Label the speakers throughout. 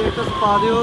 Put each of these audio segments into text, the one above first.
Speaker 1: Status पा दियो।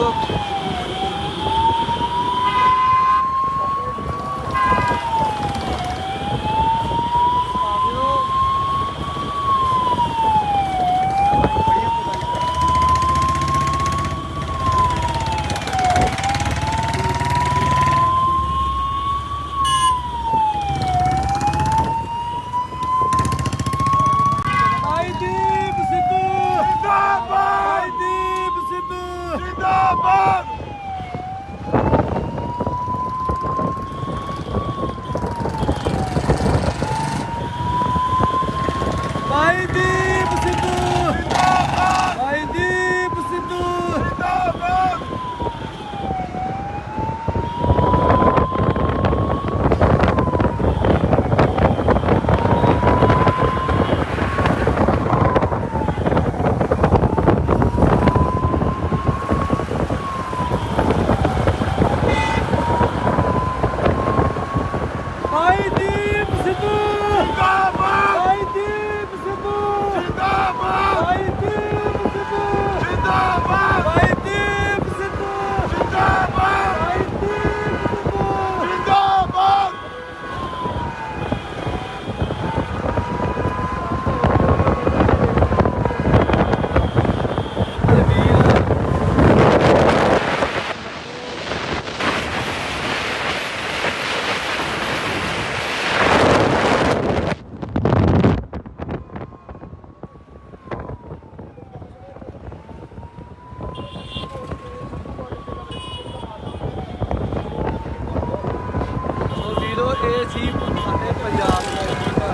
Speaker 1: ਇਹ ਸੀ ਸਾਡੇ ਪੰਜਾਬ ਦਾ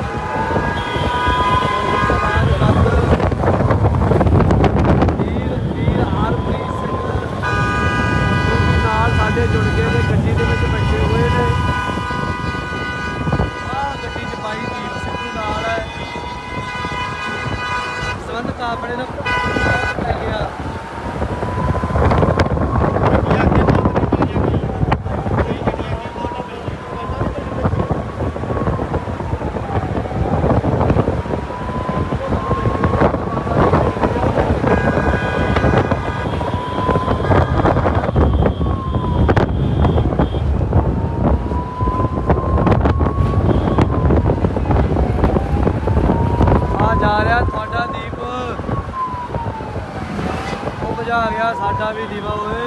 Speaker 1: ਵੀਰ ਹਰਪ੍ਰੀਤ ਸਿੰਘ ਨਾਲ ਸਾਡੇ ਜੁੜ ਗਏ ਨੇ, ਗੱਡੀ ਦੇ ਵਿੱਚ ਬੈਠੇ ਹੋਏ ਨੇ। ਆਹ ਗੱਡੀ 'ਚ ਬਾਈ ਦੀਪ ਸਿੰਘ ਨਾਲ ਹੈ। ਸੰਬੰਧ ਆਪਣੇ ਨਾਲ ਪੈ ਗਿਆ। ਜਾ ਰਿਹਾ ਤੁਹਾਡਾ ਦੀਪ, ਉਹ ਬੁਝਾ ਗਿਆ ਸਾਡਾ ਵੀ ਦੀਵਾ ਓਏ।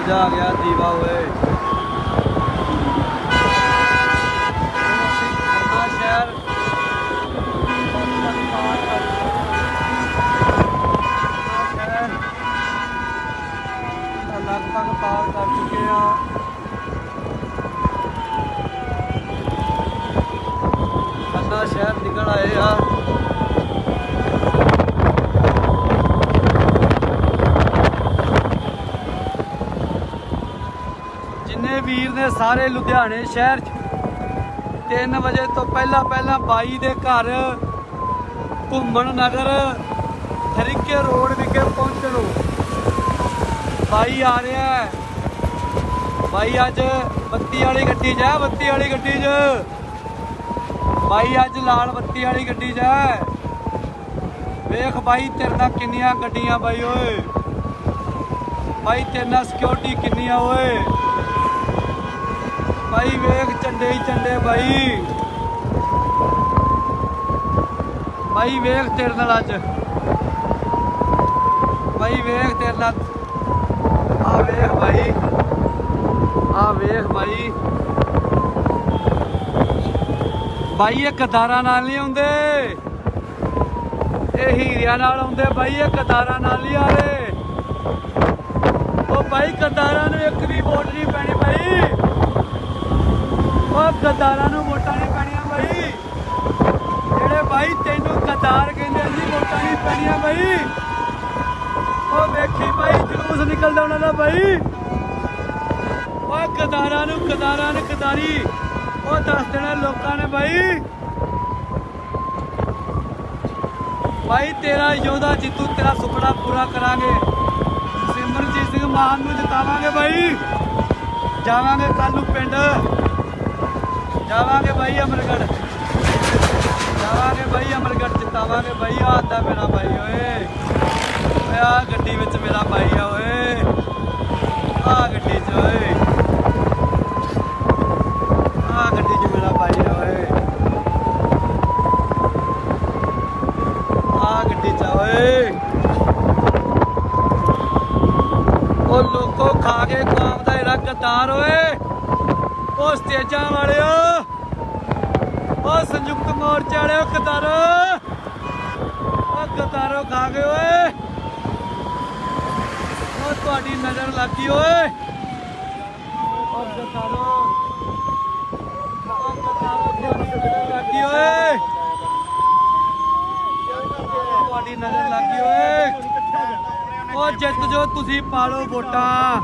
Speaker 1: ਜਾ ਗਿਆ ਦੀਵਾ ਹੋਏ। ਸ਼ਹਿਰ ਲਗਭਗ ਪਾਰ ਕਰ ਚੁੱਕੇ ਆ। ਖੰਨਾ ਸ਼ਹਿਰ ਨਿਕਲ ਆਏ ਆ। ਜਿੰਨੇ ਵੀਰ ਨੇ ਸਾਰੇ ਲੁਧਿਆਣੇ ਸ਼ਹਿਰ 'ਚ 3 ਵਜੇ ਤੋਂ ਪਹਿਲਾਂ ਬਾਈ ਦੇ ਘਰ ਘੁੰਮਣ ਨਗਰ ਹਰੀਕੇ ਰੋਡ ਵਿਖੇ ਪਹੁੰਚਣੋ। ਬਾਈ ਆ ਰਿਹਾ ਹੈ। ਬਾਈ ਅੱਜ ਬੱਤੀ ਵਾਲੀ ਗੱਡੀ 'ਚ ਹੈ। ਬੱਤੀ ਵਾਲੀ ਗੱਡੀ 'ਚ ਬਾਈ ਅੱਜ ਲਾਲ ਬੱਤੀ ਵਾਲੀ ਗੱਡੀ 'ਚ ਹੈ। ਵੇਖ ਬਾਈ ਤੇਰੇ ਨਾਲ ਕਿੰਨੀਆਂ ਗੱਡੀਆਂ ਬਾਈ ਓਏ। ਬਾਈ ਤੇਰੇ ਨਾਲ ਸਿਕਿਉਰਿਟੀ ਕਿੰਨੀ ਆ ਓਏ। ਬਾਈ ਵੇਖ ਝੰਡੇ ਹੀ ਝੰਡੇ ਬਾਈ। ਬਾਈ ਵੇਖ ਤੇਰੇ ਨਾਲ ਅੱਜ ਬਾਈ ਵੇਖ ਤੇਰੇ ਨਾਲ ਆ ਵੇਖ ਬਾਈ ਆ ਵੇਖ ਬਾਈ। ਬਾਈ ਇਹ ਕਤਾਰਾਂ ਨਾਲ ਨਹੀਂ ਆਉਂਦੇ, ਇਹ ਹੀਰਿਆਂ ਨਾਲ ਆਉਂਦੇ ਬਾਈ। ਇਹ ਕਤਾਰਾਂ ਨਾਲ ਨਹੀਂ ਆ ਰਹੇ। ਉਹ ਬਾਈ ਕਤਾਰਾਂ ਨੂੰ ਇੱਕ ਵੀ ਵੋਟ ਨਹੀਂ ਪੈਣੀ ਬਾਈ। ਉਹ ਕਤਾਰਾਂ ਨੂੰ ਵੋਟਾਂ ਨਹੀਂ ਪੈਣੀਆਂ ਬਾਈ। ਜਿਹੜੇ ਬਾਈ ਤੈਨੂੰ ਕਤਾਰ ਕਹਿੰਦੇ ਸੀ ਵੋਟਾਂ ਨਹੀਂ ਪੈਣੀਆਂ ਬਾਈ। ਉਹ ਵੇਖੀ ਬਾਈ ਜਲੂਸ ਨਿਕਲਦਾ ਉਹਨਾਂ ਦਾ ਬਾਈ। ਉਹ ਕਤਾਰਾਂ ਨੂੰ ਕਤਾਰੀ ਉਹ ਦੱਸ ਦੇਣਾ ਲੋਕਾਂ ਨੇ ਭਾਈ ਤੇਰਾ ਯੋਧਾ ਜਿੱਤੂ, ਤੇਰਾ ਸੁਪਨਾ ਪੂਰਾ ਕਰਾਂਗੇ। ਸਿਮਰਨਜੀਤ ਸਿੰਘ ਮਾਨ ਨੂੰ ਜਿਤਾਵਾਂਗੇ ਭਾਈ। ਜਾਵਾਂਗੇ ਕੱਲ ਨੂੰ ਪਿੰਡ, ਜਾਵਾਂਗੇ ਭਾਈ ਅਮਰਗੜ੍ਹ, ਜਾਵਾਂਗੇ ਭਾਈ ਅਮਰਗੜ੍ਹ, ਜਿਤਾਵਾਂਗੇ ਭਾਈ। ਆਂਦਾ ਮੇਰਾ ਭਾਈ ਓਏ, ਆ ਗੱਡੀ ਵਿੱਚ ਮੇਰਾ ਭਾਈ ਆ ਓਏ, ਆ ਗੱਡੀ 'ਚ ਓਏ, ਆ ਗੱਡੀ 'ਚ ਮੇਰਾ ਭਾਈ ਆ ਓਏ, ਆ ਗੱਡੀ 'ਚ ਓਏ। ਉਹ ਲੋਕੋ ਖਾ ਕੇ ਖੁਆਬ ਦਾ ਇਹਦਾ ਗੱਦਾਰ ਓਏ। ਉਹ ਸਟੇਜਾਂ ਵਾਲਿਓ, ਉਹ ਸੰਯੁਕਤ ਮੋਰਚੇ ਵਾਲਿਓ, ਗੱਦਾਰੋ, ਉਹ ਗੱਦਾਰੋ ਖਾ ਗਏ ਓਏ। ਉਹ ਤੁਹਾਡੀ ਨਜ਼ਰ ਲੱਗੀ ਓਏ। ਉਹ ਗੱਦਾਰੋ, ਉਹ ਗੱਦਾਰੋ ਤੁਹਾਡੀ ਨਜ਼ਰ ਲੱਗੀ ਓਏ, ਤੁਹਾਡੀ ਨਜ਼ਰ ਲੱਗੀ ਓਏ। ਉਹ ਜਿੱਤ ਜੋ ਤੁਸੀਂ ਪਾਲੋ ਵੋਟਾਂ,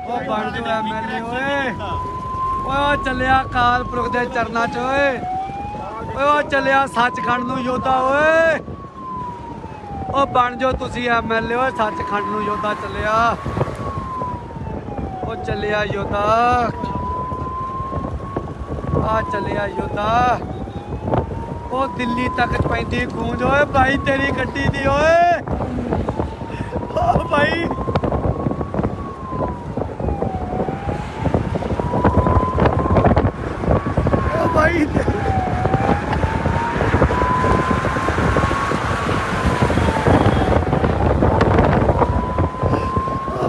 Speaker 1: ਉਹ ਬਣ ਜੋ ਐਮਐਲਏ ਓਏ। ਓਏ ਉਹ ਚੱਲਿਆ ਅਕਾਲ ਪੁਰਖ ਦੇ ਚਰਨਾਂ 'ਚ ਓਏ। ਓਏ ਉਹ ਚੱਲਿਆ ਸੱਚਖੰਡ ਨੂੰ ਯੋਧਾ ਓਏ। ਉਹ ਬਣ ਜੋ ਤੁਸੀਂ ਐਮਐਲਏ ਓਏ, ਸੱਚਖੰਡ ਨੂੰ ਯੋਧਾ ਚੱਲਿਆ। ਉਹ ਚੱਲਿਆ ਯੋਧਾ, ਆ ਚੱਲਿਆ ਯੋਧਾ। ਉਹ ਦਿੱਲੀ ਤੱਕ ਪੈਂਦੀ ਗੂੰਜ ਓਏ ਭਾਈ ਤੇਰੀ ਗੱਡੀ ਦੀ ਓਏ। ਓ ਭਾਈ ਭਾਈ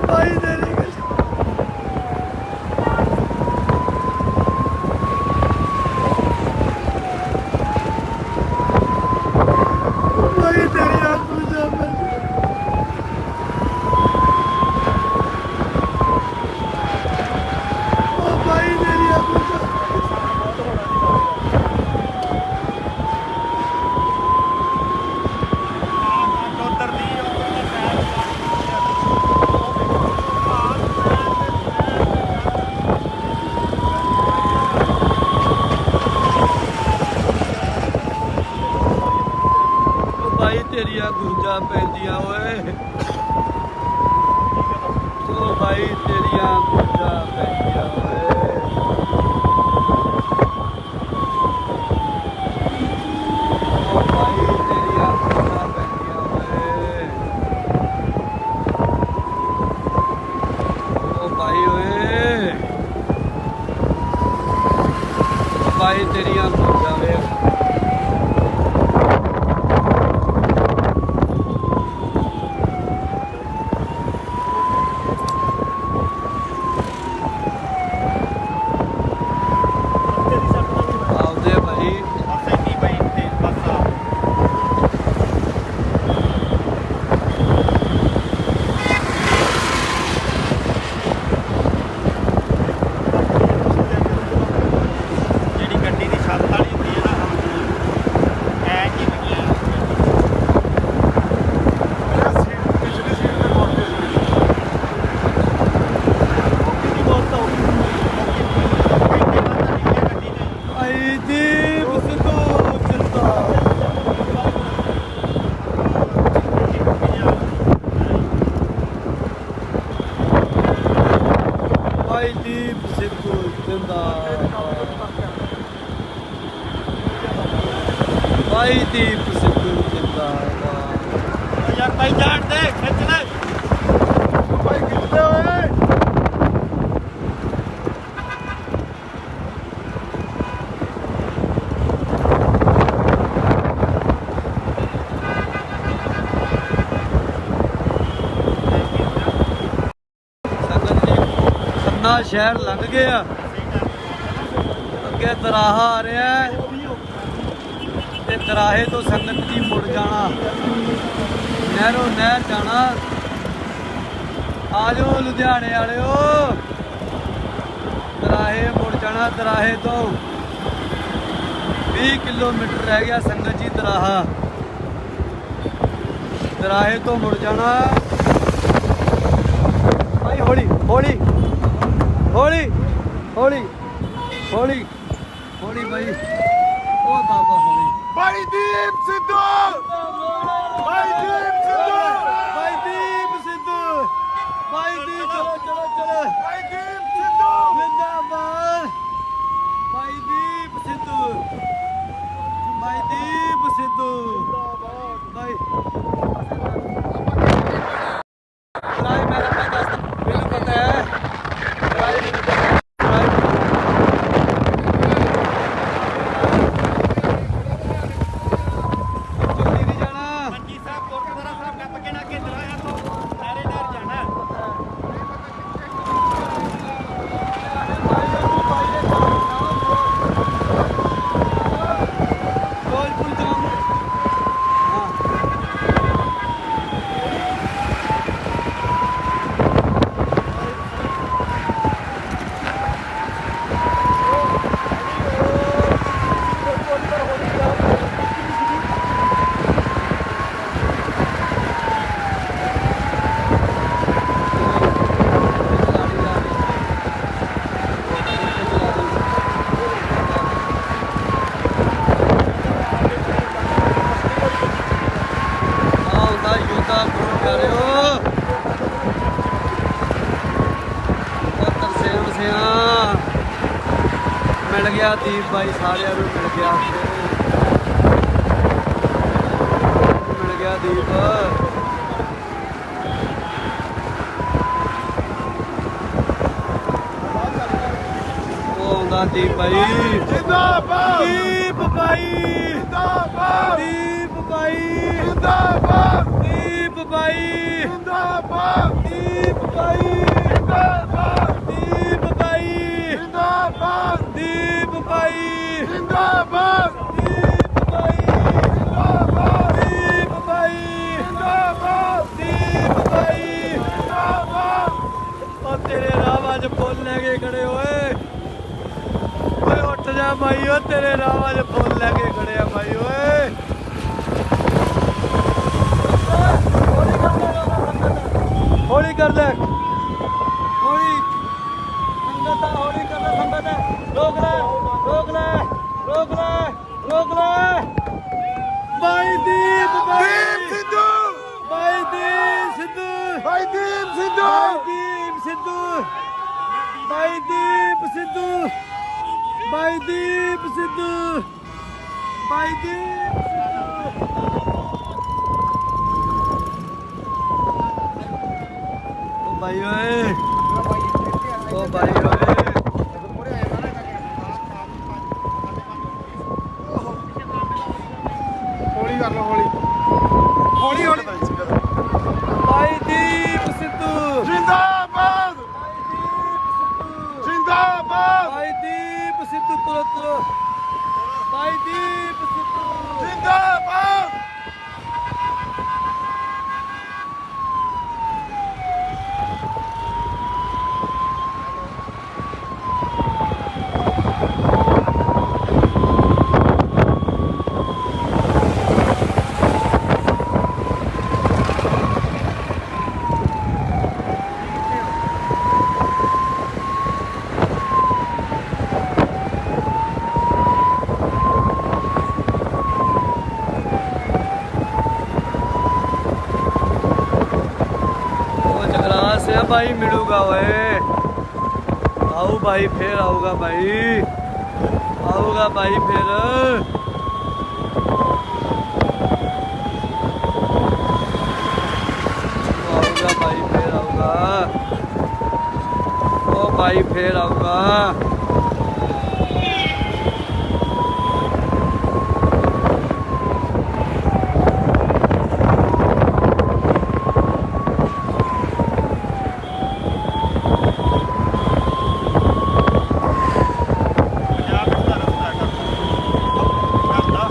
Speaker 1: ਭਾਈ ਤੇਰੀ ਭਾਈ ਤੇਰੀ ਆਪ ਨੂੰ ਜਾ ਭਾਈ ਤੇਰੀ ਆਪ ਨੂੰ ਤੇਰੀਆਂ ਗੂੰਜਾਂ ਪੈਂਦੀਆਂ ਓਏ। ਓ ਭਾਈ ਤੇਰੀਆਂ ਗੂੰਜਾਂ ਪੈਂਦੀਆਂ ਓਏ। ਓ ਭਾਈ ਤੇਰੀਆਂ ਗੂੰਜਾਂ ਪੈਂਦੀਆਂ ਓਏ। ਓ ਭਾਈ ਓਏ, ਓ ਭਾਈ ਤੇਰੀਆਂ ਗੂੰਜਾਂ ਵੇਖ। ਦੀਪ ਸਿੱਧੂ ਜ਼ਿੰਦਾਬਾਦ, ਭਾਈ ਦੀਪ ਸਿੱਧੂ ਜ਼ਿੰਦਾਬਾਦ। ਯਾਰ ਭਾਈ ਜਾਣ ਦੇ, ਖਿੱਚ ਲੈ ਭਾਈ, ਖਿੱਚਦੇ ਹੋਏ। ਸ਼ਹਿਰ ਲੰਘ ਗਏ ਆ, ਅੱਗੇ ਦਰਾਹਾ ਆ ਰਿਹਾ ਤੇ ਦਰਾਹੇ ਤੋਂ ਸੰਗਤ ਜੀ ਮੁੜ ਜਾਣਾ, ਨਹਿਰੋਂ ਨਹਿਰ ਜਾਣਾ। ਆ ਜਾਓ ਲੁਧਿਆਣੇ ਵਾਲਿਓ, ਦਰਾਹੇ ਮੁੜ ਜਾਣਾ। ਦਰਾਹੇ ਤੋਂ 20 ਕਿਲੋਮੀਟਰ ਰਹਿ ਗਿਆ ਸੰਗਤ ਜੀ ਦਰਾਹਾ। ਦਰਾਹੇ ਤੋਂ ਮੁੜ ਜਾਣਾ ਭਾਈ। ਹੌਲੀ ਹੌਲੀ ਹੌਲੀ ਹੌਲੀ ਹੌਲੀ। ਹੌਲੀ ਬਾਈ ਉਹ ਬਾਬਾ ਹੌਲੀ
Speaker 2: ਭਾਈ ਦੀਪ ਸਿੱਧੂ ਭਾਈ ਦੀਪ ਸਿੱਧੂ
Speaker 1: ਭਾਈ ਦੀਪ ਸਿੱਧੂ ਭਾਈ ਦੀਪ ਚਲੋ ਚਲੋ ਚਲੋ
Speaker 2: ਭਾਈ ਦੀਪ ਸਿੱਧੂ
Speaker 1: ਜਿੰਦਾਬਾਦ ਭਾਈ ਦੀਪ ਸਿੱਧੂ ਭਾਈ ਦੀਪ ਸਿੱਧੂ ਭਾਈ ਲਾਈ ਮੇਰਾ ਪਤਾ ਮੈਨੂੰ ਪਤਾ ਹੈ ਜਲਦੀ ਨਹੀਂ ਜਾਣਾ
Speaker 3: ਮੰਜੀ ਸਾਹਿਬ ਗੁਰਦੁਆਰਾ ਸਾਹਿਬ ਟੱਪ ਕੇ ਨਾ ਕੇ ਦਰਾਇਆ ਤੋਂ ਨਾਰੇ ਨਾਰ ਜਾਣਾ
Speaker 1: ਫਿਰੋਜ਼ਪੁਰ ਜਾਮ ਹਾਂ ਆਉਂਦਾ ਯੋਧਾ ਗੁਰੂ ਪਿਆਰਿਓ ਪੁੱਤਰ ਸੇਵ ਸਿਆਂ ਮਿਲ ਗਿਆ ਦੀਪ ਬਾਈ ਸਾਰਿਆਂ ਨੂੰ ਮਿਲ ਗਿਆ ਮਿਲ ਗਿਆ ਦੀਪ ਉਹ ਆਉਂਦਾ ਦੀਪ ਬਾਈ
Speaker 2: ਜਿੰਦਾਬਾਦ
Speaker 1: ਦੀਪ ਬਾਈ
Speaker 2: ਜਿੰਦਾਬਾਦ
Speaker 1: ਦੀਪ ਬਾਈ
Speaker 2: ਜਿੰਦਾਬਾਦ
Speaker 1: ਦੀਪ ਬਾਈ
Speaker 2: ਜਿੰਦਾਬਾਦ
Speaker 1: ਦੀਪ ਬਾਈ
Speaker 2: ਜਿੰਦਾਬਾਦ
Speaker 1: ਦੀਪ ਬਾਈ
Speaker 2: ਜਿੰਦਾਬਾਦ
Speaker 1: ਦੀਪ ਬਾਈ
Speaker 2: ਜਿੰਦਾਬਾਦ
Speaker 1: ਦੀਪ ਬਾਈ
Speaker 2: ਜਿੰਦਾਬਾਦ
Speaker 1: ਦੀਪ ਬਾਈ
Speaker 2: ਜਿੰਦਾਬਾਦ
Speaker 1: ਦੀਪ ਬਾਈ
Speaker 2: ਜਿੰਦਾਬਾਦ
Speaker 1: ਉਹ ਤੇਰੇ ਰਾਹ ਅੱਜ ਫੁੱਲ ਲੈ ਕੇ ਖੜੇ ਓਏ ਓਏ ਉੱਠ ਜਾ ਬਾਈ ਓ ਤੇਰੇ ਰਾਹ ਅੱਜ ਫੁੱਲ ਲੈ ਕੇ ਖੜੇ ਆ ਬਾਈ ਓਏ ਹੌਲੀ ਕਰ ਲੈ ਹੌਲੀ ਸੰਗਤ ਆ, ਹੌਲੀ ਕਰ ਲੈ ਸੰਗਤ ਰੋਕ ਲੈ ਰੋਕ ਲੈ ਰੋਕ ਲੈ ਰੋਕ ਲੈ ਬਾਈ ਦੀਪ ਬਾਈ
Speaker 2: ਦੀਪ ਸਿੱਧੂ
Speaker 1: ਬਾਈ ਦੀਪ ਸਿੱਧੂ
Speaker 2: ਭਾਈ ਦੀਪ ਸਿੱਧੂ
Speaker 1: ਬਾਈ ਦੀਪ ਸਿੱਧੂ ਬਾਈ ਦੀਪ ਸਿੱਧੂ ਬਾਈ ਦੀਪ ਸਿੱਧੂ ਬਾਈ ਦੀਪ ਸਿੱਧੂ ਓ ਬਾਈ ਓਏ ਓ ਬਾਈ ਓਏ
Speaker 2: ਹੌਲੀ ਕਰ ਲਓ ਹੌਲੀ ਹੌਲੀ
Speaker 1: ਬਾਈ ਦੀਪ ਸਿੱਧੂ
Speaker 2: ਜਿੰਦਾਬਾਦ ਜਿੰਦਾਬਾਦ
Speaker 1: ਬਾਈ ਦੀਪ ਸਿੱਧੂ ਤੁਰੋ ਤੁਰੋ ਬਾਈ ਦੀਪ ਸਿੱਧੂ
Speaker 2: ਜਿੰਦਾਬਾਦ
Speaker 1: ਉਹ ਜਗਰਾ ਸਿਆ ਭਾਈ ਮਿਲੂਗਾ ਓਏ ਆਊ ਭਾਈ ਫੇਰ ਆਊਗਾ ਭਾਈ ਆਊਗਾ ਭਾਈ ਫੇਰ ਆਊਗਾ ਭਾਈ ਫੇਰ ਆਊਗਾ ਉਹ ਭਾਈ ਫੇਰ ਆਊਗਾ
Speaker 3: ਪੰਜਾਬ ਦਾ ਰਸਤਾ ਕਰਦਾ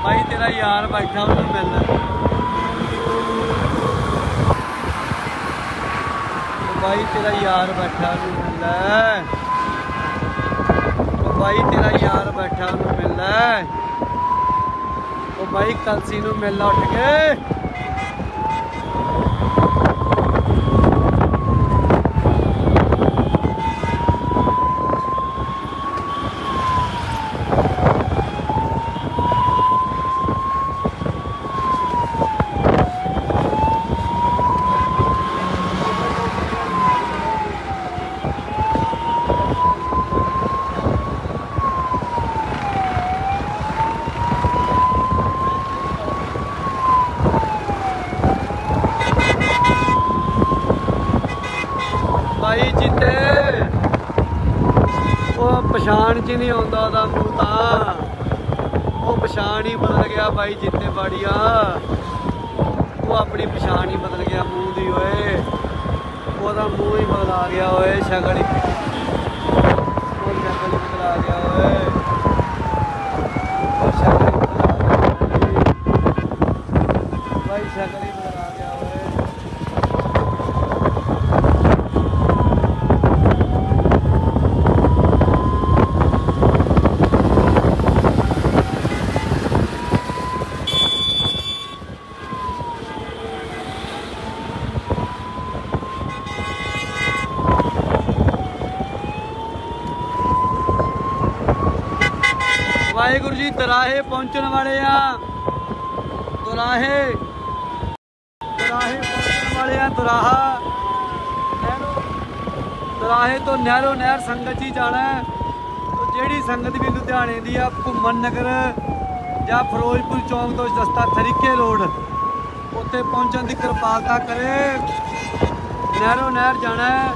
Speaker 1: भाई तेरा यार बैठा ਉਹਨੂੰ ਮਿਲਣਾ भाई तेरा यार बैठा ਉਹਨੂੰ ਮਿਲਣਾ भाई तेरा यार बैठा ਉਹਨੂੰ ਮਿਲਣਾ भाई कलसी ਨੂੰ ਮਿਲਣਾ ਉੱਠ ਕੇ भाई जीते वो पछाण च नहीं आता ਉਹਦਾ ਮੂੰਹ ਤਾਂ ਉਹ ਪਛਾਣ ਹੀ बदल गया भाई जीते बाड़िया वो अपनी पछाण ही बदल गया मूँह दी ओए ਉਹਦਾ ਮੂੰਹ ही बदला गया ओए शक्ल ही बदला गया ओए शक्ल ही बदला गया भाई शक्ल ही बदला गया ओए वाहेगुरु जी दराहे पहुंचने वाले दराहे पहुंचने वाले दराहा दराहे तो नहरों नहर संगत जी जाना है तो जेड़ी संगत भी लुधियाने दी आ घुमन नगर या फिरोजपुर चौंक तो रस्ता थरीके रोड उत्थे पहुंचने की कृपालता करे नहरों नहर जाना है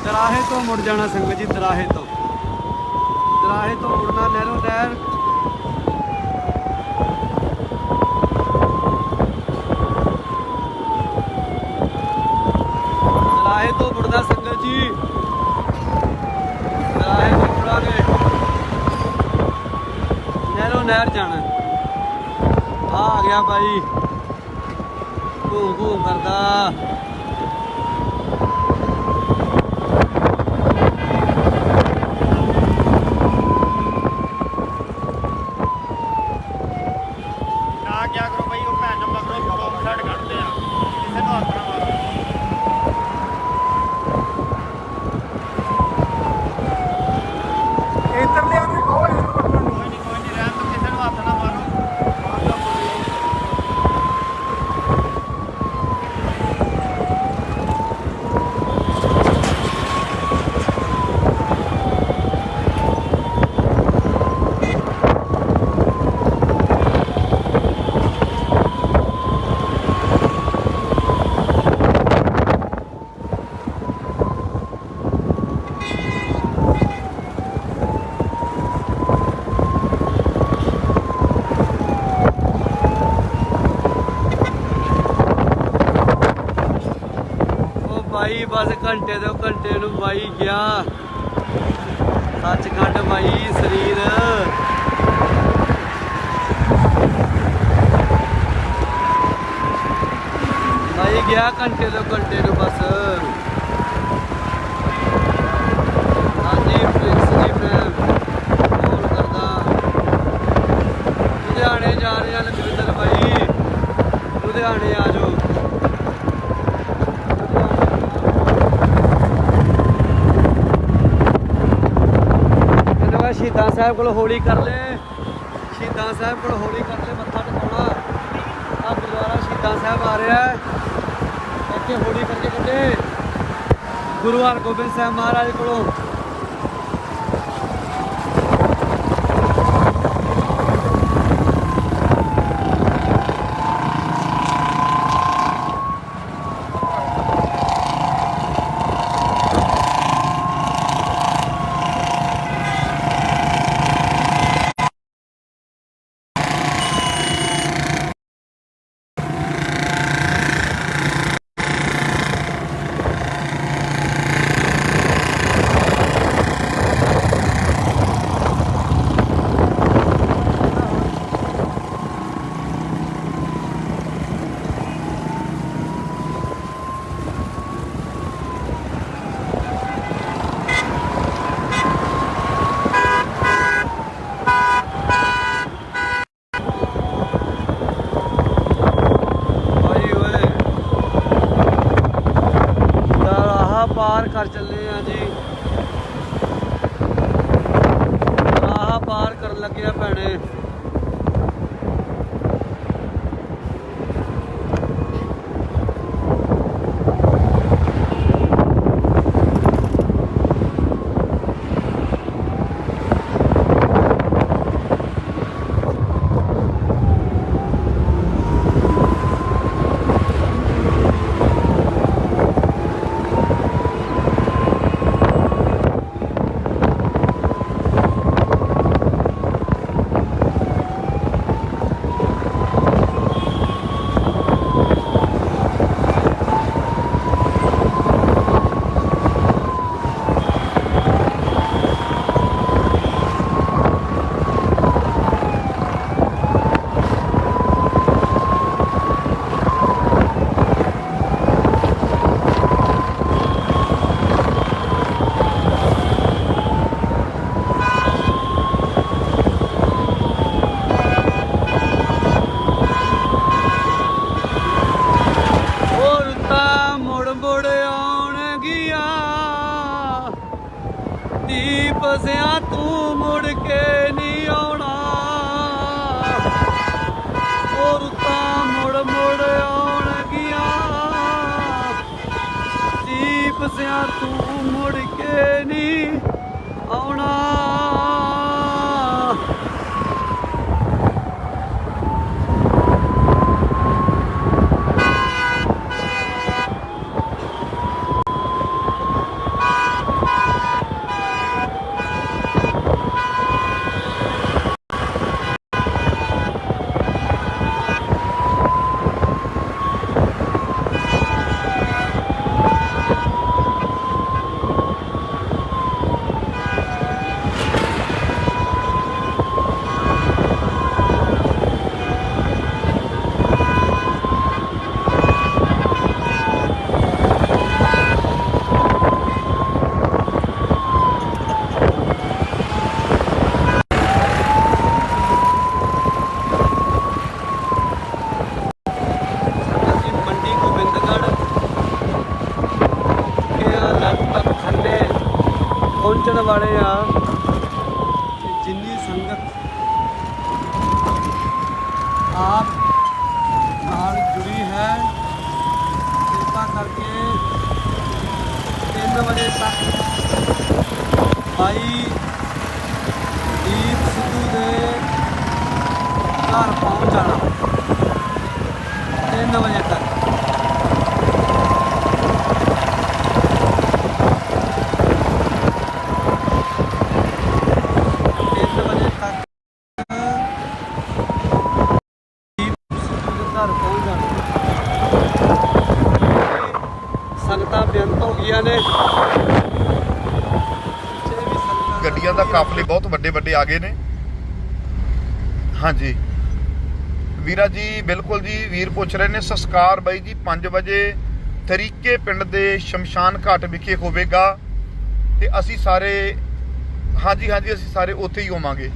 Speaker 1: दराहे तो मुड़ जाना संगत जी दराहे तो मुड़ना नहरों नहर दराहे तो मुड़ना संगत जी दराहे तो मुड़ांगे नहरों नहर जाना आ गया भाई घूम घूम करदा
Speaker 3: क्या करो भाई वो भैन मगरों बॉम्ब फ्लड करते हैं किसी को अपना मारो
Speaker 2: ਇੱਧਰ ਲਿਆ ਵੀ ਕੋਈ
Speaker 3: कोई नहीं रहन तो किसी को अपना मारो
Speaker 1: भाई बस घंटे दो घंटे नूं भाई गया सचखंड भाई शरीर भाई गया घंटे दो घंटे नूं बस हाँ जी प्रिंस जी मैं कॉल करदा लुधियाने जा रहे हैं लखविंदर भाई लुधियाने आ जाओ शहीदां साहब को होली कर ले शहीदां साहब को होली कर ले मत्था टेकाउणा आ गुरुद्वारा शहीदां साहब आ रहा है इत्थे होली करके कटे गुरु हरगोबिंद साहब महाराज को ਆਪ ਨਾਲ ਜੁੜੀ ਹੈ। ਕਿਰਪਾ ਕਰਕੇ 3 ਵਜੇ ਤੱਕ ਭਾਈ ਦੀਪ ਸਿੱਧੂ ਦੇ ਘਰ ਪਹੁੰਚ ਜਾਣਾ। 3 ਵਜੇ ਤੱਕ। ਘਰ ਪਹੁੰਚ ਜਾਣਾ। ਸੰਗਤਾਂ ਬੇਅੰਤ ਹੋ ਗਈਆਂ ਨੇ।
Speaker 2: ਗੱਡੀਆਂ ਦਾ ਕਾਫਲੇ ਬਹੁਤ ਵੱਡੇ ਵੱਡੇ ਆ ਗਏ ਨੇ। ਹਾਂਜੀ ਵੀਰਾ ਜੀ, ਬਿਲਕੁਲ ਜੀ। ਵੀਰ ਪੁੱਛ ਰਹੇ ਨੇ ਸੰਸਕਾਰ ਬਾਈ ਜੀ 5 ਵਜੇ ਤਰੀਕੇ ਪਿੰਡ ਦੇ ਸ਼ਮਸ਼ਾਨ ਘਾਟ ਵਿਖੇ ਹੋਵੇਗਾ ਤੇ ਅਸੀਂ ਸਾਰੇ ਹਾਂਜੀ ਅਸੀਂ ਸਾਰੇ ਉੱਥੇ ਹੀ ਹੋਵਾਂਗੇ।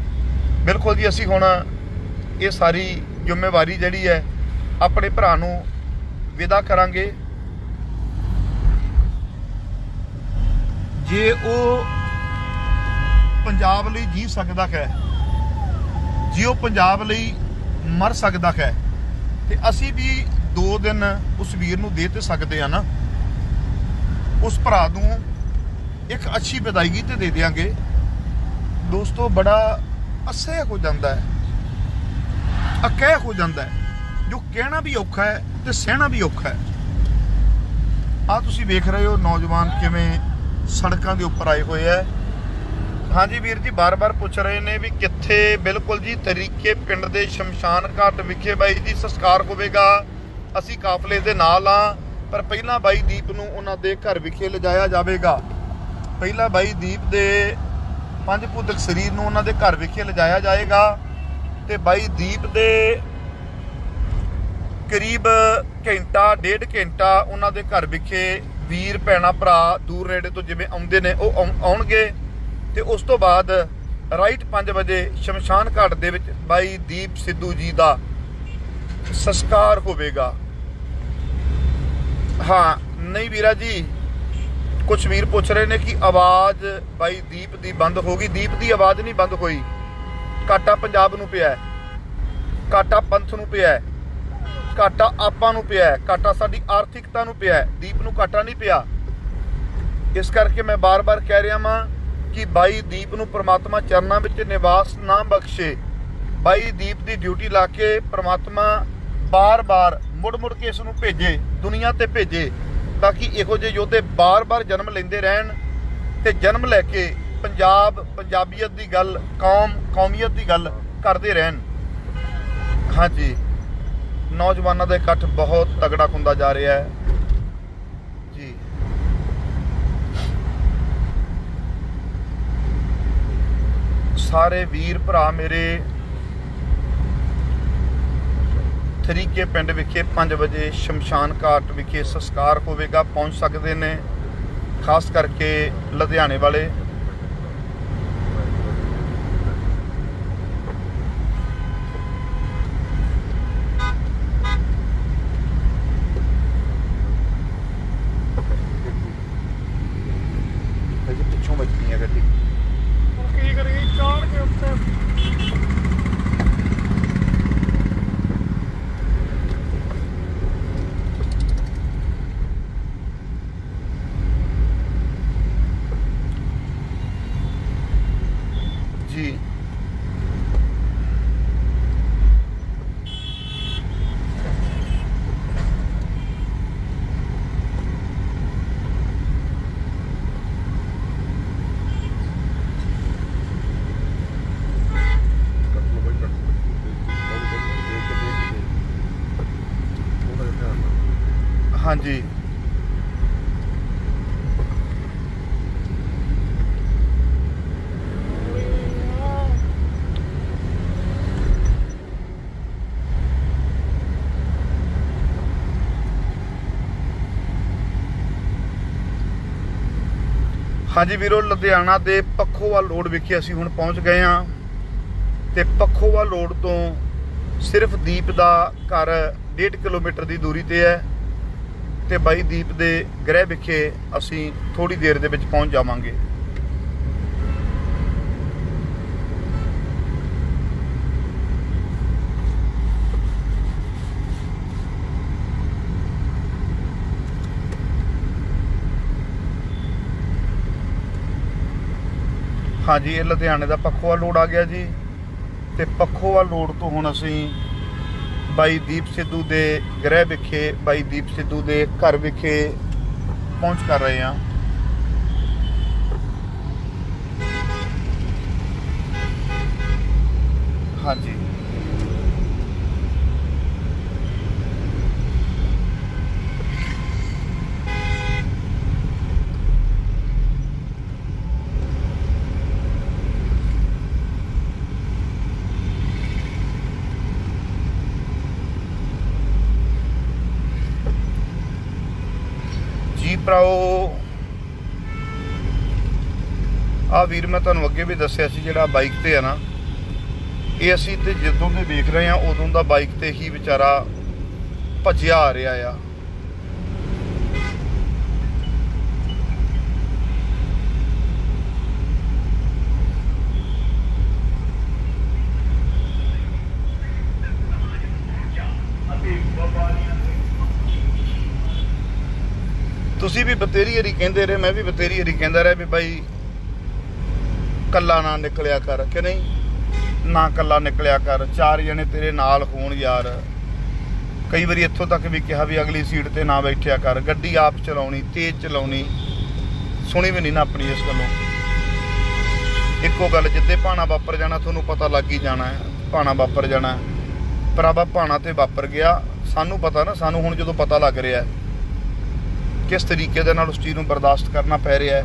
Speaker 2: ਬਿਲਕੁਲ ਜੀ, ਅਸੀਂ ਹੁਣ ਇਹ ਸਾਰੀ ਜ਼ਿੰਮੇਵਾਰੀ ਜਿਹੜੀ ਹੈ ਆਪਣੇ ਭਰਾ ਨੂੰ ਵਿਦਾ ਕਰਾਂਗੇ। ਜੇ ਉਹ ਪੰਜਾਬ ਲਈ ਜੀ ਸਕਦਾ ਹੈ, ਜੇ ਉਹ ਪੰਜਾਬ ਲਈ ਮਰ ਸਕਦਾ ਹੈ, ਤੇ ਅਸੀਂ ਵੀ 2 ਦਿਨ ਉਸ ਵੀਰ ਨੂੰ ਦੇ ਤੇ ਸਕਦੇ ਆ ਨਾ। ਉਸ ਭਰਾ ਨੂੰ ਇੱਕ ਅੱਛੀ ਵਿਦਾਇਗੀ ਤੇ ਦੇ ਦਿਆਂਗੇ। ਦੋਸਤੋ, ਬੜਾ ਅਸਹਿ ਹੋ ਜਾਂਦਾ ਹੈ, ਅਕਹਿ ਹੋ ਜਾਂਦਾ ਹੈ, ਜੋ ਕਹਿਣਾ ਵੀ ਔਖਾ ਹੈ ਤੇ ਸਹਿਣਾ ਵੀ ਔਖਾ ਹੈ। ਆ ਤੁਸੀਂ ਵੇਖ ਰਹੇ ਹੋ ਨੌਜਵਾਨ ਕਿਵੇਂ ਸੜਕਾਂ ਦੇ ਉੱਪਰ ਆਏ ਹੋਏ ਹੈ। ਹਾਂਜੀ ਵੀਰ ਜੀ, ਬਾਰ-ਬਾਰ ਪੁੱਛ ਰਹੇ ਨੇ ਵੀ ਕਿੱਥੇ। ਬਿਲਕੁਲ ਜੀ, ਤਰੀਕੇ ਪਿੰਡ ਦੇ ਸ਼ਮਸ਼ਾਨ ਘਾਟ ਵਿਖੇ ਬਾਈ ਜੀ ਸੰਸਕਾਰ ਹੋਵੇਗਾ। ਅਸੀਂ ਕਾਫਲੇ ਦੇ ਨਾਲ ਆ, ਪਰ ਪਹਿਲਾਂ ਬਾਈ ਦੀਪ ਨੂੰ ਉਹਨਾਂ ਦੇ ਘਰ ਵਿਖੇ ਲਿਜਾਇਆ ਜਾਵੇਗਾ। ਪਹਿਲਾਂ ਬਾਈ ਦੀਪ ਦੇ ਪੰਜਭੂਤਕ ਸਰੀਰ ਨੂੰ ਉਹਨਾਂ ਦੇ ਘਰ ਵਿਖੇ ਲਿਜਾਇਆ ਜਾਏਗਾ ਤੇ ਬਾਈ ਦੀਪ ਦੇ ਕਰੀਬ ਘੰਟਾ 1.5 ਘੰਟਾ ਉਹਨਾਂ ਦੇ ਘਰ ਵਿਖੇ ਵੀਰ ਭੈਣਾਂ ਭਰਾ ਦੂਰ ਨੇੜੇ ਤੋਂ ਜਿਵੇਂ ਆਉਂਦੇ ਨੇ ਉਹ ਆਉਣਗੇ ਤੇ ਉਸ ਤੋਂ ਬਾਅਦ ਰਾਈਟ 5 ਵਜੇ ਸ਼ਮਸ਼ਾਨ ਘਾਟ ਦੇ ਵਿੱਚ ਬਾਈ ਦੀਪ ਸਿੱਧੂ ਜੀ ਦਾ ਸੰਸਕਾਰ ਹੋਵੇਗਾ। ਹਾਂ ਨਹੀਂ ਵੀਰਾ ਜੀ, ਕੁਝ ਵੀਰ ਪੁੱਛ ਰਹੇ ਨੇ ਕਿ ਆਵਾਜ਼ ਬਾਈ ਦੀਪ ਦੀ ਬੰਦ ਹੋ ਗਈ। ਦੀਪ ਦੀ ਆਵਾਜ਼ ਨਹੀਂ ਬੰਦ ਹੋਈ। ਘਾਟਾ ਪੰਜਾਬ ਨੂੰ ਪਿਆ, ਘਾਟਾ ਪੰਥ ਨੂੰ ਪਿਆ, ਘਾਟਾ ਆਪਾਂ ਨੂੰ ਪਿਆ, ਘਾਟਾ ਸਾਡੀ ਆਰਥਿਕਤਾ ਨੂੰ ਪਿਆ। ਦੀਪ ਨੂੰ ਘਾਟਾ ਨਹੀਂ ਪਿਆ। ਇਸ ਕਰਕੇ ਮੈਂ ਬਾਰ-ਬਾਰ ਕਹਿ ਰਿਹਾ ਵਾਂ ਕਿ ਬਾਈ ਦੀਪ ਨੂੰ ਪ੍ਰਮਾਤਮਾ ਚਰਨਾਂ ਵਿੱਚ ਨਿਵਾਸ ਨਾ ਬਖਸ਼ੇ। ਬਾਈ ਦੀਪ ਦੀ ਡਿਊਟੀ ਲਾ ਕੇ ਪ੍ਰਮਾਤਮਾ ਬਾਰ-ਬਾਰ ਮੁੜ-ਮੁੜ ਕੇ ਇਸ ਨੂੰ ਭੇਜੇ, ਦੁਨੀਆ ਤੇ ਭੇਜੇ, ਤਾਂ ਕਿ ਇਹੋ ਜਿਹੇ ਯੋਧੇ ਬਾਰ-ਬਾਰ ਜਨਮ ਲੈਂਦੇ ਰਹਿਣ ਤੇ ਜਨਮ ਲੈ ਕੇ ਪੰਜਾਬ, ਪੰਜਾਬੀਅਤ ਦੀ ਗੱਲ, ਕੌਮੀਅਤ ਦੀ ਗੱਲ ਕਰਦੇ ਰਹਿਣ। ਹਾਂਜੀ, ਨੌਜਵਾਨਾਂ ਦਾ ਇਕੱਠ ਬਹੁਤ ਤਗੜਾ ਹੁੰਦਾ ਜਾ ਰਿਹਾ ਹੈ ਜੀ। ਸਾਰੇ ਵੀਰ ਭਰਾ ਮੇਰੇ ਤਰੀਕੇ ਪਿੰਡ ਵਿਖੇ 5 ਵਜੇ ਸ਼ਮਸ਼ਾਨ ਘਾਟ ਵਿਖੇ ਸੰਸਕਾਰ ਹੋਵੇਗਾ, ਪਹੁੰਚ ਸਕਦੇ ਨੇ। ਖਾਸ ਕਰਕੇ ਲੁਧਿਆਣੇ ਵਾਲੇ। ਪਿੱਛੋਂ ਵੱਜਣੀ ਹੈ ਗੱਡੀ।
Speaker 3: ਕੀ ਕਰੀਏ ਚਾੜ ਕੇ ਉੱਤੇ
Speaker 2: ਜੀ। ਹਾਂਜੀ ਹਾਂਜੀ ਵੀਰੋ, ਲੁਧਿਆਣਾ ਦੇ ਪੱਖੋਵਾਲ ਰੋਡ ਵਿਖੇ ਅਸੀਂ ਹੁਣ ਪਹੁੰਚ ਗਏ ਹਾਂ ਤੇ ਪੱਖੋਵਾਲ ਰੋਡ ਤੋਂ ਸਿਰਫ ਦੀਪ ਦਾ ਘਰ 1.5 ਕਿਲੋਮੀਟਰ ਦੀ ਦੂਰੀ ਤੇ ਹੈ ਤੇ ਬਾਈ ਦੀਪ ਦੇ ਗ੍ਰਹਿ ਵਿਖੇ ਅਸੀਂ ਥੋੜੀ ਦੇਰ ਦੇ ਵਿੱਚ ਪਹੁੰਚ ਜਾਵਾਂਗੇ। हाँ जी, ये लुधियाने का पखोवाल रोड आ गया जी। तो पखोवाल रोड तो हुण असीं बाई दीप सिद्धू के गृह विखे, बाई दीप सिद्धू के घर विखे पहुँच कर रहे हैं। हाँ जी, जी भराओ आ वीर मैं तुहानूं अगे भी दस्सिया सी, जिहड़ा बाइक ते है ना, ये असीं ते जदों दे देख रहे हैं उदों दा बाइक ते ही बेचारा भज्जिया आ रहा आ। तुसी भी बतेरी हरी कहते रहे, मैं भी बतेरी हरी कहता रहा भी भाई कला ना निकलिया कर, कि नहीं ना कला निकलिया कर, चार जने तेरे नाल होण यार। कई बारी इत्थों तक भी कहा भी अगली सीट ते ना बैठिया कर, गड्डी आप चलाउणी, तेज चलाउणी, सुनी भी नहीं ना अपनी इस गल्लों। इक्को गल, जिद्दे भाणा वापर जाना तुहानूं पता लग ही जाना है, भाणा वापर जाना है। भरावा भाणा ते वापर गया, सानूं पता ना, सानूं हुण जदों पता लग रहा है किस तरीके दे नाल उस चीज़ नूं बर्दाश्त करना पै रहा है।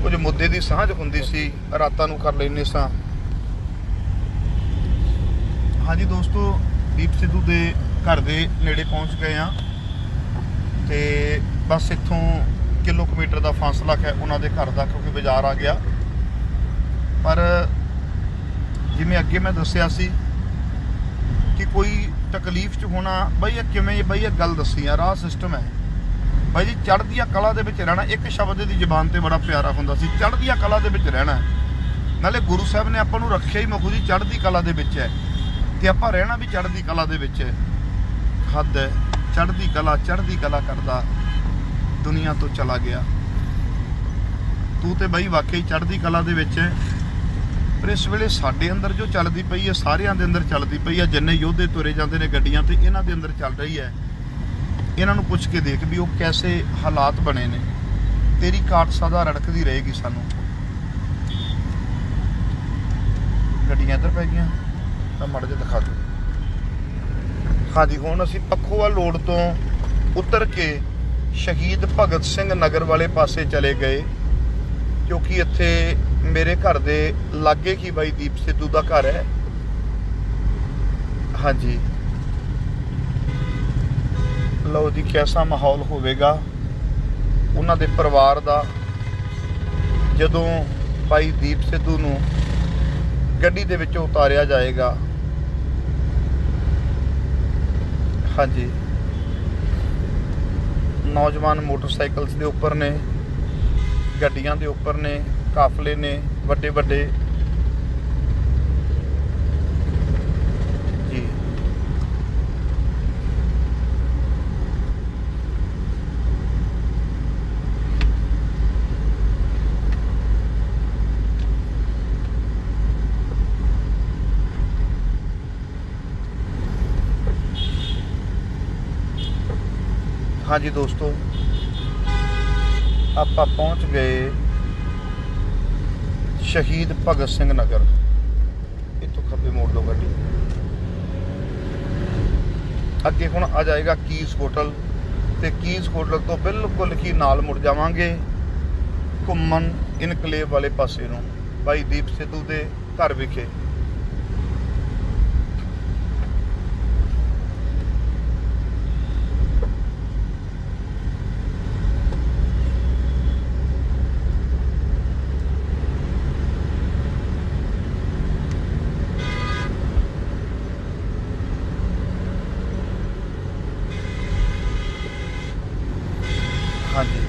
Speaker 2: कुछ मुद्दे की सांझ हुंदी सी, रातां नूं कर लैंदे सां। हाँ जी दोस्तों, दीप सिद्धू के घर के नेड़े पहुँच गए हैं। तो बस इत्थों किलोमीटर का फासला है उन्होंने घर का, क्योंकि बाजार आ गया। पर जिवें अगे मैं दस्सिया सी कि कोई तकलीफ च होना, बई किवें बई गल दसी है, राह सिस्टम है भाई जी। चढ़दिया कला दे विच रहना, एक शब्द की जबान ते बड़ा प्यारा हुंदा सी, चढ़दिया कला दे विच रहना। नाले गुरु साहब ने आपां नूं रखिया ही मखू जी चढ़दी कला दे विच है, ते आपां रहना भी चढ़दी कला दे विच है। हद है, चढ़दी कला करदा दुनिया तो चला गया। तू ते बई वाकई चढ़दी कला दे विच है। पर इस वेले साडे अंदर जो चलती पई है, सारियां दे अंदर चलती पई है। जिन्ने योद्धे तुरे जाते हैं गड्डियां ते, इन्हां दे अंदर चल रही है। इन्हां नूं पुछ के देख भी वो कैसे हालात बने ने। तेरी काट सदा रड़कदी रहेगी सानू। गड्डियां इधर पै गईयां तां माड़ा जिहा दिखा दो। हाँ जी, हुण असीं पखोवाल रोड तो उतर के शहीद भगत सिंह नगर वाले पासे चले गए, क्योंकि इत्थे मेरे घर दे लागे ही बाई दीप सिद्धू का घर है। हाँ जी, लो जी कैसा माहौल होवेगा उन्हां दे परिवार दा जदों बाई दीप सिद्धू नूं गड्डी दे विचों उतारिया जाएगा। हाँ जी, नौजवान मोटरसाइकिल्स दे उपर ने, गड्डियां दे उपर ने, काफले ने वड्डे वड्डे जी। हाँ जी दोस्तों, आप पहुंच गए शहीद भगत सिंह नगर। इतों खब्बे मोड़ दो गड्डी, अगे हुण आ जाएगा कीज होटल, ते कीज होटल तो बिल्कुल ही नाल मुड़ जावांगे घुम्मन इनकलेव वाले पासे नूं, बाई दीप सिद्धू दे घर विखे। हाँ जी,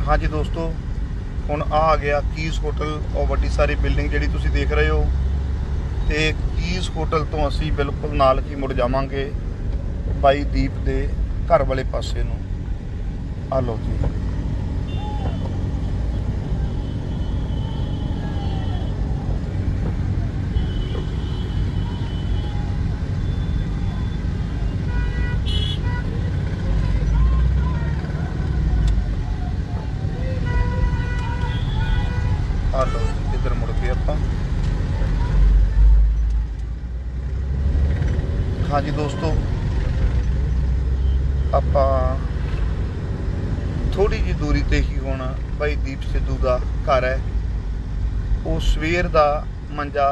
Speaker 2: हाँ जी दोस्तों, ਹੁਣ ਆ ਗਿਆ ਕੀਜ਼ ਹੋਟਲ, ਉਹ ਵੱਡੀ ਸਾਰੀ ਬਿਲਡਿੰਗ ਜਿਹੜੀ ਤੁਸੀਂ ਦੇਖ ਰਹੇ ਹੋ। ਤੇ ਕੀਜ਼ ਹੋਟਲ ਤੋਂ ਅਸੀਂ ਬਿਲਕੁਲ ਨਾਲ ਹੀ ਮੁੜ ਜਾਵਾਂਗੇ ਬਾਈ ਦੀਪ ਦੇ ਘਰ ਵਾਲੇ ਪਾਸੇ ਨੂੰ। ਆ ਲਓ ਜੀ, ਆ ਲਓ ਜੀ, ਇੱਧਰ ਮੁੜ ਕੇ ਆਪਾਂ। ਹਾਂਜੀ ਦੋਸਤੋ, ਆਪਾਂ ਥੋੜੀ ਜਿਹੀ ਦੂਰੀ ਤੇ ਹੀ ਹੁਣ ਬਾਈ ਦੀਪ ਸਿੱਧੂ ਦਾ ਘਰ ਹੈ। ਉਹ ਸਵੇਰ ਦਾ ਮੰਜਾ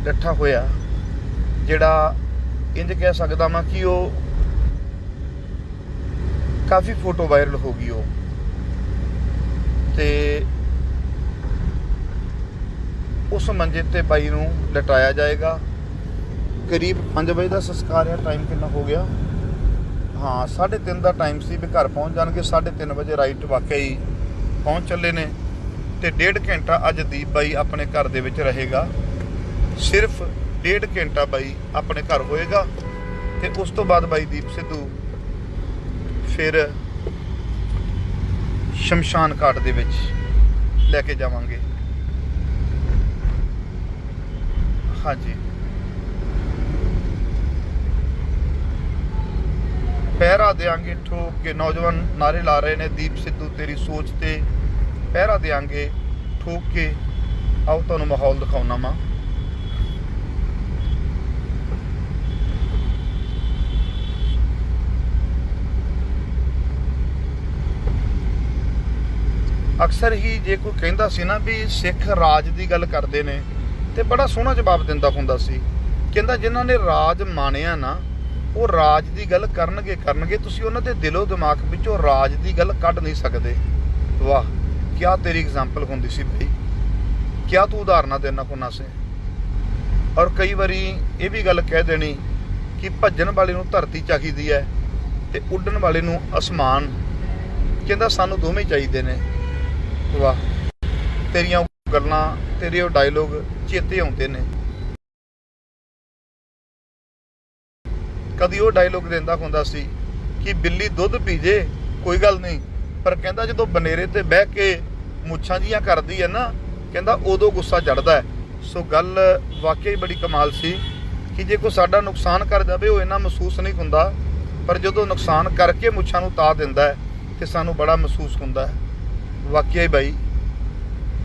Speaker 2: ਡੱਠਾ ਹੋਇਆ, ਜਿਹੜਾ ਇੰਜ ਕਹਿ ਸਕਦਾ ਮੈਂ ਕਿ ਉਹ ਕਾਫੀ ਫੋਟੋ ਵਾਇਰਲ ਹੋ ਗਈ ਉਹ। ਤੇ ਉਸ ਮੰਜੇ ਤੇ ਬਾਈ ਨੂੰ ਲਟਾਇਆ ਜਾਏਗਾ। ਕਰੀਬ 5 ਵਜੇ ਦਾ ਸੰਸਕਾਰ ਹੈ। ਟਾਈਮ ਕਿੰਨਾ ਹੋ ਗਿਆ? ਹਾਂ, 3:30 ਦਾ ਟਾਈਮ ਸੀ ਵੀ ਘਰ ਪਹੁੰਚ ਜਾਣਗੇ। 3:30 ਵਜੇ ਰਾਈਟ ਵਾਕਿਆ ਹੀ ਪਹੁੰਚ ਚੱਲੇ ਨੇ। ਤੇ 1.5 ਘੰਟਾ ਅੱਜ ਦੀਪ ਬਾਈ ਆਪਣੇ ਘਰ ਦੇ ਵਿੱਚ ਰਹੇਗਾ। ਸਿਰਫ 1.5 ਘੰਟਾ ਬਾਈ ਆਪਣੇ ਘਰ ਹੋਏਗਾ ਤੇ ਉਸ ਤੋਂ ਬਾਅਦ ਬਾਈ ਦੀਪ ਸਿੱਧੂ ਫਿਰ ਸ਼ਮਸ਼ਾਨ ਘਾਟ ਦੇ ਵਿੱਚ ਲੈ ਕੇ ਜਾਵਾਂਗੇ। ਹਾਂਜੀ, ਪਹਿਰਾ ਦੇਾਂਗੇ ਠੋਕ ਕੇ। ਨੌਜਵਾਨ ਨਾਰੇ ਲਾ ਰਹੇ ਨੇ, ਦੀਪ ਸਿੱਧੂ ਤੇਰੀ ਸੋਚ ਤੇ ਪਹਿਰਾ ਦੇਾਂਗੇ ਠੋਕ ਕੇ। ਆਓ ਤੁਹਾਨੂੰ ਮਾਹੌਲ ਦਿਖਾਉਣਾ ਵਾ। ਅਕਸਰ ਹੀ ਜੇ ਕੋਈ ਕਹਿੰਦਾ ਸੀ ਨਾ ਵੀ ਸਿੱਖ ਰਾਜ ਦੀ ਗੱਲ ਕਰਦੇ ਨੇ, ਤੇ ਬੜਾ ਸੋਹਣਾ ਜਵਾਬ ਦਿੰਦਾ ਹੁੰਦਾ ਸੀ। ਕਹਿੰਦਾ ਜਿਨ੍ਹਾਂ ਨੇ ਰਾਜ ਮਾਣਿਆ ਨਾ, ਉਹ ਰਾਜ ਦੀ ਗੱਲ ਕਰਨਗੇ। ਤੁਸੀਂ ਉਹਨਾਂ ਦੇ ਦਿਲੋਂ ਦਿਮਾਗ ਵਿੱਚੋਂ ਰਾਜ ਦੀ ਗੱਲ ਕੱਢ ਨਹੀਂ ਸਕਦੇ। ਵਾਹ, ਕਿਆ ਤੇਰੀ ਐਗਜ਼ਾਮਪਲ ਹੁੰਦੀ ਸੀ ਭਾਈ, ਕਿਆ ਤੂੰ ਉਦਾਹਰਨਾਂ ਦੇਣਾ ਹੁੰਦਾ ਸੀ। ਔਰ ਕਈ ਵਾਰੀ ਇਹ ਵੀ ਗੱਲ ਕਹਿ ਦੇਣੀ ਕਿ ਭੱਜਣ ਵਾਲੇ ਨੂੰ ਧਰਤੀ ਚਾਹੀਦੀ ਹੈ ਤੇ ਉੱਡਣ ਵਾਲੇ ਨੂੰ ਅਸਮਾਨ। ਕਹਿੰਦਾ ਸਾਨੂੰ ਦੋਵੇਂ ਚਾਹੀਦੇ ਨੇ। ਵਾਹ, ਤੇਰੀਆਂ ਗੱਲਾਂ, ਤੇਰੇ ਉਹ ਡਾਇਲੋਗ ਚੇਤੇ ਆਉਂਦੇ ਨੇ। ਕਦੀ ਉਹ ਡਾਇਲੋਗ ਦਿੰਦਾ ਹੁੰਦਾ ਸੀ ਕਿ ਬਿੱਲੀ ਦੁੱਧ ਪੀ ਜੇ ਕੋਈ ਗੱਲ ਨਹੀਂ, ਪਰ ਕਹਿੰਦਾ ਜਦੋਂ ਬਨੇਰੇ ਤੇ ਬਹਿ ਕੇ ਮੁੱਛਾਂ ਜੀਆਂ ਕਰਦੀ ਹੈ ਨਾ, ਕਹਿੰਦਾ ਉਦੋਂ ਗੁੱਸਾ ਚੜ੍ਹਦਾ ਹੈ। ਸੋ ਗੱਲ ਵਾਕਈ ਬੜੀ ਕਮਾਲ ਸੀ ਕਿ ਜੇ ਕੋਈ ਸਾਡਾ ਨੁਕਸਾਨ ਕਰ ਜਾਵੇ ਉਹ ਇੰਨਾ ਮਹਿਸੂਸ ਨਹੀਂ ਹੁੰਦਾ, ਪਰ ਜਦੋਂ ਨੁਕਸਾਨ ਕਰਕੇ ਮੁੱਛਾਂ ਨੂੰ ਤਾ ਦਿੰਦਾ ਹੈ ਤੇ ਸਾਨੂੰ ਬੜਾ ਮਹਿਸੂਸ ਹੁੰਦਾ ਹੈ। ਵਾਕਿਆ ਹੀ ਬਾਈ,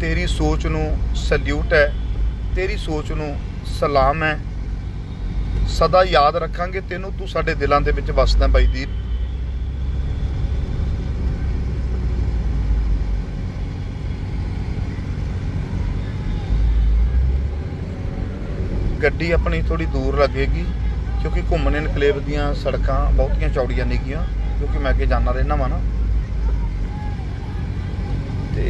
Speaker 2: ਤੇਰੀ ਸੋਚ ਨੂੰ ਸੈਲਿਊਟ ਹੈ, ਤੇਰੀ ਸੋਚ ਨੂੰ ਸਲਾਮ ਹੈ। ਸਦਾ ਯਾਦ ਰੱਖਾਂਗੇ ਤੈਨੂੰ, ਤੂੰ ਸਾਡੇ ਦਿਲਾਂ ਦੇ ਵਿੱਚ ਵਸਦਾ ਬਾਈ ਦੀਪ। ਗੱਡੀ ਆਪਣੀ ਥੋੜੀ ਦੂਰ ਲੱਗੇਗੀ ਕਿਉਂਕਿ ਘੁੰਮਣ ਇਨਕਲੇਵ ਦੀਆਂ ਸੜਕਾਂ ਬਹੁਤੀਆਂ ਚੌੜੀਆਂ ਨਹੀਂ ਗੀਆਂ, ਕਿਉਂਕਿ ਮੈਂ ਅੱਗੇ ਜਾਣਾ ਰਹਿਣਾ ਵਾ ਨਾ। ਤੇ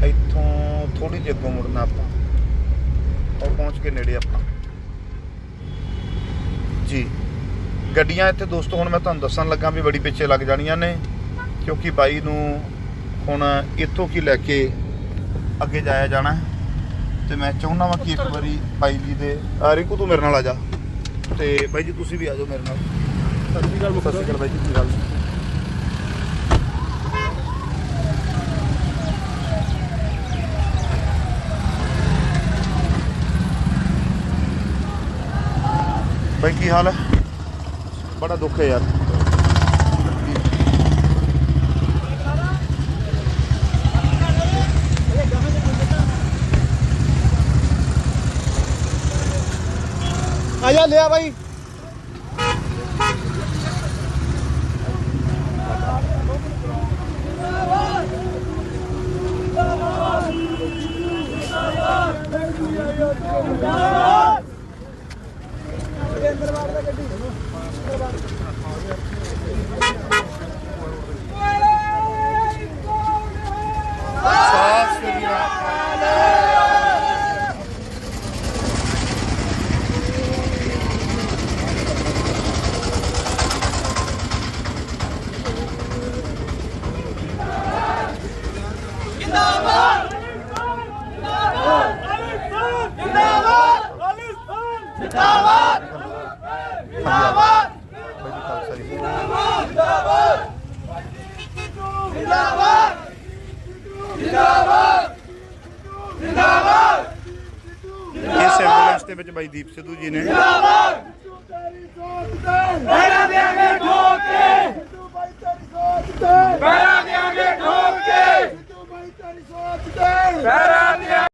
Speaker 2: ਇੱਥੋਂ ਥੋੜੀ ਜਿਹੀ ਅੱਗੋਂ ਮੁੜਨਾ ਆਪਾਂ, ਔਰ ਪਹੁੰਚ ਕੇ ਨੇੜੇ ਆਪਾਂ ਜੀ। ਗੱਡੀਆਂ ਇੱਥੇ ਦੋਸਤੋ ਹੁਣ ਮੈਂ ਤੁਹਾਨੂੰ ਦੱਸਣ ਲੱਗਾ ਵੀ ਬੜੀ ਪਿੱਛੇ ਲੱਗ ਜਾਣੀਆਂ ਨੇ, ਕਿਉਂਕਿ ਬਾਈ ਨੂੰ ਹੁਣ ਇੱਥੋਂ ਕੀ ਲੈ ਕੇ ਅੱਗੇ ਜਾਇਆ ਜਾਣਾ। ਤੇ ਮੈਂ ਚਾਹੁੰਦਾ ਵਾਂ ਕਿ ਇੱਕ ਵਾਰੀ ਬਾਈ ਜੀ ਦੇ ਰਿੰਕੂ ਤੂੰ ਮੇਰੇ ਨਾਲ ਆ ਜਾ, ਤੇ ਬਾਈ ਜੀ ਤੁਸੀਂ ਵੀ ਆ ਜਾਓ ਮੇਰੇ ਨਾਲ। ਸਤਿ ਸ਼੍ਰੀ ਅਕਾਲ। ਸਤਿ ਸ਼੍ਰੀ ਅਕਾਲ ਬਾਈ ਜੀ, ਕੀ ਗੱਲ? भाई की हाल है? बड़ा दुख है यार।
Speaker 3: आजा ले भाई।
Speaker 2: ਦੇ ਵਿੱਚ ਬਾਈ ਦੀਪ ਸਿੱਧੂ ਜੀ ਨੇ।
Speaker 1: ਪਹਿਰਾ ਦੇਾਂਗੇ ਠੋਕ ਕੇ,
Speaker 4: ਸਿੱਧੂ ਬਾਈ ਤੇਰੀ ਸੋਚ ਤੇ,
Speaker 1: ਪਹਿਰਾ ਦੇਾਂਗੇ ਠੋਕ ਕੇ,
Speaker 4: ਸਿੱਧੂ ਬਾਈ ਤੇਰੀ ਸੋਚ ਤੇ,
Speaker 1: ਪਹਿਰਾ ਦੇਾਂਗੇ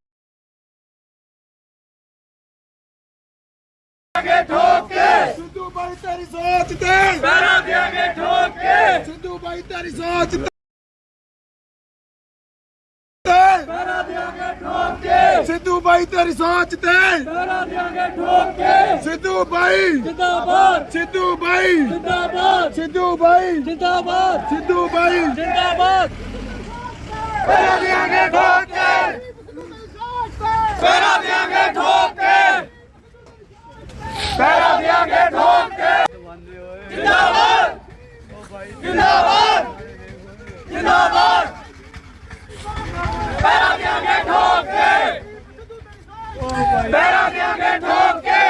Speaker 1: ਠੋਕ ਕੇ,
Speaker 4: ਸਿੱਧੂ ਬਾਈ ਤੇਰੀ ਸੋਚ ਤੇ,
Speaker 1: ਪਹਿਰਾ ਦੇਾਂਗੇ ਠੋਕ ਕੇ,
Speaker 4: ਸਿੱਧੂ ਬਾਈ ਤੇਰੀ ਸੋਚ ਤੇ,
Speaker 1: ਪਹਿਰਾ ਦੇਾਂਗੇ ਠੋਕ ਕੇ,
Speaker 4: ਸਿੱਧੂ ਬਾਈ ਤੇਰੀ ਸੋਚ ਤੇ,
Speaker 1: ਪਹਿਰਾ ਦੇਾਂਗੇ ਠੋਕ ਕੇ,
Speaker 4: ਸਿੱਧੂ ਬਾਈ
Speaker 1: ਜਿੰਦਾਬਾਦ,
Speaker 4: ਸਿੱਧੂ ਬਾਈ
Speaker 1: ਜਿੰਦਾਬਾਦ,
Speaker 4: ਸਿੱਧੂ ਬਾਈ
Speaker 1: ਜਿੰਦਾਬਾਦ,
Speaker 4: ਸਿੱਧੂ ਬਾਈ
Speaker 1: ਜਿੰਦਾਬਾਦ। ਪਹਿਰਾ ਦੇਾਂਗੇ ਠੋਕ ਕੇ, ਪਹਿਰਾ ਦੇਾਂਗੇ ਠੋਕ ਕੇ, ਪਹਿਰਾ ਦੇਾਂਗੇ ਠੋਕ ਕੇ, ਜਿੰਦਾਬਾਦ, ਜਿੰਦਾਬਾਦ, ਜਿੰਦਾਬਾਦ। ਪਹਿਰਾ ਦੇਾਂਗੇ ਠੋਕ ਕੇ, ਪਹਿਰਾ ਦੇਾਂਗੇ ਠੋਕ ਕੇ,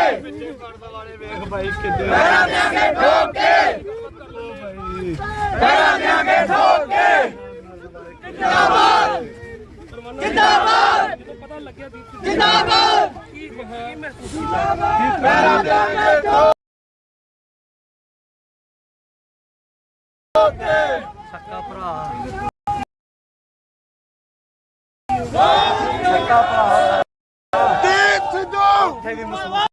Speaker 1: ਪਹਿਰਾ ਦੇਾਂਗੇ ਠੋਕ ਕੇ, ਪਹਿਰਾ ਦੇਾਂਗੇ ਠੋਕ ਕੇ, ਜਿੰਦਾਬਾਦ, ਜਿੰਦਾਬਾਦ, ਜਿੰਦਾਬਾਦ, ਪਹਿਰਾ ਦੇਾਂਗੇ ਠੋਕ ਕੇ। ਸੱਕਾ ਭਰਾ, ਸੱਕਾ ਭਰਾ
Speaker 4: ਦੀਪ ਸਿੱਧੂ
Speaker 1: ਉੱਥੇ ਵੀ ਮਸੂਦ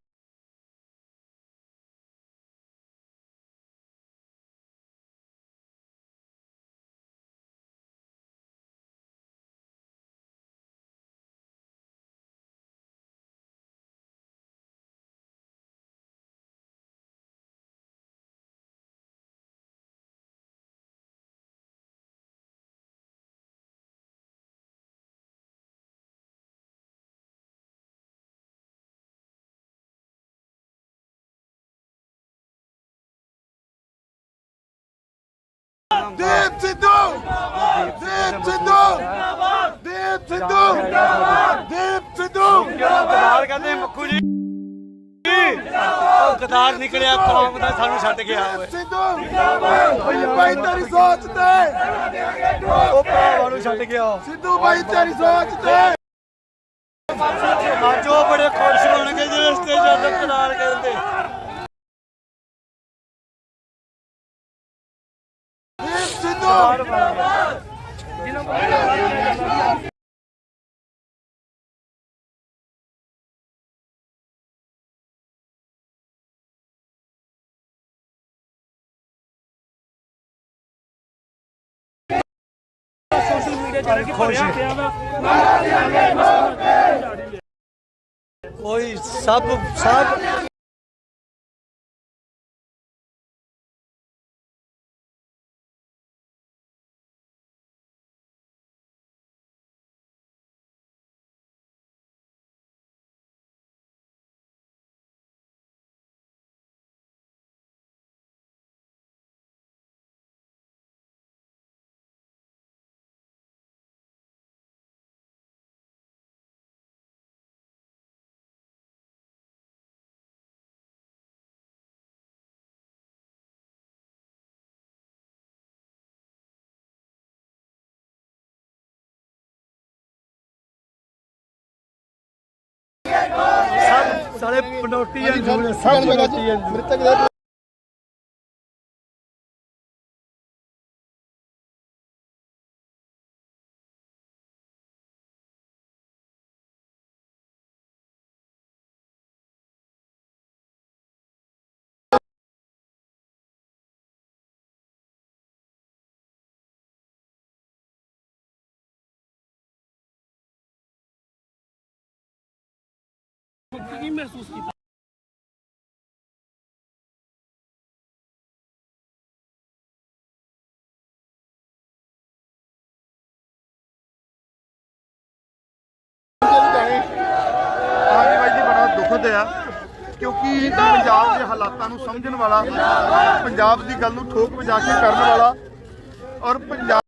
Speaker 4: ਦੀਪ ਸਿੱਧੂ ਦੀਪ ਸਿੱਧੂ ਦੀਪ ਸਿੱਧੂ ਦੀਪ ਸਿੱਧੂ
Speaker 1: ਗਦਾਰ ਕਹਿੰਦੇ ਮੱਖੂ ਜੀ ਉਹ ਗਦਾਰ ਨਿਕਲਿਆ ਕੌਮ ਦਾ ਸਾਨੂੰ ਛੱਡ ਗਿਆ ਓਏ
Speaker 4: ਸਿੱਧੂ ਬਾਈ ਤੇਰੀ ਸੋਚ ਤੇ,
Speaker 1: ਉਹ ਭਰਾਵਾਂ ਨੂੰ ਛੱਡ ਗਿਆ
Speaker 4: ਸਿੱਧੂ ਬਾਈ ਤੇਰੀ ਸੋਚ ਤੇ,
Speaker 1: ਅੱਜ ਉਹ ਬੜੇ ਖੁਸ਼ ਹੋਣਗੇ ਜਿਹੜੇ ਸਟੇਜਾਂ ਤੇ ਗਦਾਰ ਕਹਿੰਦੇ
Speaker 4: ਦੀਪ ਸਿੱਧੂ
Speaker 1: ਕੋਈ ਸਭ ਸਾਰੇ ਪਨੋਟੀ ਆ ਸਭ ਪਨੋਟੀ ਆ ਕੀ ਮਹਿਸੂਸ ਕੀਤਾ
Speaker 2: ਦੁਖਦ ਆ ਕਿਉਂਕਿ ਪੰਜਾਬ ਦੇ ਹਾਲਾਤਾਂ ਨੂੰ ਸਮਝਣ ਵਾਲਾ, ਪੰਜਾਬ ਦੀ ਗੱਲ ਨੂੰ ਠੋਕ ਵਜਾ ਕੇ ਕਰਨ ਵਾਲਾ ਔਰ ਪੰਜਾਬ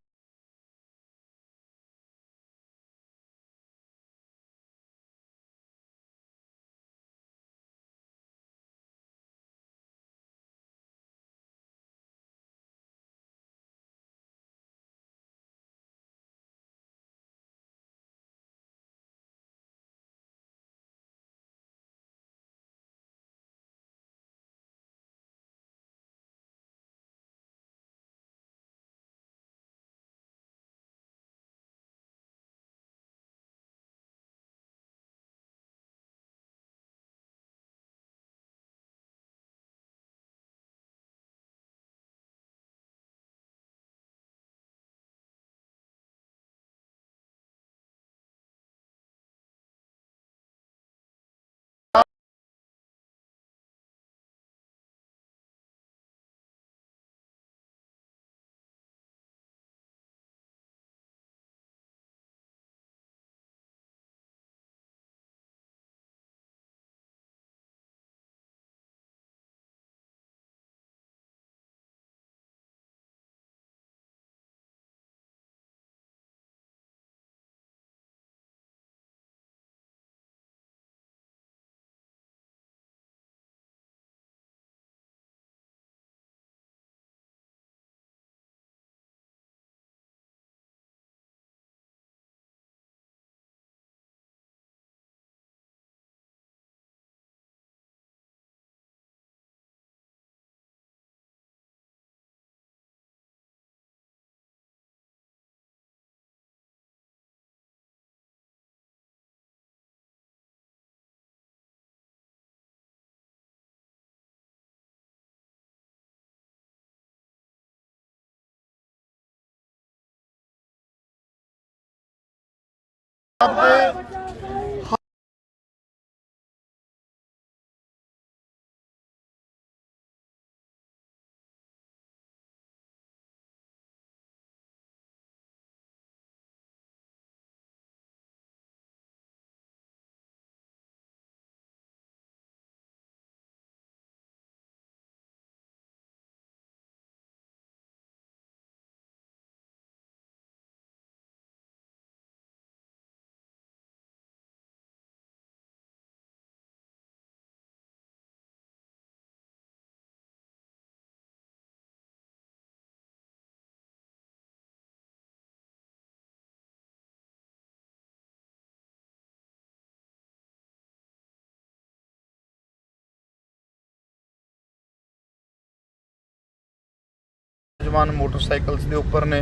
Speaker 2: ਨੌਜਵਾਨ ਮੋਟਰਸਾਈਕਲਸ ਦੇ ਉੱਪਰ ਨੇ,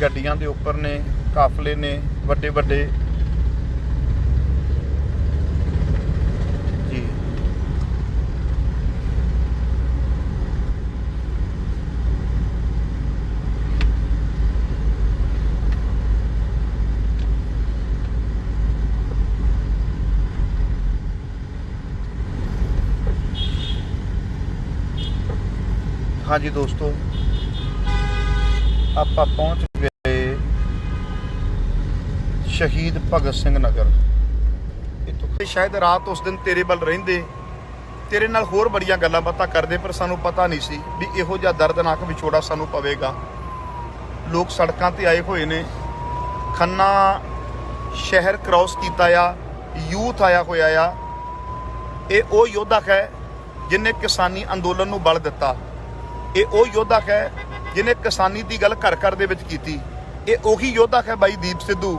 Speaker 2: ਗੱਡੀਆਂ ਦੇ ਉੱਪਰ ਨੇ, ਕਾਫਲੇ ਨੇ ਵੱਡੇ ਵੱਡੇ ਜੀ। हाँ जी दोस्तों, ਆਪਾਂ ਪਹੁੰਚ ਗਏ ਸ਼ਹੀਦ ਭਗਤ ਸਿੰਘ ਨਗਰ। ਇੱਥੋਂ ਸ਼ਾਇਦ ਰਾਤ ਉਸ ਦਿਨ ਤੇਰੇ ਵੱਲ ਰਹਿੰਦੇ, ਤੇਰੇ ਨਾਲ ਹੋਰ ਬੜੀਆਂ ਗੱਲਾਂ ਬਾਤਾਂ ਕਰਦੇ, ਪਰ ਸਾਨੂੰ ਪਤਾ ਨਹੀਂ ਸੀ ਵੀ ਇਹੋ ਜਿਹਾ ਦਰਦਨਾਕ ਵਿਛੋੜਾ ਸਾਨੂੰ ਪਵੇਗਾ। ਲੋਕ ਸੜਕਾਂ ਤੇ ਆਏ ਹੋਏ ਨੇ, ਖੰਨਾ ਸ਼ਹਿਰ ਕ੍ਰਾਸ ਕੀਤਾ ਆ, ਯੂਥ ਆਇਆ ਹੋਇਆ ਆ। ਇਹ ਉਹ ਯੋਧਾ ਹੈ ਜਿਹਨੇ ਕਿਸਾਨੀ ਅੰਦੋਲਨ ਨੂੰ ਬਲ ਦਿੱਤਾ। ਇਹ ਉਹ ਯੋਧਾ ਹੈ ਜਿਹਨੇ ਕਿਸਾਨੀ ਦੀ ਗੱਲ ਘਰ ਘਰ ਦੇ ਵਿੱਚ ਕੀਤੀ। ਇਹ ਉਹੀ ਯੋਧਾ ਹੈ ਬਾਈ ਦੀਪ ਸਿੱਧੂ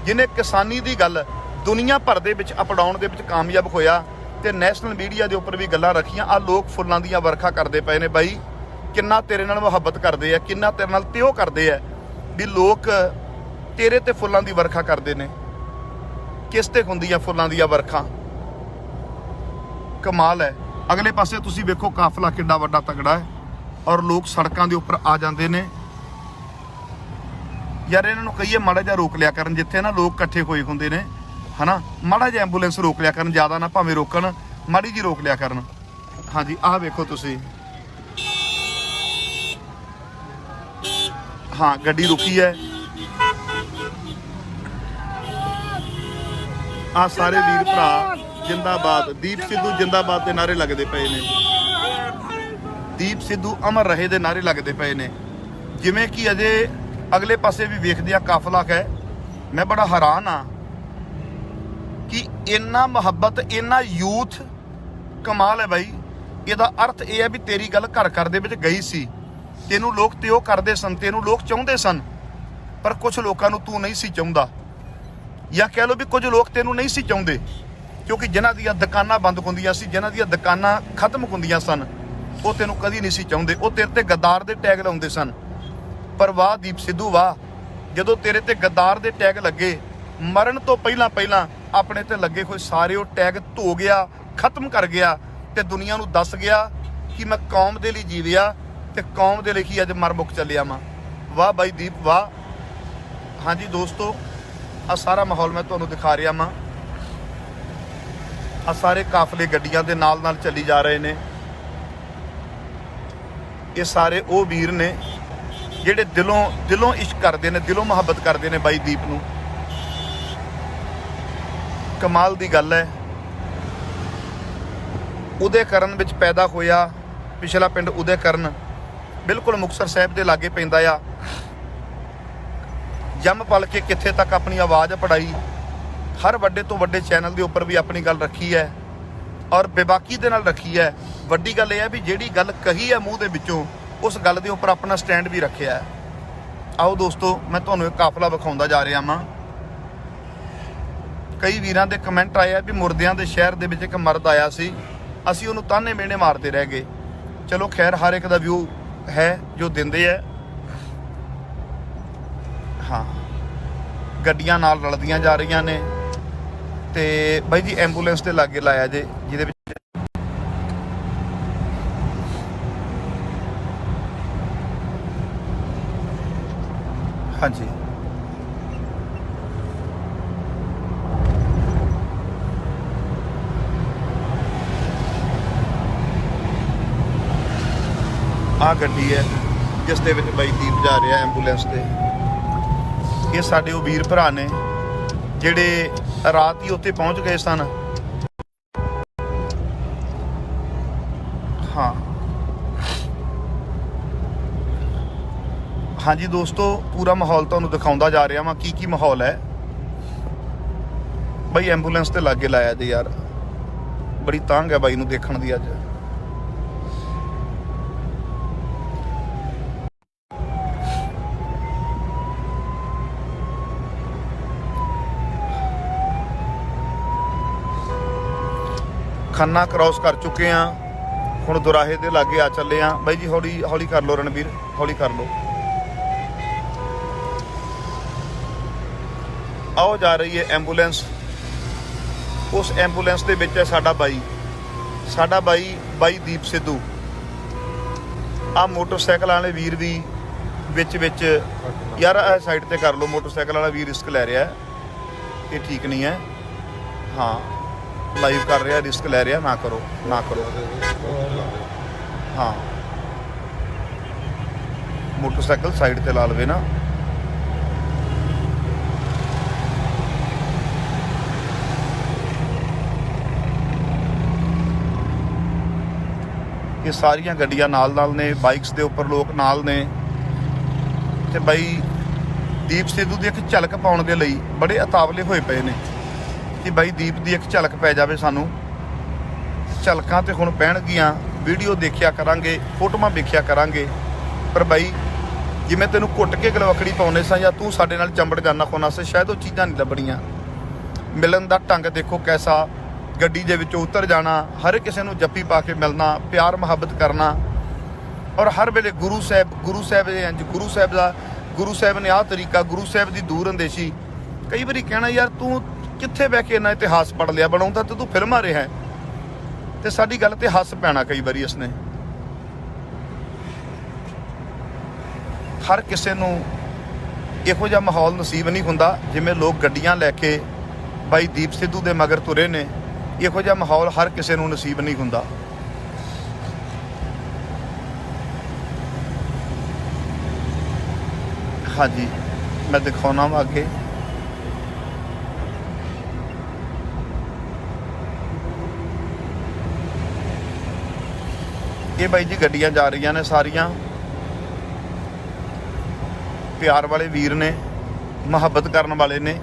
Speaker 2: ਜਿਹਨੇ ਕਿਸਾਨੀ ਦੀ ਗੱਲ ਦੁਨੀਆ ਭਰ ਦੇ ਵਿੱਚ ਅਪਣਾਉਣ ਦੇ ਵਿੱਚ ਕਾਮਯਾਬ ਹੋਇਆ ਤੇ ਨੈਸ਼ਨਲ ਮੀਡੀਆ ਦੇ ਉੱਪਰ ਵੀ ਗੱਲਾਂ ਰੱਖੀਆਂ। ਆ ਲੋਕ ਫੁੱਲਾਂ ਦੀਆਂ ਵਰਖਾ ਕਰਦੇ ਪਏ ਨੇ ਬਾਈ, ਕਿੰਨਾ ਤੇਰੇ ਨਾਲ ਮੁਹੱਬਤ ਕਰਦੇ ਆ, ਕਿੰਨਾ ਤੇਰੇ ਨਾਲ ਤਿਉ ਕਰਦੇ ਆ ਵੀ ਲੋਕ ਤੇਰੇ ਤੇ ਫੁੱਲਾਂ ਦੀ ਵਰਖਾ ਕਰਦੇ ਨੇ। ਕਿਸ ਤੇ ਹੁੰਦੀ ਆ ਫੁੱਲਾਂ ਦੀਆਂ ਵਰਖਾ? ਕਮਾਲ ਹੈ। ਅਗਲੇ ਪਾਸੇ ਤੁਸੀਂ ਵੇਖੋ ਕਾਫਲਾ ਕਿੱਡਾ ਵੱਡਾ ਤਗੜਾ ਹੈ ਔਰ ਲੋਕ ਸੜਕਾਂ ਦੇ ਉੱਪਰ ਆ ਜਾਂਦੇ ਨੇ। ਯਾਰ ਇਹਨਾਂ ਨੂੰ ਕਹੀਏ ਮਾੜਾ ਜਿਹਾ ਰੋਕ ਲਿਆ ਕਰਨ, ਜਿੱਥੇ ਨਾ ਲੋਕ ਇਕੱਠੇ ਹੋਏ ਹੁੰਦੇ ਨੇ ਹਨਾ, ਮਾੜਾ ਜਿਹਾ ਐਂਬੂਲੈਂਸ ਰੋਕ ਲਿਆ ਕਰਨ, ਜ਼ਿਆਦਾ ਨਾ ਭਾਵੇਂ ਰੋਕਣ, ਮਾੜੀ ਜੀ ਰੋਕ ਲਿਆ ਕਰਨ। ਹਾਂਜੀ ਆਹ ਵੇਖੋ ਤੁਸੀਂ, ਹਾਂ ਗੱਡੀ ਰੁਕੀ ਹੈ। ਆ ਸਾਰੇ ਵੀਰ ਭਰਾ ਜਿੰਦਾਬਾਦ, ਦੀਪ ਸਿੱਧੂ ਜਿੰਦਾਬਾਦ ਦੇ ਨਾਰੇ ਲੱਗਦੇ ਪਏ ਨੇ, ਦੀਪ ਸਿੱਧੂ ਅਮਰ ਰਹੇ ਦੇ ਨਾਰੇ ਲੱਗਦੇ ਪਏ ਨੇ। ਜਿਵੇਂ ਕਿ ਅਜੇ ਅਗਲੇ ਪਾਸੇ ਵੀ ਵੇਖਦੇ ਆ ਕਾਫਲਾ ਹੈ। ਮੈਂ ਬੜਾ ਹੈਰਾਨ ਆ ਕਿ ਇੰਨਾ ਮੁਹੱਬਤ, ਇੰਨਾ ਯੂਥ, ਕਮਾਲ ਹੈ ਬਾਈ। ਇਹਦਾ ਅਰਥ ਇਹ ਹੈ ਵੀ ਤੇਰੀ ਗੱਲ ਘਰ ਘਰ ਦੇ ਵਿੱਚ ਗਈ ਸੀ, ਤੈਨੂੰ ਲੋਕ ਤੇ ਉਹ ਕਰਦੇ ਸਨ, ਤੈਨੂੰ ਲੋਕ ਚਾਹੁੰਦੇ ਸਨ, ਪਰ ਕੁਝ ਲੋਕਾਂ ਨੂੰ ਤੂੰ ਨਹੀਂ ਸੀ ਚਾਹੁੰਦਾ, ਜਾਂ ਕਹਿ ਲਓ ਵੀ ਕੁਝ ਲੋਕ ਤੈਨੂੰ ਨਹੀਂ ਸੀ ਚਾਹੁੰਦੇ, ਕਿਉਂਕਿ ਜਿਨ੍ਹਾਂ ਦੀਆਂ ਦੁਕਾਨਾਂ ਬੰਦ ਹੁੰਦੀਆਂ ਸੀ, ਜਿਨ੍ਹਾਂ ਦੀਆਂ ਦੁਕਾਨਾਂ ਖਤਮ ਹੁੰਦੀਆਂ ਸਨ, ਉਹ ਤੈਨੂੰ ਕਦੀ ਨਹੀਂ ਸੀ ਚਾਹੁੰਦੇ। ਉਹ ਤੇਰੇ ਤੇ ਗੱਦਾਰ ਦੇ ਟੈਗ ਲਾਉਂਦੇ ਸਨ। ਪਰ ਵਾਹ ਦੀਪ ਸਿੱਧੂ ਵਾਹ, ਜਦੋਂ ਤੇਰੇ ਤੇ ਗੱਦਾਰ ਦੇ ਟੈਗ ਲੱਗੇ, ਮਰਨ ਤੋਂ ਪਹਿਲਾਂ ਪਹਿਲਾਂ ਆਪਣੇ ਤੇ ਲੱਗੇ ਹੋਏ ਸਾਰੇ ਉਹ ਟੈਗ ਧੋ ਗਿਆ, ਖਤਮ ਕਰ ਗਿਆ ਤੇ ਦੁਨੀਆ ਨੂੰ ਦੱਸ ਗਿਆ ਕਿ ਮੈਂ ਕੌਮ ਦੇ ਲਈ ਜੀਵਿਆ ਤੇ ਕੌਮ ਦੇ ਲਈ ਹੀ ਅੱਜ ਮਰ ਮੁੱਕ ਚੱਲਿਆ ਵਾਂ। ਵਾਹ ਬਾਈ ਦੀਪ ਵਾਹ। ਹਾਂਜੀ ਦੋਸਤੋ, ਆ ਸਾਰਾ ਮਾਹੌਲ ਮੈਂ ਤੁਹਾਨੂੰ ਦਿਖਾ ਰਿਹਾ ਵਾਂ। ਆ ਸਾਰੇ ਕਾਫਲੇ ਗੱਡੀਆਂ ਦੇ ਨਾਲ ਨਾਲ ਚੱਲੀ ਜਾ ਰਹੇ ਨੇ। ਇਹ ਸਾਰੇ ਉਹ ਵੀਰ ਨੇ ਜਿਹੜੇ ਦਿਲੋਂ ਇਸ਼ਕ ਕਰਦੇ ਨੇ, ਦਿਲੋਂ ਮੁਹੱਬਤ ਕਰਦੇ ਨੇ ਬਾਈ ਦੀਪ ਨੂੰ। ਕਮਾਲ ਦੀ ਗੱਲ ਹੈ। ਉਦੇ ਕਰਨ ਵਿੱਚ ਪੈਦਾ ਹੋਇਆ, ਪਿਛਲਾ ਪਿੰਡ ਉਦੇ ਕਰਨ ਬਿਲਕੁਲ ਮੁਕਤਸਰ ਸਾਹਿਬ ਦੇ ਲਾਗੇ ਪੈਂਦਾ ਆ। ਜੰਮ ਪਲ ਕੇ ਕਿੱਥੇ ਤੱਕ ਆਪਣੀ ਆਵਾਜ਼ ਪੜਾਈ, ਹਰ ਵੱਡੇ ਤੋਂ ਵੱਡੇ ਚੈਨਲ ਦੇ ਉੱਪਰ ਵੀ ਆਪਣੀ ਗੱਲ ਰੱਖੀ ਹੈ ਔਰ ਬੇਬਾਕੀ ਦੇ ਨਾਲ ਰੱਖੀ ਹੈ। ਵੱਡੀ ਗੱਲ ਇਹ ਹੈ ਵੀ ਜਿਹੜੀ ਗੱਲ ਕਹੀ ਹੈ ਮੂੰਹ ਦੇ ਵਿੱਚੋਂ, ਉਸ ਗੱਲ ਦੇ ਉੱਪਰ ਆਪਣਾ ਸਟੈਂਡ ਵੀ ਰੱਖਿਆ ਹੈ। ਆਓ ਦੋਸਤੋ, ਮੈਂ ਤੁਹਾਨੂੰ ਇੱਕ ਕਾਫਲਾ ਵਿਖਾਉਂਦਾ ਜਾ ਰਿਹਾ ਹਾਂ। ਕਈ ਵੀਰਾਂ ਦੇ ਕਮੈਂਟ ਆਏ ਆ ਵੀ ਮੁਰਦਿਆਂ ਦੇ ਸ਼ਹਿਰ ਦੇ ਵਿੱਚ ਇੱਕ ਮਰਦ ਆਇਆ ਸੀ, ਅਸੀਂ ਉਹਨੂੰ ਤਾਨੇ ਮਿਹਣੇ ਮਾਰਦੇ ਰਹਿ ਗਏ। ਚਲੋ ਖੈਰ, ਹਰ ਇੱਕ ਦਾ ਵਿਊ ਹੈ ਜੋ ਦਿੰਦੇ ਹੈ। ਹਾਂ, ਗੱਡੀਆਂ ਨਾਲ ਰਲਦੀਆਂ ਜਾ ਰਹੀਆਂ ਨੇ ਤੇ ਬਾਈ ਜੀ ਐਂਬੂਲੈਂਸ ਦੇ ਲਾਗੇ ਲਾਇਆ ਜੇ, ਜਿਹਦੇ ਵਿੱਚ ਹਾਂਜੀ ਆਹ ਗੱਡੀ ਹੈ ਜਿਸ ਦੇ ਵਿੱਚ ਬਾਈ ਦੀਪ ਜਾ ਰਿਹਾ ਐਂਬੂਲੈਂਸ ਤੇ। ਇਹ ਸਾਡੇ ਉਹ ਵੀਰ ਭਰਾ ਨੇ ਜਿਹੜੇ ਰਾਤ ਹੀ ਉੱਥੇ ਪਹੁੰਚ ਗਏ ਸਨ। ਹਾਂ ਹਾਂਜੀ ਦੋਸਤੋ, ਪੂਰਾ ਮਾਹੌਲ ਤੁਹਾਨੂੰ ਦਿਖਾਉਂਦਾ ਜਾ ਰਿਹਾ ਵਾਂ ਕੀ ਮਾਹੌਲ ਹੈ। ਬਾਈ ਐਂਬੂਲੈਂਸ ਤੇ ਲਾਗੇ ਲਾਇਆ ਜੀ ਯਾਰ, ਬੜੀ ਤੰਗ ਹੈ ਬਾਈ ਨੂੰ ਦੇਖਣ ਦੀ ਅੱਜ। ਖੰਨਾ ਕ੍ਰਾਸ ਕਰ ਚੁੱਕੇ ਆ, ਹੁਣ ਦੁਰਾਹੇ ਦੇ ਲਾਗੇ ਆ ਚੱਲੇ ਆ। ਬਾਈ ਜੀ ਹੌਲੀ ਹੌਲੀ ਕਰ ਲਓ ਰਣਵੀਰ, ਹੌਲੀ ਕਰ ਲਓ। ਆਓ ਜਾ ਰਹੀ ਹੈ ਐਂਬੂਲੈਂਸ। ਉਸ ਐਂਬੂਲੈਂਸ ਦੇ ਵਿੱਚ ਹੈ ਸਾਡਾ ਬਾਈ ਦੀਪ ਸਿੱਧੂ। ਆ ਮੋਟਰਸਾਈਕਲ ਵਾਲੇ ਵੀਰ ਵੀ ਵਿੱਚ ਯਾਰ ਇਹ ਸਾਈਡ ਤੇ ਕਰ ਲਓ। ਮੋਟਰਸਾਈਕਲ ਵਾਲਾ ਵੀਰ ਰਿਸਕ ਲੈ ਰਿਹਾ, ਇਹ ਠੀਕ ਨਹੀਂ ਹੈ। ਹਾਂ ਲਾਈਵ ਕਰ ਰਿਹਾ, ਰਿਸਕ ਲੈ ਰਿਹਾ, ਨਾ ਕਰੋ। ਹਾਂ ਮੋਟਰਸਾਈਕਲ ਸਾਈਡ ਤੇ ਲਾ ਲਵੇ ਨਾ। ਇਹ ਸਾਰੀਆਂ ਗੱਡੀਆਂ ਨਾਲ ਨੇ, ਬਾਈਕਸ ਦੇ ਉੱਪਰ ਲੋਕ ਨਾਲ ਨੇ ਤੇ ਬਾਈ ਦੀਪ ਸਿੱਧੂ ਦੀ ਇੱਕ ਝਲਕ ਪਾਉਣ ਦੇ ਲਈ ਬੜੇ ਉਤਾਵਲੇ ਹੋਏ ਪਏ ਨੇ ਕਿ ਬਾਈ ਦੀਪ ਦੀ ਇੱਕ ਝਲਕ ਪੈ ਜਾਵੇ ਸਾਨੂੰ। ਝਲਕਾਂ ਤੇ ਹੁਣ ਪੈਣਗੀਆਂ, ਵੀਡੀਓ ਦੇਖਿਆ ਕਰਾਂਗੇ, ਫੋਟੋਆਂ ਵੇਖਿਆ ਕਰਾਂਗੇ, ਪਰ ਬਾਈ ਜਿਵੇਂ ਤੈਨੂੰ ਘੁੱਟ ਕੇ ਗਲਵਕੜੀ ਪਾਉਣੇ ਸਾਂ ਜਾਂ ਤੂੰ ਸਾਡੇ ਨਾਲ ਚੰਬੜ ਜਾਣਾ ਖੋਨਾ ਸੀ, ਸ਼ਾਇਦ ਉਹ ਚੀਜ਼ਾਂ ਨਹੀਂ ਲੱਭਣੀਆਂ। ਮਿਲਣ ਦਾ ਢੰਗ ਦੇਖੋ ਕੈਸਾ, ਗੱਡੀ ਦੇ ਵਿੱਚੋਂ ਉਤਰ ਜਾਣਾ, ਹਰ ਕਿਸੇ ਨੂੰ ਜੱਫੀ ਪਾ ਕੇ ਮਿਲਣਾ, ਪਿਆਰ ਮੁਹੱਬਤ ਕਰਨਾ, ਔਰ ਹਰ ਵੇਲੇ ਗੁਰੂ ਸਾਹਿਬ ਨੇ ਆਹ ਤਰੀਕਾ, ਗੁਰੂ ਸਾਹਿਬ ਦੀ ਦੂਰ ਅੰਦੇਸ਼ੀ। ਕਈ ਵਾਰੀ ਕਹਿਣਾ ਯਾਰ ਤੂੰ ਕਿੱਥੇ ਬਹਿ ਕੇ ਇੰਨਾ ਇਤਿਹਾਸ ਪੜ੍ਹ ਲਿਆ, ਬਣਾਉਂਦਾ ਤੇ ਤੂੰ ਫਿਲਮਾਂ ਰਿਹਾ ਤੇ ਸਾਡੀ ਗੱਲ ਤੇ ਹੱਸ ਪੈਣਾ ਕਈ ਵਾਰੀ ਇਸਨੇ। ਹਰ ਕਿਸੇ ਨੂੰ ਇਹੋ ਜਿਹਾ ਮਾਹੌਲ ਨਸੀਬ ਨਹੀਂ ਹੁੰਦਾ ਜਿਵੇਂ ਲੋਕ ਗੱਡੀਆਂ ਲੈ ਕੇ ਬਾਈ ਦੀਪ ਸਿੱਧੂ ਦੇ ਮਗਰ ਤੁਰੇ ਨੇ। ਇਹੋ ਜਿਹਾ ਮਾਹੌਲ ਹਰ ਕਿਸੇ ਨੂੰ ਨਸੀਬ ਨਹੀਂ ਹੁੰਦਾ। ਹਾਂਜੀ ਮੈਂ ਦਿਖਾਉਣਾ ਵਾ ਅੱਗੇ। ਇਹ ਬਾਈ ਜੀ ਗੱਡੀਆਂ ਜਾ ਰਹੀਆਂ ਨੇ ਸਾਰੀਆਂ, ਪਿਆਰ ਵਾਲੇ ਵੀਰ ਨੇ, ਮੁਹੱਬਤ ਕਰਨ ਵਾਲੇ ਨੇ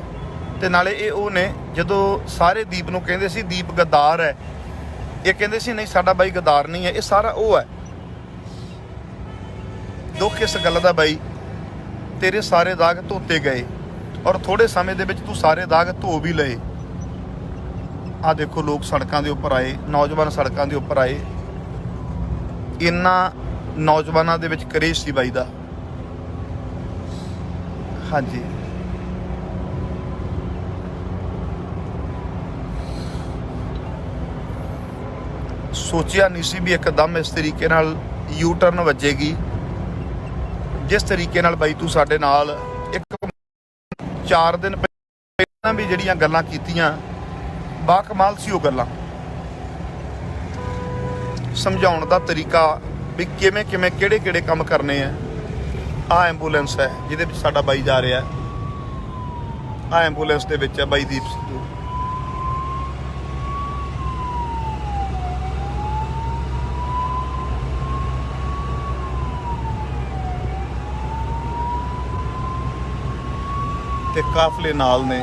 Speaker 2: ਤੇ ਨਾਲੇ ਇਹ ਉਹ ਨੇ ਜਦੋਂ ਸਾਰੇ ਦੀਪ ਨੂੰ ਕਹਿੰਦੇ ਸੀ ਦੀਪ ਗੱਦਾਰ ਹੈ, ਇਹ ਕਹਿੰਦੇ ਸੀ ਨਹੀਂ ਸਾਡਾ ਬਾਈ ਗੱਦਾਰ ਨਹੀਂ ਹੈ। ਇਹ ਸਾਰਾ ਉਹ ਹੈ। ਦੁੱਖ ਇਸ ਗੱਲ ਦਾ ਬਾਈ, ਤੇਰੇ ਸਾਰੇ ਦਾਗ ਧੋਤੇ ਗਏ ਔਰ ਥੋੜੇ ਸਮੇਂ ਦੇ ਵਿੱਚ ਤੂੰ ਸਾਰੇ ਦਾਗ ਧੋ ਵੀ ਲਏ। ਆਹ ਦੇਖੋ ਲੋਕ ਸੜਕਾਂ ਦੇ ਉੱਪਰ ਆਏ, ਨੌਜਵਾਨ ਸੜਕਾਂ ਦੇ ਉੱਪਰ ਆਏ। ਇੰਨਾ ਨੌਜਵਾਨਾਂ ਦੇ ਵਿੱਚ ਕਰੇਜ ਸੀ ਬਾਈ ਦਾ। ਹਾਂਜੀ ਸੋਚਿਆ ਨਹੀਂ ਸੀ ਵੀ ਇੱਕਦਮ ਇਸ ਤਰੀਕੇ ਨਾਲ ਯੂ ਟਰਨ ਵੱਜੇਗੀ। ਜਿਸ ਤਰੀਕੇ ਨਾਲ ਬਾਈ ਤੂੰ ਸਾਡੇ ਨਾਲ 4 ਦਿਨ ਪਹਿਲਾਂ ਵੀ ਜਿਹੜੀਆਂ ਗੱਲਾਂ ਕੀਤੀਆਂ, ਬਾ ਕਮਾਲ ਸੀ ਉਹ ਗੱਲਾਂ। ਸਮਝਾਉਣ ਦਾ ਤਰੀਕਾ ਵੀ ਕਿਵੇਂ ਕਿਹੜੇ ਕੰਮ ਕਰਨੇ ਆ। ਆਹ ਐਂਬੂਲੈਂਸ ਹੈ ਜਿਹਦੇ ਵਿੱਚ ਸਾਡਾ ਬਾਈ ਜਾ ਰਿਹਾ। ਆਹ ਐਂਬੂਲੈਂਸ ਦੇ ਵਿੱਚ ਹੈ ਬਾਈ ਦੀਪ ਸਿੱਧੂ। ਤੇ ਕਾਫਲੇ ਨਾਲ ਨੇ।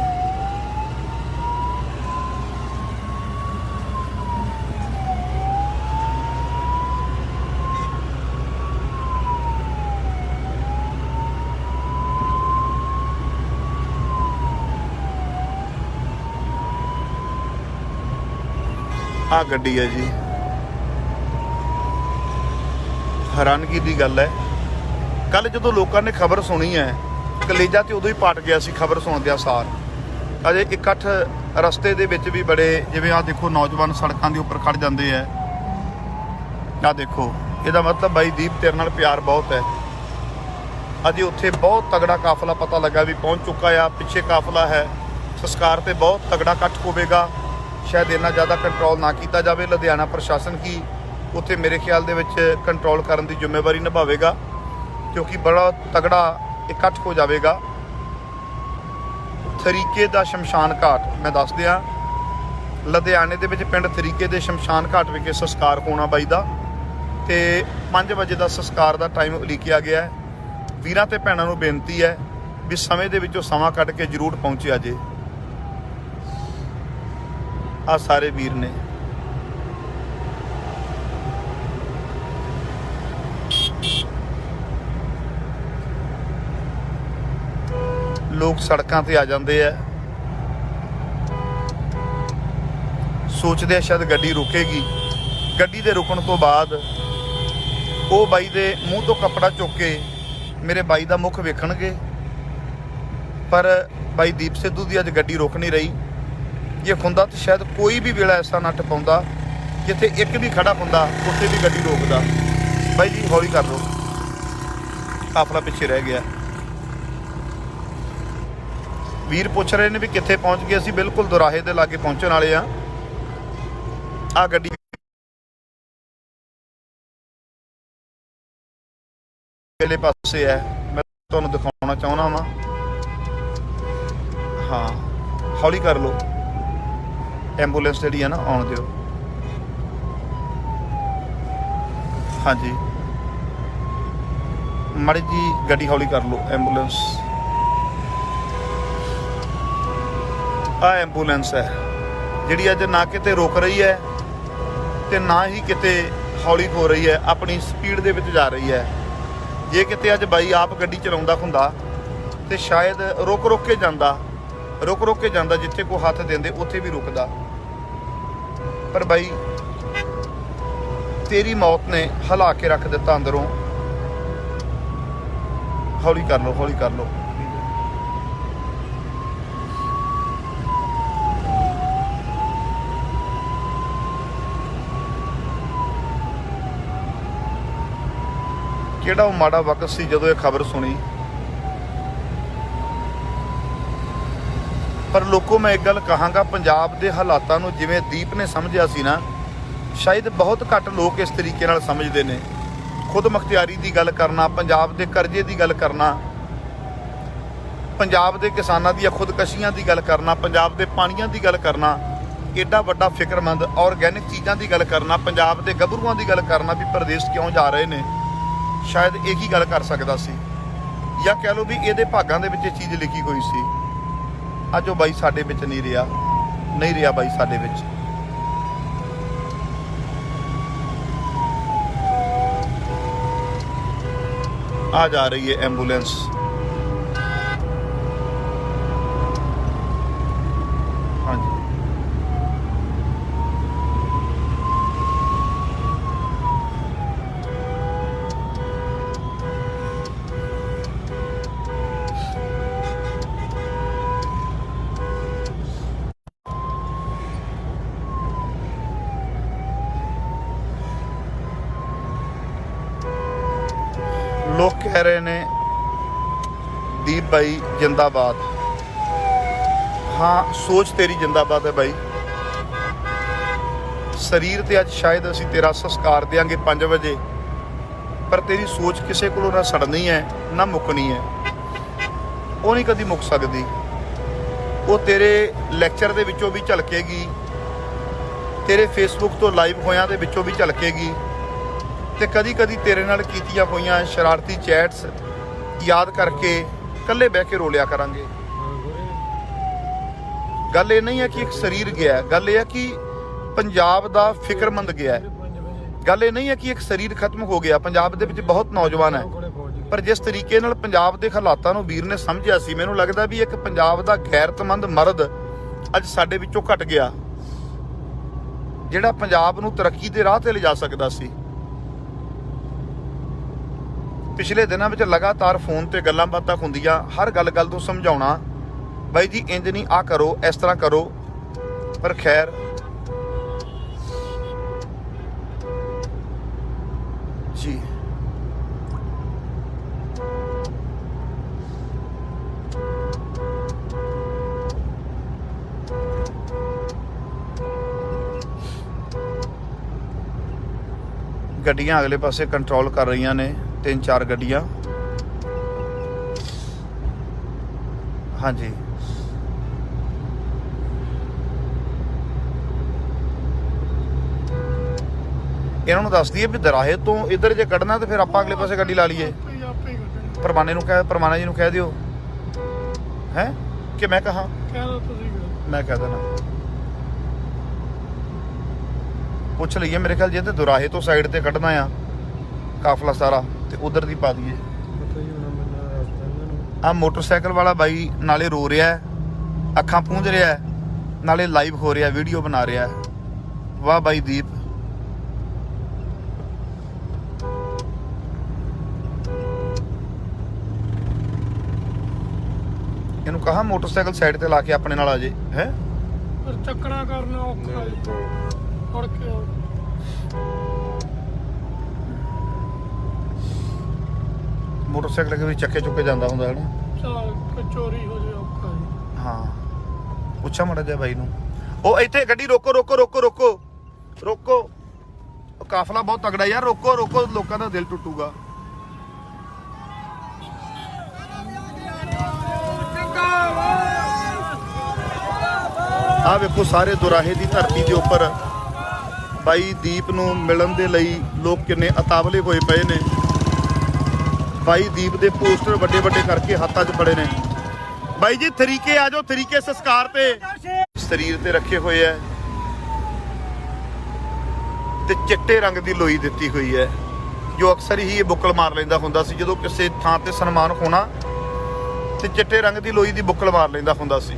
Speaker 2: ਆ ਗੱਡੀ ਹੈ ਜੀ। ਹੈਰਾਨਗੀ ਦੀ ਗੱਲ ਹੈ, ਕੱਲ ਜਦੋਂ ਲੋਕਾਂ ਨੇ ਖਬਰ ਸੁਣੀ ਹੈ ਕਲੇਜਾ ਤੇ ਉਦੋਂ ਹੀ ਪਾਟ ਗਿਆ ਸੀ ਖਬਰ ਸੁਣਦਿਆਂ ਸਾਰ। ਅਜੇ ਇਕੱਠ ਰਸਤੇ ਦੇ ਵਿੱਚ ਵੀ ਬੜੇ, ਜਿਵੇਂ ਆਹ ਦੇਖੋ ਨੌਜਵਾਨ ਸੜਕਾਂ ਦੇ ਉੱਪਰ ਖੜ ਜਾਂਦੇ ਆ। ਆਹ ਦੇਖੋ, ਇਹਦਾ ਮਤਲਬ ਬਾਈ ਦੀਪ ਤੇਰੇ ਨਾਲ ਪਿਆਰ ਬਹੁਤ ਹੈ। ਅਜੇ ਉੱਥੇ ਬਹੁਤ ਤਗੜਾ ਕਾਫਲਾ ਪਤਾ ਲੱਗਾ ਵੀ ਪਹੁੰਚ ਚੁੱਕਾ ਆ। ਪਿੱਛੇ ਕਾਫਲਾ ਹੈ, ਸੰਸਕਾਰ ਤੇ ਬਹੁਤ ਤਗੜਾ ਇਕੱਠ ਹੋਵੇਗਾ। ਸ਼ਾਇਦ ਇੰਨਾ ਜ਼ਿਆਦਾ ਕੰਟਰੋਲ ਨਾ ਕੀਤਾ ਜਾਵੇ। ਲੁਧਿਆਣਾ ਪ੍ਰਸ਼ਾਸਨ ਕੀ ਉੱਥੇ ਮੇਰੇ ਖਿਆਲ ਦੇ ਵਿੱਚ ਕੰਟਰੋਲ ਕਰਨ ਦੀ ਜ਼ਿੰਮੇਵਾਰੀ ਨਿਭਾਵੇਗਾ, ਕਿਉਂਕਿ ਬੜਾ ਤਗੜਾ ਇਕੱਠ ਹੋ ਜਾਵੇਗਾ। ਥਰੀਕੇ ਦਾ ਸ਼ਮਸ਼ਾਨ ਘਾਟ ਮੈਂ ਦੱਸ ਦਿਆਂ, ਲੁਧਿਆਣੇ ਦੇ ਵਿੱਚ ਪਿੰਡ ਥਰੀਕੇ ਦੇ ਸ਼ਮਸ਼ਾਨ ਘਾਟ ਵਿਖੇ ਸੰਸਕਾਰ ਹੋਣਾ ਬਾਈ ਦਾ, ਤੇ 5 ਵਜੇ ਦਾ ਸੰਸਕਾਰ ਦਾ ਟਾਈਮ ਉਲੀਕਿਆ ਗਿਆ ਹੈ। ਵੀਰਾਂ ਤੇ ਭੈਣਾਂ ਨੂੰ ਬੇਨਤੀ ਹੈ ਵੀ ਸਮੇਂ ਦੇ ਵਿੱਚੋਂ ਸਮਾਂ ਕੱਢ ਕੇ ਜ਼ਰੂਰ ਪਹੁੰਚਿਆ ਜੇ। ਆ ਸਾਰੇ ਵੀਰ ਨੇ। ਲੋਕ ਸੜਕਾਂ ਤੇ ਆ ਜਾਂਦੇ ਆ, ਸੋਚਦੇ ਆ ਸ਼ਾਇਦ ਗੱਡੀ ਰੁਕੇਗੀ। ਗੱਡੀ ਦੇ ਰੁਕਣ ਤੋਂ ਬਾਅਦ ਉਹ ਬਾਈ ਦੇ ਮੂੰਹ ਤੋਂ ਕੱਪੜਾ ਚੁੱਕ ਕੇ ਮੇਰੇ ਬਾਈ ਦਾ ਮੁੱਖ ਵੇਖਣਗੇ, ਪਰ ਬਾਈ ਦੀਪ ਸਿੱਧੂ ਦੀ ਅੱਜ ਗੱਡੀ ਰੁਕ ਨਹੀਂ ਰਹੀ। ਜੇ ਹੁੰਦਾ ਤਾਂ ਸ਼ਾਇਦ ਕੋਈ ਵੀ ਵੇਲਾ ਐਸਾ ਨੱਟ ਪਾਉਂਦਾ ਜਿੱਥੇ ਇੱਕ ਵੀ ਖੜਾ ਹੁੰਦਾ ਉੱਥੇ ਵੀ ਗੱਡੀ ਰੋਕਦਾ। ਬਾਈ ਜੀ ਹੌਲੀ ਕਰ ਲਓ, ਕਾਫਲਾ ਪਿੱਛੇ ਰਹਿ ਗਿਆ। ਵੀਰ ਪੁੱਛ ਰਹੇ ਨੇ ਵੀ ਕਿੱਥੇ ਪਹੁੰਚ ਗਏ। ਅਸੀਂ ਬਿਲਕੁਲ ਦੁਰਾਹੇ ਦੇ ਲਾਗੇ ਪਹੁੰਚਣ ਵਾਲੇ ਆ। ਆ ਗੱਡੀ ਪਹਿਲੇ ਪਾਸੇ ਹੈ, ਮੈਂ ਤੁਹਾਨੂੰ ਦਿਖਾਉਣਾ ਚਾਹੁੰਦਾ ਵਾਂ। ਹਾਂ ਹੌਲੀ ਕਰ ਲਓ, ਐਂਬੂਲੈਂਸ ਜਿਹੜੀ ਹੈ ਨਾ ਆਉਣ ਦਿਓ। ਹਾਂਜੀ ਮਾੜੀ ਜੀ ਗੱਡੀ ਹੌਲੀ ਕਰ ਲਓ। ਐਂਬੂਲੈਂਸ, ਆ ਐਂਬੂਲੈਂਸ ਹੈ ਜਿਹੜੀ ਅੱਜ ਨਾ ਕਿਤੇ ਰੁਕ ਰਹੀ ਹੈ ਤੇ ਨਾ ਹੀ ਕਿਤੇ ਹੌਲੀ ਹੋ ਰਹੀ ਹੈ, ਆਪਣੀ ਸਪੀਡ ਦੇ ਵਿੱਚ ਜਾ ਰਹੀ ਹੈ। ਜੇ ਕਿਤੇ ਅੱਜ ਬਾਈ ਆਪ ਗੱਡੀ ਚਲਾਉਂਦਾ ਹੁੰਦਾ ਤੇ ਸ਼ਾਇਦ ਰੁਕ ਕੇ ਜਾਂਦਾ, ਜਿੱਥੇ ਕੋਈ ਹੱਥ ਦਿੰਦੇ ਉੱਥੇ ਵੀ ਰੁਕਦਾ। ਪਰ ਬਾਈ ਤੇਰੀ ਮੌਤ ਨੇ ਹਿਲਾ ਕੇ ਰੱਖ ਦਿੱਤਾ ਅੰਦਰੋਂ। ਹੌਲੀ ਕਰ ਲਓ। ਕਿਹੜਾ ਉਹ ਮਾੜਾ ਵਕਤ ਸੀ ਜਦੋਂ ਇਹ ਖਬਰ ਸੁਣੀ। ਪਰ ਲੋਕੋ ਮੈਂ ਇੱਕ ਗੱਲ ਕਹਾਂਗਾ, ਪੰਜਾਬ ਦੇ ਹਾਲਾਤਾਂ ਨੂੰ ਜਿਵੇਂ ਦੀਪ ਨੇ ਸਮਝਿਆ ਸੀ ਨਾ, ਸ਼ਾਇਦ ਬਹੁਤ ਘੱਟ ਲੋਕ ਇਸ ਤਰੀਕੇ ਨਾਲ ਸਮਝਦੇ ਨੇ। ਖੁਦ ਮੁਖਤਿਆਰੀ ਦੀ ਗੱਲ ਕਰਨਾ, ਪੰਜਾਬ ਦੇ ਕਰਜ਼ੇ ਦੀ ਗੱਲ ਕਰਨਾ, ਪੰਜਾਬ ਦੇ ਕਿਸਾਨਾਂ ਦੀਆਂ ਖੁਦਕਸ਼ੀਆਂ ਦੀ ਗੱਲ ਕਰਨਾ, ਪੰਜਾਬ ਦੇ ਪਾਣੀਆਂ ਦੀ ਗੱਲ ਕਰਨਾ, ਏਡਾ ਵੱਡਾ ਫਿਕਰਮੰਦ ਆਰਗੈਨਿਕ ਚੀਜ਼ਾਂ ਦੀ ਗੱਲ ਕਰਨਾ, ਪੰਜਾਬ ਦੇ ਗੱਭਰੂਆਂ ਦੀ ਗੱਲ ਕਰਨਾ ਵੀ ਪ੍ਰਦੇਸ਼ ਕਿਉਂ ਜਾ ਰਹੇ ਨੇ, ਸ਼ਾਇਦ ਇਹੀ ਗੱਲ ਕਰ ਸਕਦਾ ਸੀ। ਜਾਂ ਕਹਿ ਲਓ ਵੀ ਇਹਦੇ ਭਾਗਾਂ ਦੇ ਵਿੱਚ ਇਹ ਚੀਜ਼ ਲਿਖੀ ਹੋਈ ਸੀ। ਅੱਜ ਉਹ ਬਾਈ ਸਾਡੇ ਵਿੱਚ ਨਹੀਂ ਰਿਹਾ ਬਾਈ ਸਾਡੇ ਵਿੱਚ। ਆ ਜਾ ਰਹੀ ਹੈ ਐਂਬੂਲੈਂਸ। ਹਾਂਜੀ ਲੋਕ ਕਹਿ ਰਹੇ ਨੇ ਦੀਪ ਬਾਈ ਜਿੰਦਾਬਾਦ। ਹਾਂ ਸੋਚ ਤੇਰੀ ਜਿੰਦਾਬਾਦ ਹੈ ਬਾਈ। ਸਰੀਰ ਤੇ ਅੱਜ ਸ਼ਾਇਦ ਅਸੀਂ ਤੇਰਾ ਸੰਸਕਾਰ ਦੇਾਂਗੇ 5 ਵਜੇ, ਪਰ ਤੇਰੀ ਸੋਚ ਕਿਸੇ ਕੋਲੋਂ ਨਾ ਸੜਨੀ ਹੈ ਨਾ ਮੁੱਕਣੀ ਹੈ। ਉਹ ਨਹੀਂ ਕਦੀ ਮੁੱਕ ਸਕਦੀ। ਉਹ ਤੇਰੇ ਲੈਕਚਰ ਦੇ ਵਿੱਚੋਂ ਵੀ ਝਲਕੇਗੀ, ਤੇਰੇ ਫੇਸਬੁੱਕ ਤੋਂ ਲਾਈਵ ਹੋਇਆਂ ਦੇ ਵਿੱਚੋਂ ਵੀ ਝਲਕੇਗੀ, ਤੇ ਕਦੀ ਕਦੀ ਤੇਰੇ ਨਾਲ ਕੀਤੀਆਂ ਹੋਈਆਂ ਸ਼ਰਾਰਤੀ ਚੈਟਸ ਯਾਦ ਕਰਕੇ ਇਕੱਲੇ ਬਹਿ ਕੇ ਰੋ ਲਿਆ ਕਰਾਂਗੇ। ਗੱਲ ਇਹ ਨਹੀਂ ਹੈ ਕਿ ਇੱਕ ਸਰੀਰ ਗਿਆ, ਗੱਲ ਇਹ ਹੈ ਕਿ ਪੰਜਾਬ ਦਾ ਫਿਕਰਮੰਦ ਗਿਆ। ਗੱਲ ਇਹ ਨਹੀਂ ਹੈ ਕਿ ਇੱਕ ਸਰੀਰ ਖਤਮ ਹੋ ਗਿਆ। ਪੰਜਾਬ ਦੇ ਵਿੱਚ ਬਹੁਤ ਨੌਜਵਾਨ ਹੈ, ਪਰ ਜਿਸ ਤਰੀਕੇ ਨਾਲ ਪੰਜਾਬ ਦੇ ਹਾਲਾਤਾਂ ਨੂੰ ਵੀਰ ਨੇ ਸਮਝਿਆ ਸੀ, ਮੈਨੂੰ ਲੱਗਦਾ ਵੀ ਇੱਕ ਪੰਜਾਬ ਦਾ ਗੈਰਤਮੰਦ ਮਰਦ ਅੱਜ ਸਾਡੇ ਵਿੱਚੋਂ ਘਟ ਗਿਆ, ਜਿਹੜਾ ਪੰਜਾਬ ਨੂੰ ਤਰੱਕੀ ਦੇ ਰਾਹ ਤੇ ਲਿਜਾ ਸਕਦਾ ਸੀ। ਪਿਛਲੇ ਦਿਨਾਂ ਵਿੱਚ ਲਗਾਤਾਰ ਫੋਨ ਤੇ ਗੱਲਾਂ ਬਾਤਾਂ ਹੁੰਦੀਆਂ, ਹਰ ਗੱਲ ਤੋਂ ਸਮਝਾਉਣਾ ਬਾਈ ਜੀ ਇੰਜ ਨਹੀਂ, ਆ ਕਰੋ, ਇਸ ਤਰ੍ਹਾਂ ਕਰੋ, ਪਰ ਖੈਰ ਜੀ ਗੱਡੀਆਂ ਅਗਲੇ ਪਾਸੇ ਕੰਟਰੋਲ ਕਰ ਰਹੀਆਂ ਨੇ 3-4 ਗੱਡੀਆਂ। ਹਾਂਜੀ ਇਹਨਾਂ ਨੂੰ ਦੱਸ ਦਈਏ ਵੀ ਦਰਾਹੇ ਤੋਂ ਇੱਧਰ ਜੇ ਕੱਢਣਾ ਤੇ ਫਿਰ ਆਪਾਂ ਅਗਲੇ ਪਾਸੇ ਗੱਡੀ ਲਾ ਲਈਏ। ਪਰਮਾਨੇ ਨੂੰ ਕਹਿ, ਪਰਮਾਨਾ ਜੀ ਨੂੰ ਕਹਿ ਦਿਓ ਹੈ ਕਿ ਮੈਂ ਕਹਾਂ? ਮੈਂ ਕਹਿ ਦੇਣਾ, ਪੁੱਛ ਲਈਏ। ਮੇਰੇ ਖਿਆਲ ਜੇ ਤੇ ਦੁਰਾਹੇ ਤੋਂ ਸਾਈਡ ਤੇ ਕੱਢਣਾ ਆ ਕਾਫਲਾ ਸਾਰਾ ਤੇ ਉਧਰ ਦੀ ਪਾ ਦਈਏ। ਆ ਮੋਟਰਸਾਈਕਲ ਵਾਲਾ ਬਾਈ ਨਾਲੇ ਰੋ ਰਿਹਾ, ਅੱਖਾਂ ਪੂੰਝ ਰਿਹਾ, ਨਾਲੇ ਲਾਈਵ ਹੋ ਰਿਹਾ, ਵੀਡੀਓ ਬਣਾ ਰਿਹਾ। ਵਾਹ ਬਾਈ ਦੀਪ। ਇਹਨੂੰ ਕਹਾ ਮੋਟਰਸਾਈਕਲ ਸਾਈਡ ਤੇ ਲਾ ਕੇ ਆਪਣੇ ਨਾਲ ਆ ਜੇ। ਹੈ
Speaker 5: ਪਰ ਚੱਕਣਾ ਕਰਨਾ ਔਖਾ ਫੜ ਕੇ
Speaker 2: ਮੋਟਰਸਾਈਕਲ ਕੇ ਵੀ ਚੱਕੇ ਚੁੱਕੇ ਜਾਂਦਾ ਹੁੰਦਾ ਹੈ ਨਾ।
Speaker 5: ਚੱਲ ਚੋਰੀ ਹੋ ਜੇ ਔਖਾ ਜੀ।
Speaker 2: ਹਾਂ ਪੁੱਛਾ ਮੜਾ ਜਾ ਬਾਈ ਨੂੰ। ਉਹ ਇੱਥੇ ਗੱਡੀ ਰੋਕੋ ਰੋਕੋ ਰੋਕੋ ਰੋਕੋ ਰੋਕੋ, ਉਹ ਕਾਫਲਾ ਬਹੁਤ ਤਗੜਾ ਯਾਰ, ਰੋਕੋ ਰੋਕੋ, ਲੋਕਾਂ ਦਾ ਦਿਲ ਟੁੱਟੂਗਾ। ਆ ਵੇਖੋ ਸਾਰੇ ਦੁਰਾਹੇ ਦੀ ਧਰਤੀ ਦੇ ਉੱਪਰ ਬਾਈ ਦੀਪ ਨੂੰ ਮਿਲਣ ਦੇ ਲਈ ਲੋਕ ਕਿੰਨੇ ਉਤਾਵਲੇ ਹੋਏ ਪਏ ਨੇ। ਬਾਈ ਦੀਪ ਦੇ ਪੋਸਟਰ ਵੱਡੇ ਵੱਡੇ ਕਰਕੇ ਹੱਥਾਂ 'ਚ ਫੜੇ ਨੇ। ਬਾਈ ਜੀ ਤਰੀਕੇ ਆ ਜਾਓ, ਤਰੀਕੇ ਸੰਸਕਾਰ ਤੇ ਸਰੀਰ ਤੇ ਰੱਖੇ ਹੋਏ ਐ ਤੇ ਚਿੱਟੇ ਰੰਗ ਦੀ ਲੋਈ ਦਿੱਤੀ ਹੋਈ ਹੈ, ਜੋ ਅਕਸਰ ਹੀ ਇਹ ਬੁੱਕਲ ਮਾਰ ਲੈਂਦਾ ਹੁੰਦਾ ਸੀ। ਜਦੋਂ ਕਿਸੇ ਥਾਂ ਤੇ ਸਨਮਾਨ ਹੋਣਾ ਤੇ ਚਿੱਟੇ ਰੰਗ ਦੀ ਲੋਈ ਦੀ ਬੁੱਕਲ ਮਾਰ ਲੈਂਦਾ ਹੁੰਦਾ ਸੀ।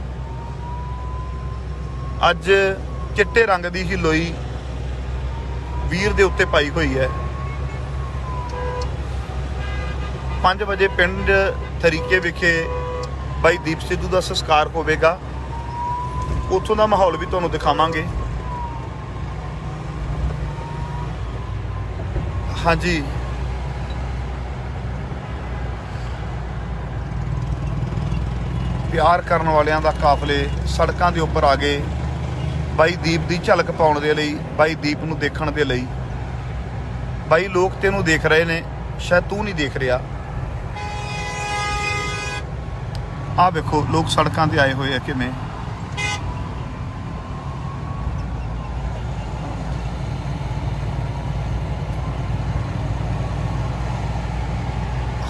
Speaker 2: ਅੱਜ ਚਿੱਟੇ ਰੰਗ ਦੀ ਹੀ ਲੋਈ ਵੀਰ ਦੇ ਉੱਤੇ ਪਾਈ ਹੋਈ ਹੈ। 5 ਵਜੇ ਪਿੰਡ ਤਰੀਕੇ ਵਿਖੇ ਬਾਈ ਦੀਪ ਸਿੱਧੂ ਦਾ ਸੰਸਕਾਰ ਹੋਵੇਗਾ। ਉੱਥੋਂ ਦਾ ਮਾਹੌਲ ਵੀ ਤੁਹਾਨੂੰ ਦਿਖਾਵਾਂਗੇ। ਹਾਂਜੀ ਪਿਆਰ ਕਰਨ ਵਾਲਿਆਂ ਦਾ ਕਾਫਲੇ ਸੜਕਾਂ ਦੇ ਉੱਪਰ ਆ ਗਏ ਬਾਈ ਦੀਪ ਦੀ ਝਲਕ ਪਾਉਣ ਦੇ ਲਈ, ਬਾਈ ਦੀਪ ਨੂੰ ਦੇਖਣ ਦੇ ਲਈ। ਬਾਈ ਲੋਕ ਤੈਨੂੰ ਦੇਖ ਰਹੇ ਨੇ, ਸ਼ਾਇਦ ਤੂੰ ਨਹੀਂ ਦੇਖ ਰਿਹਾ। ਆਹ ਵੇਖੋ ਲੋਕ ਸੜਕਾਂ ਤੇ ਆਏ ਹੋਏ ਆ ਕਿਵੇਂ।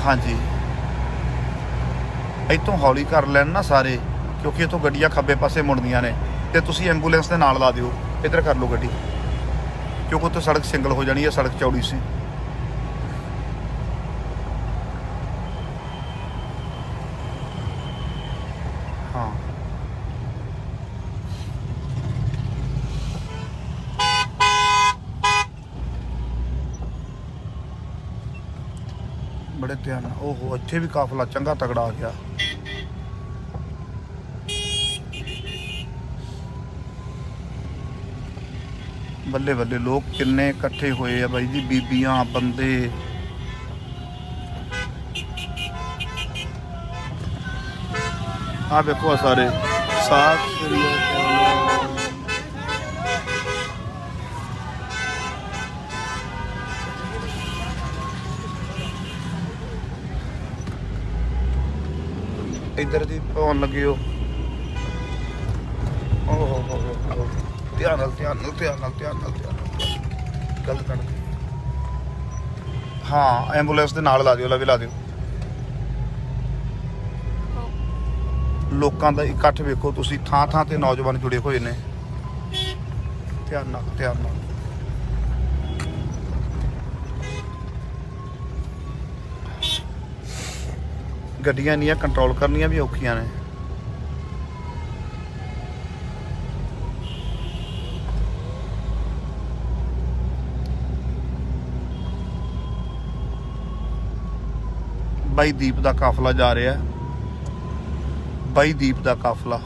Speaker 2: ਹਾਂਜੀ ਇੱਥੋਂ ਹੌਲੀ ਕਰ ਲੈਣ ਨਾ ਸਾਰੇ, ਕਿਉਂਕਿ ਇੱਥੋਂ ਗੱਡੀਆਂ ਖੱਬੇ ਪਾਸੇ ਮੁੜਦੀਆਂ ਨੇ ਤੇ ਤੁਸੀਂ ਐਂਬੂਲੈਂਸ ਦੇ ਨਾਲ ਲਾ ਦਿਓ। ਇੱਧਰ ਕਰ ਲਓ ਗੱਡੀ, ਕਿਉਂਕਿ ਉੱਥੇ ਸੜਕ ਸਿੰਗਲ ਹੋ ਜਾਣੀ ਹੈ, ਸੜਕ ਚੌੜੀ ਸੀ। ਹਾਂ ਬੜੇ ਧਿਆਨ ਨਾਲ। ਓਹੋ ਇੱਥੇ ਵੀ ਕਾਫਲਾ ਚੰਗਾ ਤਗੜਾ ਆ ਗਿਆ। ਬੱਲੇ ਬੱਲੇ ਲੋਕ ਕਿੰਨੇ ਇਕੱਠੇ ਹੋਏ ਆ ਬਾਈ ਜੀ, ਬੀਬੀਆਂ, ਬੰਦੇ। ਆ ਵੇਖੋ ਸਾਰੇ ਸਾਥ ਇੱਧਰ ਦੀ ਪਾਉਣ ਲੱਗੇ ਹੋ। ਓਹ ਧਿਆਨ ਨਾਲ ਧਿਆਨ ਨਾਲ ਧਿਆਨ ਨਾਲ ਧਿਆਨ ਨਾਲ ਧਿਆਨ ਨਾਲ ਗੱਲ ਕਰ। ਹਾਂ ਐਂਬੂਲੈਂਸ ਦੇ ਨਾਲ ਲਾ ਦਿਓ, ਲਵੇ ਲਾ ਦਿਓ। ਲੋਕਾਂ ਦਾ ਇਕੱਠ ਵੇਖੋ ਤੁਸੀਂ, ਥਾਂ ਥਾਂ ਤੇ ਨੌਜਵਾਨ ਜੁੜੇ ਹੋਏ ਨੇ। ਧਿਆਨ ਨਾਲ ਧਿਆਨ ਨਾਲ। ਗੱਡੀਆਂ ਇੰਨੀਆਂ ਕੰਟਰੋਲ ਕਰਨੀਆਂ ਵੀ ਔਖੀਆਂ ਨੇ। ਬਾਈ ਦੀਪ ਦਾ ਕਾਫਲਾ ਜਾ ਰਿਹਾ, ਬਾਈ ਦੀਪ ਦਾ ਕਾਫਲਾ।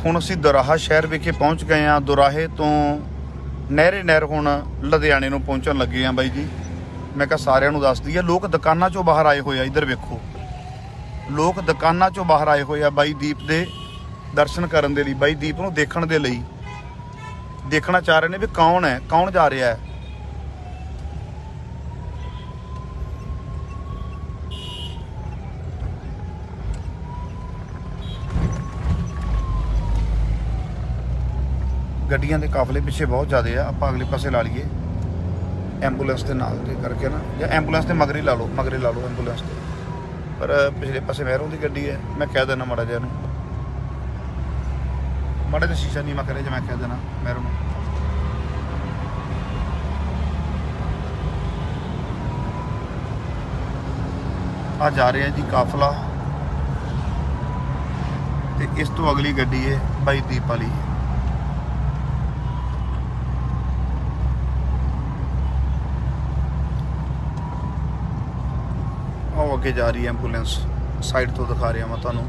Speaker 2: ਹੁਣ ਅਸੀਂ ਦੁਰਾਹਾ ਸ਼ਹਿਰ ਵਿਖੇ ਪਹੁੰਚ ਗਏ ਹਾਂ। ਦੁਰਾਹੇ ਤੋਂ ਨਹਿਰ ਹੁਣ ਲੁਧਿਆਣੇ ਨੂੰ ਪਹੁੰਚਣ ਲੱਗੇ ਹਾਂ ਬਾਈ ਜੀ। ਮੈਂ ਕਿਹਾ ਸਾਰਿਆਂ ਨੂੰ ਦੱਸ ਦਈਏ, ਲੋਕ ਦੁਕਾਨਾਂ 'ਚੋਂ ਬਾਹਰ ਆਏ ਹੋਏ ਆ। ਇੱਧਰ ਵੇਖੋ, ਲੋਕ ਦੁਕਾਨਾਂ 'ਚੋਂ ਬਾਹਰ ਆਏ ਹੋਏ ਆ ਬਾਈ ਦੀਪ ਦੇ ਦਰਸ਼ਨ ਕਰਨ ਦੇ ਲਈ, ਬਾਈ ਦੀਪ ਨੂੰ ਦੇਖਣ ਦੇ ਲਈ। ਦੇਖਣਾ ਚਾਹ ਰਹੇ ਨੇ ਵੀ ਕੌਣ ਹੈ, ਕੌਣ ਜਾ ਰਿਹਾ ਹੈ। ਗੱਡੀਆਂ ਦੇ ਕਾਫਲੇ ਪਿੱਛੇ ਬਹੁਤ ਜ਼ਿਆਦੇ ਆ। ਆਪਾਂ ਅਗਲੇ ਪਾਸੇ ਲਾ ਲਈਏ, ਐਂਬੂਲੈਂਸ ਦੇ ਨਾਲ ਤੇ ਕਰਕੇ ਨਾ, ਜਾਂ ਐਂਬੂਲੈਂਸ ਦੇ ਮਗਰੇ ਲਾ ਲਓ ਐਂਬੂਲੈਂਸ ਤੇ। ਪਰ ਪਿਛਲੇ ਪਾਸੇ ਮਹਿਰੋਂ ਦੀ ਗੱਡੀ ਹੈ। ਮੈਂ ਕਹਿ ਦੇਣਾ ਮਾੜਾ ਜਿਹਾ ਇਹਨੂੰ, ਮਾੜਾ ਜਿਹਾ ਸ਼ੀਸ਼ਾ ਨੀਵਾਂ ਕਰੇ, ਜੇ ਮੈਂ ਕਹਿ ਦੇਣਾ ਮਹਿਰੋਂ ਨੂੰ। ਆ ਜਾ ਰਿਹਾ ਜੀ ਕਾਫਲਾ, ਤੇ ਇਸ ਤੋਂ ਅਗਲੀ ਗੱਡੀ ਹੈ ਬਾਈ ਦੀਪ ਵਾਲੀ। ਉਹ ਅੱਗੇ ਜਾ ਰਹੀ ਹੈ ਐਂਬੂਲੈਂਸ, ਸਾਈਡ ਤੋਂ ਦਿਖਾ ਰਿਹਾ ਮੈਂ ਤੁਹਾਨੂੰ।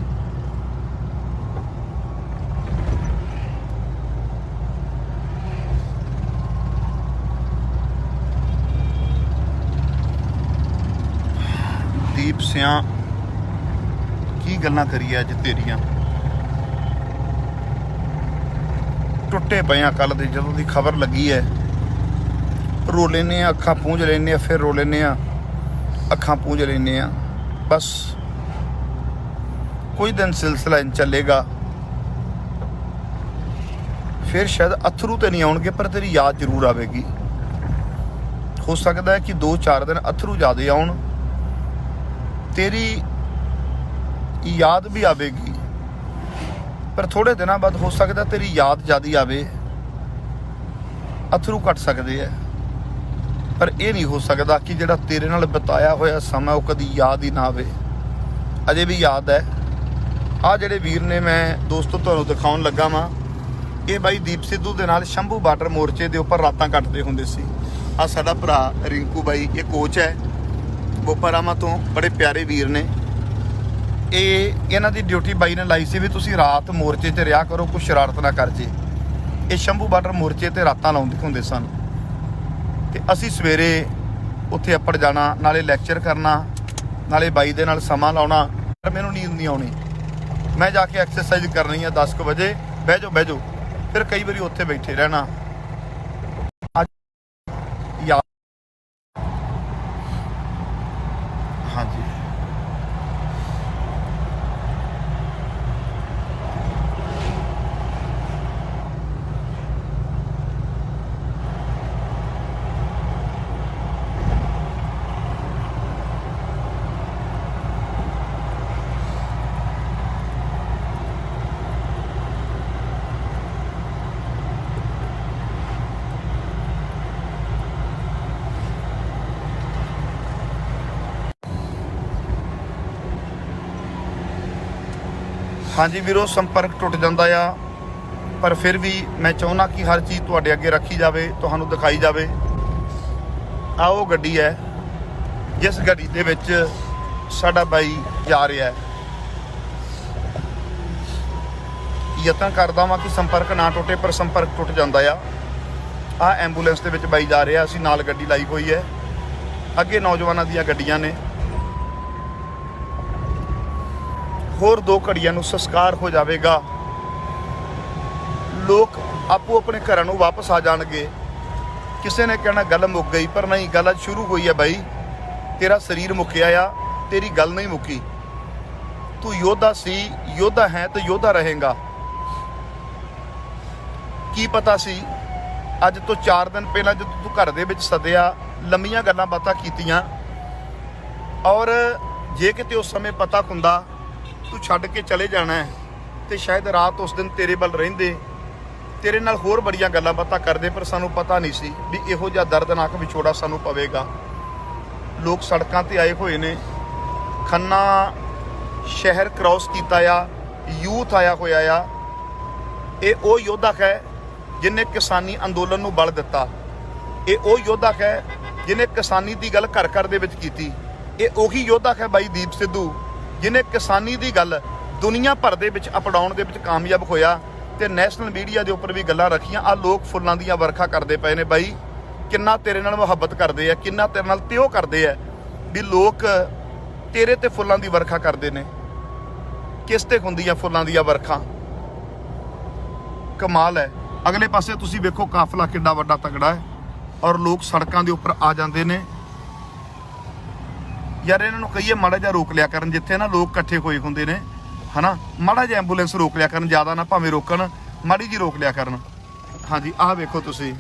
Speaker 2: ਦੀਪ ਸਿਆਂ ਕੀ ਗੱਲਾਂ ਕਰੀਏ ਅੱਜ ਤੇਰੀਆਂ। ਟੁੱਟੇ ਪਏ ਆ ਕੱਲ ਦੇ, ਜਦੋਂ ਦੀ ਖਬਰ ਲੱਗੀ ਹੈ। ਰੋ ਲੈਂਦੇ ਆ, ਅੱਖਾਂ ਪੂੰਝ ਲੈਂਦੇ ਆ, ਫਿਰ ਰੋ ਲੈਂਦੇ ਆ, ਅੱਖਾਂ ਪੂੰਝ ਲੈਂਦੇ ਆ। ਬਸ ਕੋਈ ਦਿਨ ਸਿਲਸਿਲਾ ਚੱਲੇਗਾ, ਫਿਰ ਸ਼ਾਇਦ ਅਥਰੂ ਤੇ ਨਹੀਂ ਆਉਣਗੇ, ਪਰ ਤੇਰੀ ਯਾਦ ਜ਼ਰੂਰ ਆਵੇਗੀ। ਹੋ ਸਕਦਾ ਹੈ ਕਿ 2-4 ਦਿਨ ਅਥਰੂ ਜ਼ਿਆਦਾ ਆਉਣ, ਤੇਰੀ ਯਾਦ ਵੀ ਆਵੇਗੀ, ਪਰ ਥੋੜੇ ਦਿਨਾਂ ਬਾਅਦ ਹੋ ਸਕਦਾ ਤੇਰੀ ਯਾਦ ਜ਼ਿਆਦਾ ਆਵੇ, ਅਥਰੂ ਘਟ ਸਕਦੇ ਆ। ਪਰ ਇਹ ਨਹੀਂ ਹੋ ਸਕਦਾ ਕਿ ਜਿਹੜਾ ਤੇਰੇ ਨਾਲ ਬਿਤਾਇਆ ਹੋਇਆ ਸਮਾਂ ਉਹ ਕਦੀ ਯਾਦ ਹੀ ਨਾ ਆਵੇ। ਅਜੇ ਵੀ ਯਾਦ ਹੈ। ਆਹ ਜਿਹੜੇ ਵੀਰ ਨੇ ਮੈਂ ਦੋਸਤੋ ਤੁਹਾਨੂੰ ਦਿਖਾਉਣ ਲੱਗਾ ਵਾਂ, ਇਹ ਬਾਈ ਦੀਪ ਸਿੱਧੂ ਦੇ ਨਾਲ ਸ਼ੰਭੂ ਬਾਰਡਰ ਮੋਰਚੇ ਦੇ ਉੱਪਰ ਰਾਤਾਂ ਕੱਟਦੇ ਹੁੰਦੇ ਸੀ। ਆਹ ਸਾਡਾ ਭਰਾ ਰਿੰਕੂ ਬਾਈ, ਇਹ ਕੋਚ ਹੈ ਬੋਪਾਰਾਮਾ ਤੋਂ, ਬੜੇ ਪਿਆਰੇ ਵੀਰ ਨੇ। ਇਹਨਾਂ ਦੀ ਡਿਊਟੀ ਬਾਈ ਨੇ ਲਾਈ ਸੀ ਵੀ ਤੁਸੀਂ ਰਾਤ ਮੋਰਚੇ 'ਤੇ ਰਿਹਾ ਕਰੋ, ਕੁਛ ਸ਼ਰਾਰਤ ਨਾ ਕਰ ਜੇ। ਇਹ ਸ਼ੰਭੂ ਬਾਰਡਰ ਮੋਰਚੇ 'ਤੇ ਰਾਤਾਂ ਲਾਉਂਦੇ ਹੁੰਦੇ ਸਨ, ਤੇ ਅਸੀਂ ਸਵੇਰੇ ਉੱਥੇ ਅੱਪੜ ਜਾਣਾ, ਨਾਲੇ ਲੈਕਚਰ ਕਰਨਾ, ਨਾਲੇ ਬਾਈ ਦੇ ਨਾਲ ਸਮਾਂ ਲਾਉਣਾ। ਪਰ ਮੈਨੂੰ ਨੀਂਦ ਨਹੀਂ ਆਉਣੀ, ਮੈਂ ਜਾ ਕੇ ਐਕਸਰਸਾਈਜ਼ ਕਰਨੀ ਆ 10 ਕੁ ਵਜੇ। ਬਹਿ ਜਾਓ, ਫਿਰ ਕਈ ਵਾਰੀ ਉੱਥੇ ਬੈਠੇ ਰਹਿਣਾ। ਹਾਂਜੀ, ਹਾਂਜੀ ਵੀਰੋ, ਸੰਪਰਕ ਟੁੱਟ ਜਾਂਦਾ ਆ, ਪਰ ਫਿਰ ਵੀ ਮੈਂ ਚਾਹੁੰਦਾ ਕਿ ਹਰ ਚੀਜ਼ ਤੁਹਾਡੇ ਅੱਗੇ ਰੱਖੀ ਜਾਵੇ, ਤੁਹਾਨੂੰ ਦਿਖਾਈ ਜਾਵੇ। ਆਹ ਉਹ ਗੱਡੀ ਹੈ ਜਿਸ ਗੱਡੀ ਦੇ ਵਿੱਚ ਸਾਡਾ ਬਾਈ ਜਾ ਰਿਹਾ ਹੈ। ਯਤਨ ਕਰਦਾ ਵਾਂ ਕਿ ਸੰਪਰਕ ਨਾ ਟੁੱਟੇ, ਪਰ ਸੰਪਰਕ ਟੁੱਟ ਜਾਂਦਾ ਆ। ਆਹ ਐਂਬੂਲੈਂਸ ਦੇ ਵਿੱਚ ਬਾਈ ਜਾ ਰਿਹਾ, ਅਸੀਂ ਨਾਲ ਗੱਡੀ ਲਾਈ ਹੋਈ ਹੈ, ਅੱਗੇ ਨੌਜਵਾਨਾਂ ਦੀਆਂ ਗੱਡੀਆਂ ਨੇ। ਹੋਰ 2 ਘੜੀਆਂ ਨੂੰ ਸੰਸਕਾਰ ਹੋ ਜਾਵੇਗਾ, ਲੋਕ ਆਪੋ ਆਪਣੇ ਘਰਾਂ ਨੂੰ ਵਾਪਸ ਆ ਜਾਣਗੇ। ਕਿਸੇ ਨੇ ਕਹਿਣਾ ਗੱਲ ਮੁੱਕ ਗਈ, ਪਰ ਨਹੀਂ, ਗੱਲ ਅੱਜ ਸ਼ੁਰੂ ਹੋਈ ਹੈ ਬਾਈ। ਤੇਰਾ ਸਰੀਰ ਮੁੱਕਿਆ ਆ, ਤੇਰੀ ਗੱਲ ਨਹੀਂ ਮੁੱਕੀ। ਤੂੰ ਯੋਧਾ ਸੀ, ਯੋਧਾ ਹੈ ਤੇ ਯੋਧਾ ਰਹੇਗਾ। ਕੀ ਪਤਾ ਸੀ ਅੱਜ ਤੋਂ 4 ਦਿਨ ਪਹਿਲਾਂ ਜਦੋਂ ਤੂੰ ਘਰ ਦੇ ਵਿੱਚ ਸੱਦਿਆ, ਲੰਮੀਆਂ ਗੱਲਾਂ ਬਾਤਾਂ ਕੀਤੀਆਂ, ਔਰ ਜੇ ਕਿਤੇ ਉਸ ਸਮੇਂ ਪਤਾ ਹੁੰਦਾ ਤੂੰ ਛੱਡ ਕੇ ਚਲੇ ਜਾਣਾ ਹੈ, ਤੇ ਸ਼ਾਇਦ ਰਾਤ ਉਸ ਦਿਨ ਤੇਰੇ ਵੱਲ ਰਹਿੰਦੇ, ਤੇਰੇ ਨਾਲ ਹੋਰ ਬੜੀਆਂ ਗੱਲਾਂ ਬਾਤਾਂ ਕਰਦੇ, ਪਰ ਸਾਨੂੰ ਪਤਾ ਨਹੀਂ ਸੀ ਵੀ ਇਹੋ ਜਿਹਾ ਦਰਦਨਾਕ ਵਿਛੋੜਾ ਸਾਨੂੰ ਪਵੇਗਾ। ਲੋਕ ਸੜਕਾਂ ਤੇ ਆਏ ਹੋਏ ਨੇ, ਖੰਨਾ ਸ਼ਹਿਰ ਕ੍ਰਾਸ ਕੀਤਾ ਆ, ਯੂਥ ਆਇਆ ਹੋਇਆ ਆ। ਇਹ ਉਹ ਯੋਧਾ ਹੈ ਜਿਹਨੇ ਕਿਸਾਨੀ ਅੰਦੋਲਨ ਨੂੰ ਬਲ ਦਿੱਤਾ। ਇਹ ਉਹ ਯੋਧਾ ਹੈ ਜਿਹਨੇ ਕਿਸਾਨੀ ਦੀ ਗੱਲ ਘਰ ਘਰ ਦੇ ਵਿੱਚ ਕੀਤੀ। ਇਹ ਉਹੀ ਯੋਧਾ ਹੈ ਬਾਈ ਦੀਪ ਸਿੱਧੂ ਜਿਹਨੇ ਕਿਸਾਨੀ ਦੀ ਗੱਲ ਦੁਨੀਆ ਭਰ ਦੇ ਵਿੱਚ ਅਪਣਾਉਣ ਦੇ ਵਿੱਚ ਕਾਮਯਾਬ ਹੋਇਆ। ਤੇ ਨੈਸ਼ਨਲ ਮੀਡੀਆ ਦੇ ਉੱਪਰ ਵੀ ਗੱਲਾਂ ਰੱਖੀਆਂ। ਆ ਲੋਕ ਫੁੱਲਾਂ ਦੀਆਂ ਵਰਖਾ ਕਰਦੇ ਪਏ ਨੇ ਬਾਈ, ਕਿੰਨਾ ਤੇਰੇ ਨਾਲ ਮੁਹੱਬਤ ਕਰਦੇ ਆ, ਕਿੰਨਾ ਤੇਰੇ ਨਾਲ ਤਿਉ ਕਰਦੇ ਆ ਵੀ ਲੋਕ ਤੇਰੇ ਤੇ ਫੁੱਲਾਂ ਦੀ ਵਰਖਾ ਕਰਦੇ ਨੇ। ਕਿਸ ਤੇ ਹੁੰਦੀਆਂ ਫੁੱਲਾਂ ਦੀਆਂ ਵਰਖਾ, ਕਮਾਲ ਹੈ। ਅਗਲੇ ਪਾਸੇ ਤੁਸੀਂ ਵੇਖੋ ਕਾਫਲਾ ਕਿੰਨਾ ਵੱਡਾ ਤਗੜਾ ਹੈ ਔਰ ਲੋਕ ਸੜਕਾਂ ਦੇ ਉੱਪਰ ਆ ਜਾਂਦੇ ਨੇ। ਯਾਰ ਇਹਨਾਂ ਨੂੰ ਕਹੀਏ ਮਾੜਾ ਜਿਹਾ ਰੋਕ ਲਿਆ ਕਰਨ, ਜਿੱਥੇ ਨਾ ਲੋਕ ਇਕੱਠੇ ਹੋਏ ਹੁੰਦੇ ਨੇ ਹਨਾ, ਮਾੜਾ ਜਿਹਾ ਐਂਬੂਲੈਂਸ ਰੋਕ ਲਿਆ ਕਰਨ, ਜ਼ਿਆਦਾ ਨਾ ਭਾਵੇਂ ਰੋਕਣ, ਮਾੜੀ ਜੀ ਰੋਕ ਲਿਆ ਕਰਨ। ਹਾਂਜੀ ਆਹ ਵੇਖੋ ਤੁਸੀਂ,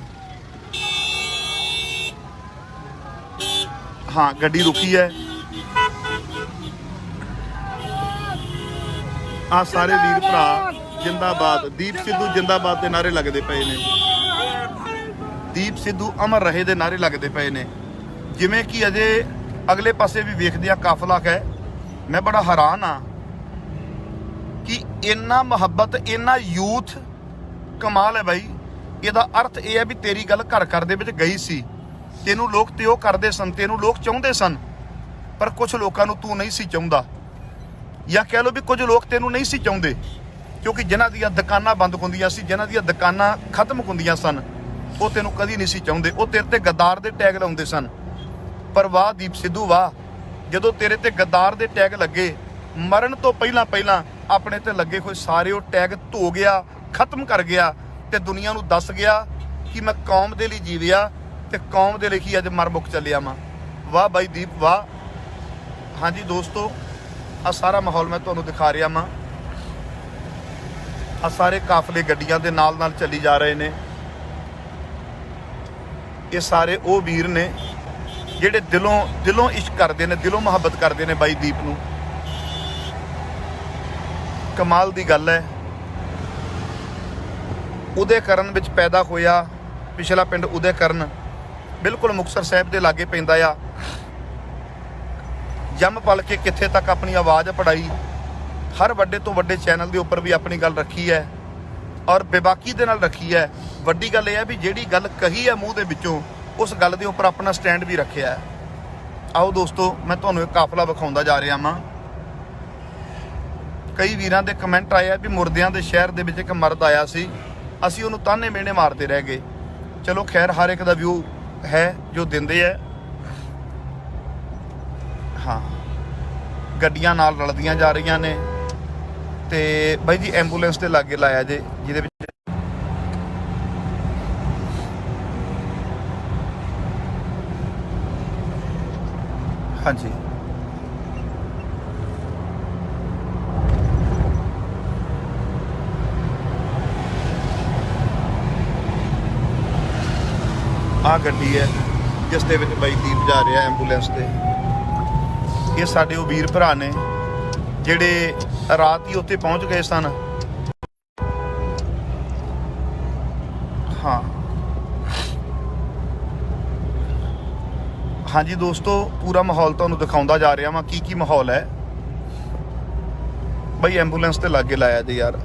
Speaker 2: ਹਾਂ ਗੱਡੀ ਰੁਕੀ ਹੈ। ਆ ਸਾਰੇ ਵੀਰ ਭਰਾ ਜਿੰਦਾਬਾਦ, ਦੀਪ ਸਿੱਧੂ ਜਿੰਦਾਬਾਦ ਦੇ ਨਾਰੇ ਲੱਗਦੇ ਪਏ ਨੇ, ਦੀਪ ਸਿੱਧੂ ਅਮਰ ਰਹੇ ਦੇ ਨਾਰੇ ਲੱਗਦੇ ਪਏ ਨੇ। ਜਿਵੇਂ ਕਿ ਅਜੇ ਅਗਲੇ ਪਾਸੇ ਵੀ ਵੇਖਦੇ ਆ ਕਾਫਲਾ ਹੈ। ਮੈਂ ਬੜਾ ਹੈਰਾਨ ਆ ਕਿ ਇੰਨਾ ਮੁਹੱਬਤ, ਇੰਨਾ ਯੂਥ, ਕਮਾਲ ਹੈ ਬਾਈ। ਇਹਦਾ ਅਰਥ ਇਹ ਹੈ ਵੀ ਤੇਰੀ ਗੱਲ ਘਰ ਘਰ ਦੇ ਵਿੱਚ ਗਈ ਸੀ, ਤੈਨੂੰ ਲੋਕ ਤੇ ਉਹ ਕਰਦੇ ਸਨ, ਤੈਨੂੰ ਲੋਕ ਚਾਹੁੰਦੇ ਸਨ, ਪਰ ਕੁਝ ਲੋਕਾਂ ਨੂੰ ਤੂੰ ਨਹੀਂ ਸੀ ਚਾਹੁੰਦਾ, ਜਾਂ ਕਹਿ ਲਓ ਵੀ ਕੁਝ ਲੋਕ ਤੈਨੂੰ ਨਹੀਂ ਸੀ ਚਾਹੁੰਦੇ, ਕਿਉਂਕਿ ਜਿਨ੍ਹਾਂ ਦੀਆਂ ਦੁਕਾਨਾਂ ਬੰਦ ਹੁੰਦੀਆਂ ਸੀ, ਜਿਨ੍ਹਾਂ ਦੀਆਂ ਦੁਕਾਨਾਂ ਖਤਮ ਹੁੰਦੀਆਂ ਸਨ, ਉਹ ਤੈਨੂੰ ਕਦੀ ਨਹੀਂ ਸੀ ਚਾਹੁੰਦੇ। ਉਹ ਤੇਰੇ ਤੇ ਗੱਦਾਰ ਦੇ ਟੈਗ ਲਾਉਂਦੇ ਸਨ। ਪਰ ਵਾਹ ਦੀਪ ਸਿੱਧੂ ਵਾਹ, ਜਦੋਂ ਤੇਰੇ ਤੇ ਗੱਦਾਰ ਦੇ ਟੈਗ ਲੱਗੇ, ਮਰਨ ਤੋਂ ਪਹਿਲਾਂ ਆਪਣੇ ਤੇ ਲੱਗੇ ਹੋਏ ਸਾਰੇ ਉਹ ਟੈਗ ਧੋ ਗਿਆ, ਖਤਮ ਕਰ ਗਿਆ ਤੇ ਦੁਨੀਆ ਨੂੰ ਦੱਸ ਗਿਆ ਕਿ ਮੈਂ ਕੌਮ ਦੇ ਲਈ ਜੀਵਿਆ ਤੇ ਕੌਮ ਦੇ ਲਈ ਹੀ ਅੱਜ ਮਰ ਮੁੱਕ ਚੱਲਿਆ ਵਾਂ। ਵਾਹ ਬਾਈ ਦੀਪ ਵਾਹ। ਹਾਂਜੀ ਦੋਸਤੋ, ਆ ਸਾਰਾ ਮਾਹੌਲ ਮੈਂ ਤੁਹਾਨੂੰ ਦਿਖਾ ਰਿਹਾ ਵਾਂ। ਆ ਸਾਰੇ ਕਾਫਲੇ ਗੱਡੀਆਂ ਦੇ ਨਾਲ ਚੱਲੀ ਜਾ ਰਹੇ ਨੇ। ਇਹ ਸਾਰੇ ਉਹ ਵੀਰ ਨੇ ਜਿਹੜੇ ਦਿਲੋਂ ਇਸ਼ਕ ਕਰਦੇ ਨੇ, ਦਿਲੋਂ ਮੁਹੱਬਤ ਕਰਦੇ ਨੇ ਬਾਈ ਦੀਪ ਨੂੰ। ਕਮਾਲ ਦੀ ਗੱਲ ਹੈ। ਉਦੇ ਕਰਨ ਵਿੱਚ ਪੈਦਾ ਹੋਇਆ, ਪਿਛਲਾ ਪਿੰਡ ਉਦੇ ਕਰਨ ਬਿਲਕੁਲ ਮੁਕਤਸਰ ਸਾਹਿਬ ਦੇ ਲਾਗੇ ਪੈਂਦਾ ਆ। ਜੰਮ ਪਲ ਕੇ ਕਿੱਥੇ ਤੱਕ ਆਪਣੀ ਆਵਾਜ਼ ਪੜਾਈ, ਹਰ ਵੱਡੇ ਤੋਂ ਵੱਡੇ ਚੈਨਲ ਦੇ ਉੱਪਰ ਵੀ ਆਪਣੀ ਗੱਲ ਰੱਖੀ ਹੈ ਔਰ ਬੇਬਾਕੀ ਦੇ ਨਾਲ ਰੱਖੀ ਹੈ। ਵੱਡੀ ਗੱਲ ਇਹ ਹੈ ਵੀ ਜਿਹੜੀ ਗੱਲ ਕਹੀ ਹੈ ਮੂੰਹ ਦੇ ਵਿੱਚੋਂ, ਉਸ ਗੱਲ ਦੇ ਉੱਪਰ ਆਪਣਾ ਸਟੈਂਡ ਵੀ ਰੱਖਿਆ ਹੈ। ਆਓ ਦੋਸਤੋ, ਮੈਂ ਤੁਹਾਨੂੰ ਇੱਕ ਕਾਫਲਾ ਵਿਖਾਉਂਦਾ ਜਾ ਰਿਹਾ ਵਾਂ। ਕਈ ਵੀਰਾਂ ਦੇ ਕਮੈਂਟ ਆਏ ਆ ਵੀ ਮੁਰਦਿਆਂ ਦੇ ਸ਼ਹਿਰ ਦੇ ਵਿੱਚ ਇੱਕ ਮਰਦ ਆਇਆ ਸੀ, ਅਸੀਂ ਉਹਨੂੰ ਤਾਨੇ ਮਿਹਣੇ ਮਾਰਦੇ ਰਹਿ ਗਏ। ਚਲੋ ਖੈਰ, ਹਰ ਇੱਕ ਦਾ ਵਿਊ ਹੈ ਜੋ ਦਿੰਦੇ ਹੈ। ਹਾਂ, ਗੱਡੀਆਂ ਨਾਲ ਰਲਦੀਆਂ ਜਾ ਰਹੀਆਂ ਨੇ ਤੇ ਬਾਈ ਜੀ ਐਂਬੂਲੈਂਸ ਦੇ ਲਾਗੇ ਲਾਇਆ ਜੇ, ਜਿਹਦੇ ਵਿੱਚ ਹਾਂਜੀ ਆ ਗੱਡੀ ਹੈ ਜਿਸ ਦੇ ਵਿੱਚ ਬਾਈ ਦੀਪ ਜਾ ਰਿਹਾ ਐਂਬੂਲੈਂਸ ਤੇ। ਇਹ ਸਾਡੇ ਉਹ ਵੀਰ ਭਰਾ ਨੇ ਜਿਹੜੇ ਰਾਤ ਹੀ ਉੱਥੇ ਪਹੁੰਚ ਗਏ ਸਨ। ਹਾਂ ਹਾਂਜੀ ਦੋਸਤੋ, ਪੂਰਾ ਮਾਹੌਲ ਤੁਹਾਨੂੰ ਦਿਖਾਉਂਦਾ ਜਾ ਰਿਹਾ ਵਾਂ ਕੀ ਮਾਹੌਲ ਹੈ। ਬਾਈ ਐਂਬੂਲੈਂਸ ਤੇ ਲਾਗੇ ਲਾਇਆ ਜੀ ਯਾਰ,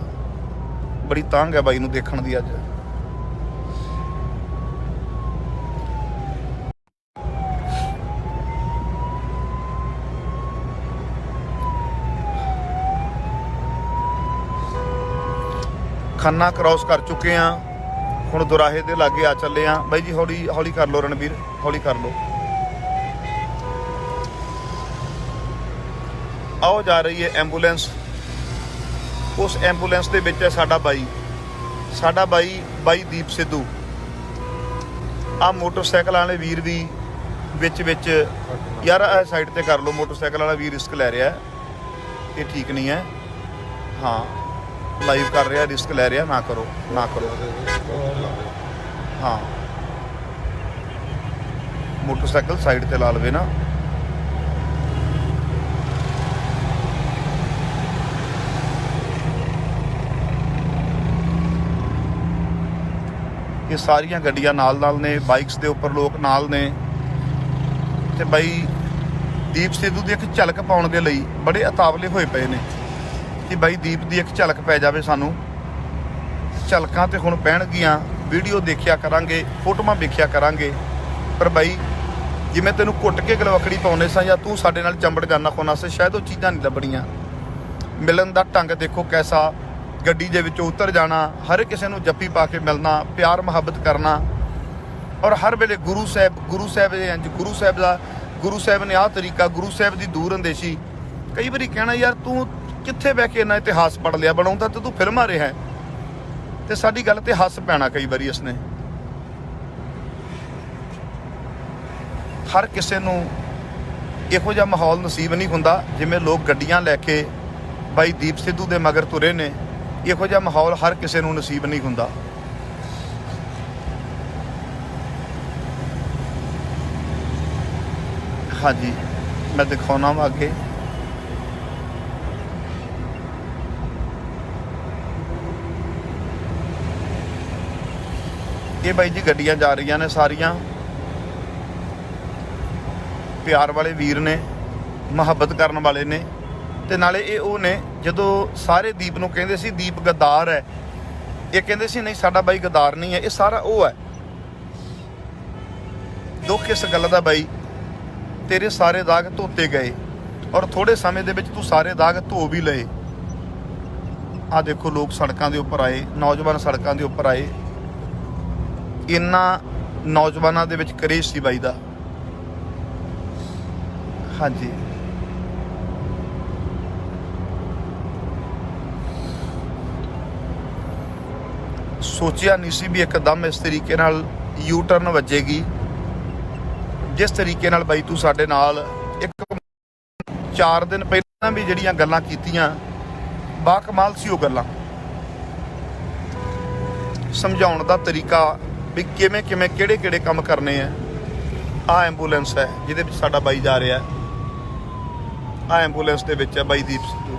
Speaker 2: ਬੜੀ ਤਾਂਘ ਹੈ ਬਾਈ ਨੂੰ ਦੇਖਣ ਦੀ ਅੱਜ। ਖੰਨਾ ਕ੍ਰਾਸ ਕਰ ਚੁੱਕੇ ਆ, ਹੁਣ ਦੁਰਾਹੇ ਦੇ ਲਾਗੇ ਆ ਚੱਲੇ ਆ। ਬਾਈ ਜੀ ਹੌਲੀ ਹੌਲੀ ਕਰ ਲਓ ਰਣਵੀਰ, ਹੌਲੀ ਕਰ ਲਓ। ਆਓ ਜਾ ਰਹੀ ਹੈ ਐਂਬੂਲੈਂਸ। ਉਸ ਐਂਬੂਲੈਂਸ ਦੇ ਵਿੱਚ ਹੈ ਸਾਡਾ ਬਾਈ ਦੀਪ ਸਿੱਧੂ। ਆ ਮੋਟਰਸਾਈਕਲ ਵਾਲੇ ਵੀਰ ਵੀ ਵਿੱਚ ਯਾਰ ਇਹ ਸਾਈਡ ਤੇ ਕਰ ਲਓ। ਮੋਟਰਸਾਈਕਲ ਵਾਲਾ ਵੀਰ ਰਿਸਕ ਲੈ ਰਿਹਾ, ਇਹ ਠੀਕ ਨਹੀਂ ਹੈ। ਹਾਂ, ਲਾਈਵ ਕਰ ਰਿਹਾ, ਰਿਸਕ ਲੈ ਰਿਹਾ, ਨਾ ਕਰੋ। ਹਾਂ, ਮੋਟਰਸਾਈਕਲ ਸਾਈਡ ਤੇ ਲਾ ਲਵੇ ਨਾ। ਇਹ ਸਾਰੀਆਂ ਗੱਡੀਆਂ ਨਾਲ ਨੇ, ਬਾਈਕਸ ਦੇ ਉੱਪਰ ਲੋਕ ਨਾਲ ਨੇ ਤੇ ਬਾਈ ਦੀਪ ਸਿੱਧੂ ਦੀ ਇੱਕ ਝਲਕ ਪਾਉਣ ਦੇ ਲਈ ਬੜੇ ਉਤਾਵਲੇ ਹੋਏ ਪਏ ਨੇ ਕਿ ਬਾਈ ਦੀਪ ਦੀ ਇੱਕ ਝਲਕ ਪੈ ਜਾਵੇ ਸਾਨੂੰ। ਝਲਕਾਂ ਤੇ ਹੁਣ ਪੈਣਗੀਆਂ, ਵੀਡੀਓ ਦੇਖਿਆ ਕਰਾਂਗੇ, ਫੋਟੋਆਂ ਵੇਖਿਆ ਕਰਾਂਗੇ। ਪਰ ਬਾਈ ਜਿਵੇਂ ਤੈਨੂੰ ਕੁੱਟ ਕੇ ਗਲਵਕੜੀ ਪਾਉਂਦੇ ਸਾਂ ਜਾਂ ਤੂੰ ਸਾਡੇ ਨਾਲ ਚੰਬੜ ਜਾਨਾ ਖੋਨਾ ਸੀ, ਸ਼ਾਇਦ ਉਹ ਚੀਜ਼ਾਂ ਨਹੀਂ ਲੱਭਣੀਆਂ। ਮਿਲਣ ਦਾ ਢੰਗ ਦੇਖੋ ਕੈਸਾ, ਗੱਡੀ ਦੇ ਵਿੱਚੋਂ ਉਤਰ ਜਾਣਾ, ਹਰ ਕਿਸੇ ਨੂੰ ਜੱਫੀ ਪਾ ਕੇ ਮਿਲਣਾ, ਪਿਆਰ ਮੁਹੱਬਤ ਕਰਨਾ, ਔਰ ਹਰ ਵੇਲੇ ਗੁਰੂ ਸਾਹਿਬ ਨੇ ਆਹ ਤਰੀਕਾ, ਗੁਰੂ ਸਾਹਿਬ ਦੀ ਦੂਰ ਅੰਦੇਸ਼ੀ। ਕਈ ਵਾਰੀ ਕਹਿਣਾ ਯਾਰ ਤੂੰ ਕਿੱਥੇ ਬਹਿ ਕੇ ਇੰਨਾ ਇਤਿਹਾਸ ਪੜ੍ਹ ਲਿਆ, ਬਣਾਉਂਦਾ ਤੇ ਤੂੰ ਫਿਲਮਾਂ ਰਿਹਾ, ਤੇ ਸਾਡੀ ਗੱਲ ਤੇ ਹੱਸ ਪੈਣਾ ਕਈ ਵਾਰੀ ਇਸਨੇ। ਹਰ ਕਿਸੇ ਨੂੰ ਇਹੋ ਜਿਹਾ ਮਾਹੌਲ ਨਸੀਬ ਨਹੀਂ ਹੁੰਦਾ ਜਿਵੇਂ ਲੋਕ ਗੱਡੀਆਂ ਲੈ ਕੇ ਬਾਈ ਦੀਪ ਸਿੱਧੂ ਦੇ ਮਗਰ ਤੁਰੇ ਨੇ। ਇਹੋ ਜਿਹਾ ਮਾਹੌਲ ਹਰ ਕਿਸੇ ਨੂੰ ਨਸੀਬ ਨਹੀਂ ਹੁੰਦਾ। ਹਾਂਜੀ, ਮੈਂ ਦਿਖਾਉਣਾ ਵਾ ਅੱਗੇ। ਇਹ ਬਾਈ ਜੀ ਗੱਡੀਆਂ ਜਾ ਰਹੀਆਂ ਨੇ, ਸਾਰੀਆਂ ਪਿਆਰ ਵਾਲੇ ਵੀਰ ਨੇ, ਮੁਹੱਬਤ ਕਰਨ ਵਾਲੇ ਨੇ, ਤੇ ਨਾਲੇ ਇਹ ਉਹ ਨੇ ਜਦੋਂ ਸਾਰੇ ਦੀਪ ਨੂੰ ਕਹਿੰਦੇ ਸੀ ਦੀਪ ਗੱਦਾਰ ਹੈ, ਇਹ ਕਹਿੰਦੇ ਸੀ ਨਹੀਂ ਸਾਡਾ ਬਾਈ ਗੱਦਾਰ ਨਹੀਂ ਹੈ। ਇਹ ਸਾਰਾ ਉਹ ਹੈ। ਦੁੱਖ ਇਸ ਗੱਲ ਦਾ ਬਾਈ, ਤੇਰੇ ਸਾਰੇ ਦਾਗ ਧੋਤੇ ਗਏ, ਔਰ ਥੋੜੇ ਸਮੇਂ ਦੇ ਵਿੱਚ ਤੂੰ ਸਾਰੇ ਦਾਗ ਧੋ ਵੀ ਲਏ। ਆਹ ਦੇਖੋ ਲੋਕ ਸੜਕਾਂ ਦੇ ਉੱਪਰ ਆਏ, ਨੌਜਵਾਨ ਸੜਕਾਂ ਦੇ ਉੱਪਰ ਆਏ। ਇੰਨਾ ਨੌਜਵਾਨਾਂ ਦੇ ਵਿੱਚ ਕਰੇਜ ਸੀ ਬਾਈ ਦਾ। ਹਾਂਜੀ, ਸੋਚਿਆ ਨਹੀਂ ਸੀ ਵੀ ਇੱਕਦਮ ਇਸ ਤਰੀਕੇ ਨਾਲ ਯੂ ਟਰਨ ਵੱਜੇਗੀ। ਜਿਸ ਤਰੀਕੇ ਨਾਲ ਬਾਈ ਤੂੰ ਸਾਡੇ ਨਾਲ 4 ਦਿਨ ਪਹਿਲਾਂ ਵੀ ਜਿਹੜੀਆਂ ਗੱਲਾਂ ਕੀਤੀਆਂ, ਬਾ ਕਮਾਲ ਸੀ ਉਹ ਗੱਲਾਂ। ਸਮਝਾਉਣ ਦਾ ਤਰੀਕਾ ਵੀ ਕਿਵੇਂ ਕਿਵੇਂ ਕਿਹੜੇ ਕਿਹੜੇ ਕੰਮ ਕਰਨੇ ਆ। ਆਹ ਐਂਬੂਲੈਂਸ ਹੈ ਜਿਹਦੇ ਵਿੱਚ ਸਾਡਾ ਬਾਈ ਜਾ ਰਿਹਾ। ਆਹ ਐਂਬੂਲੈਂਸ ਦੇ ਵਿੱਚ ਹੈ ਬਾਈ ਦੀਪ ਸਿੱਧੂ।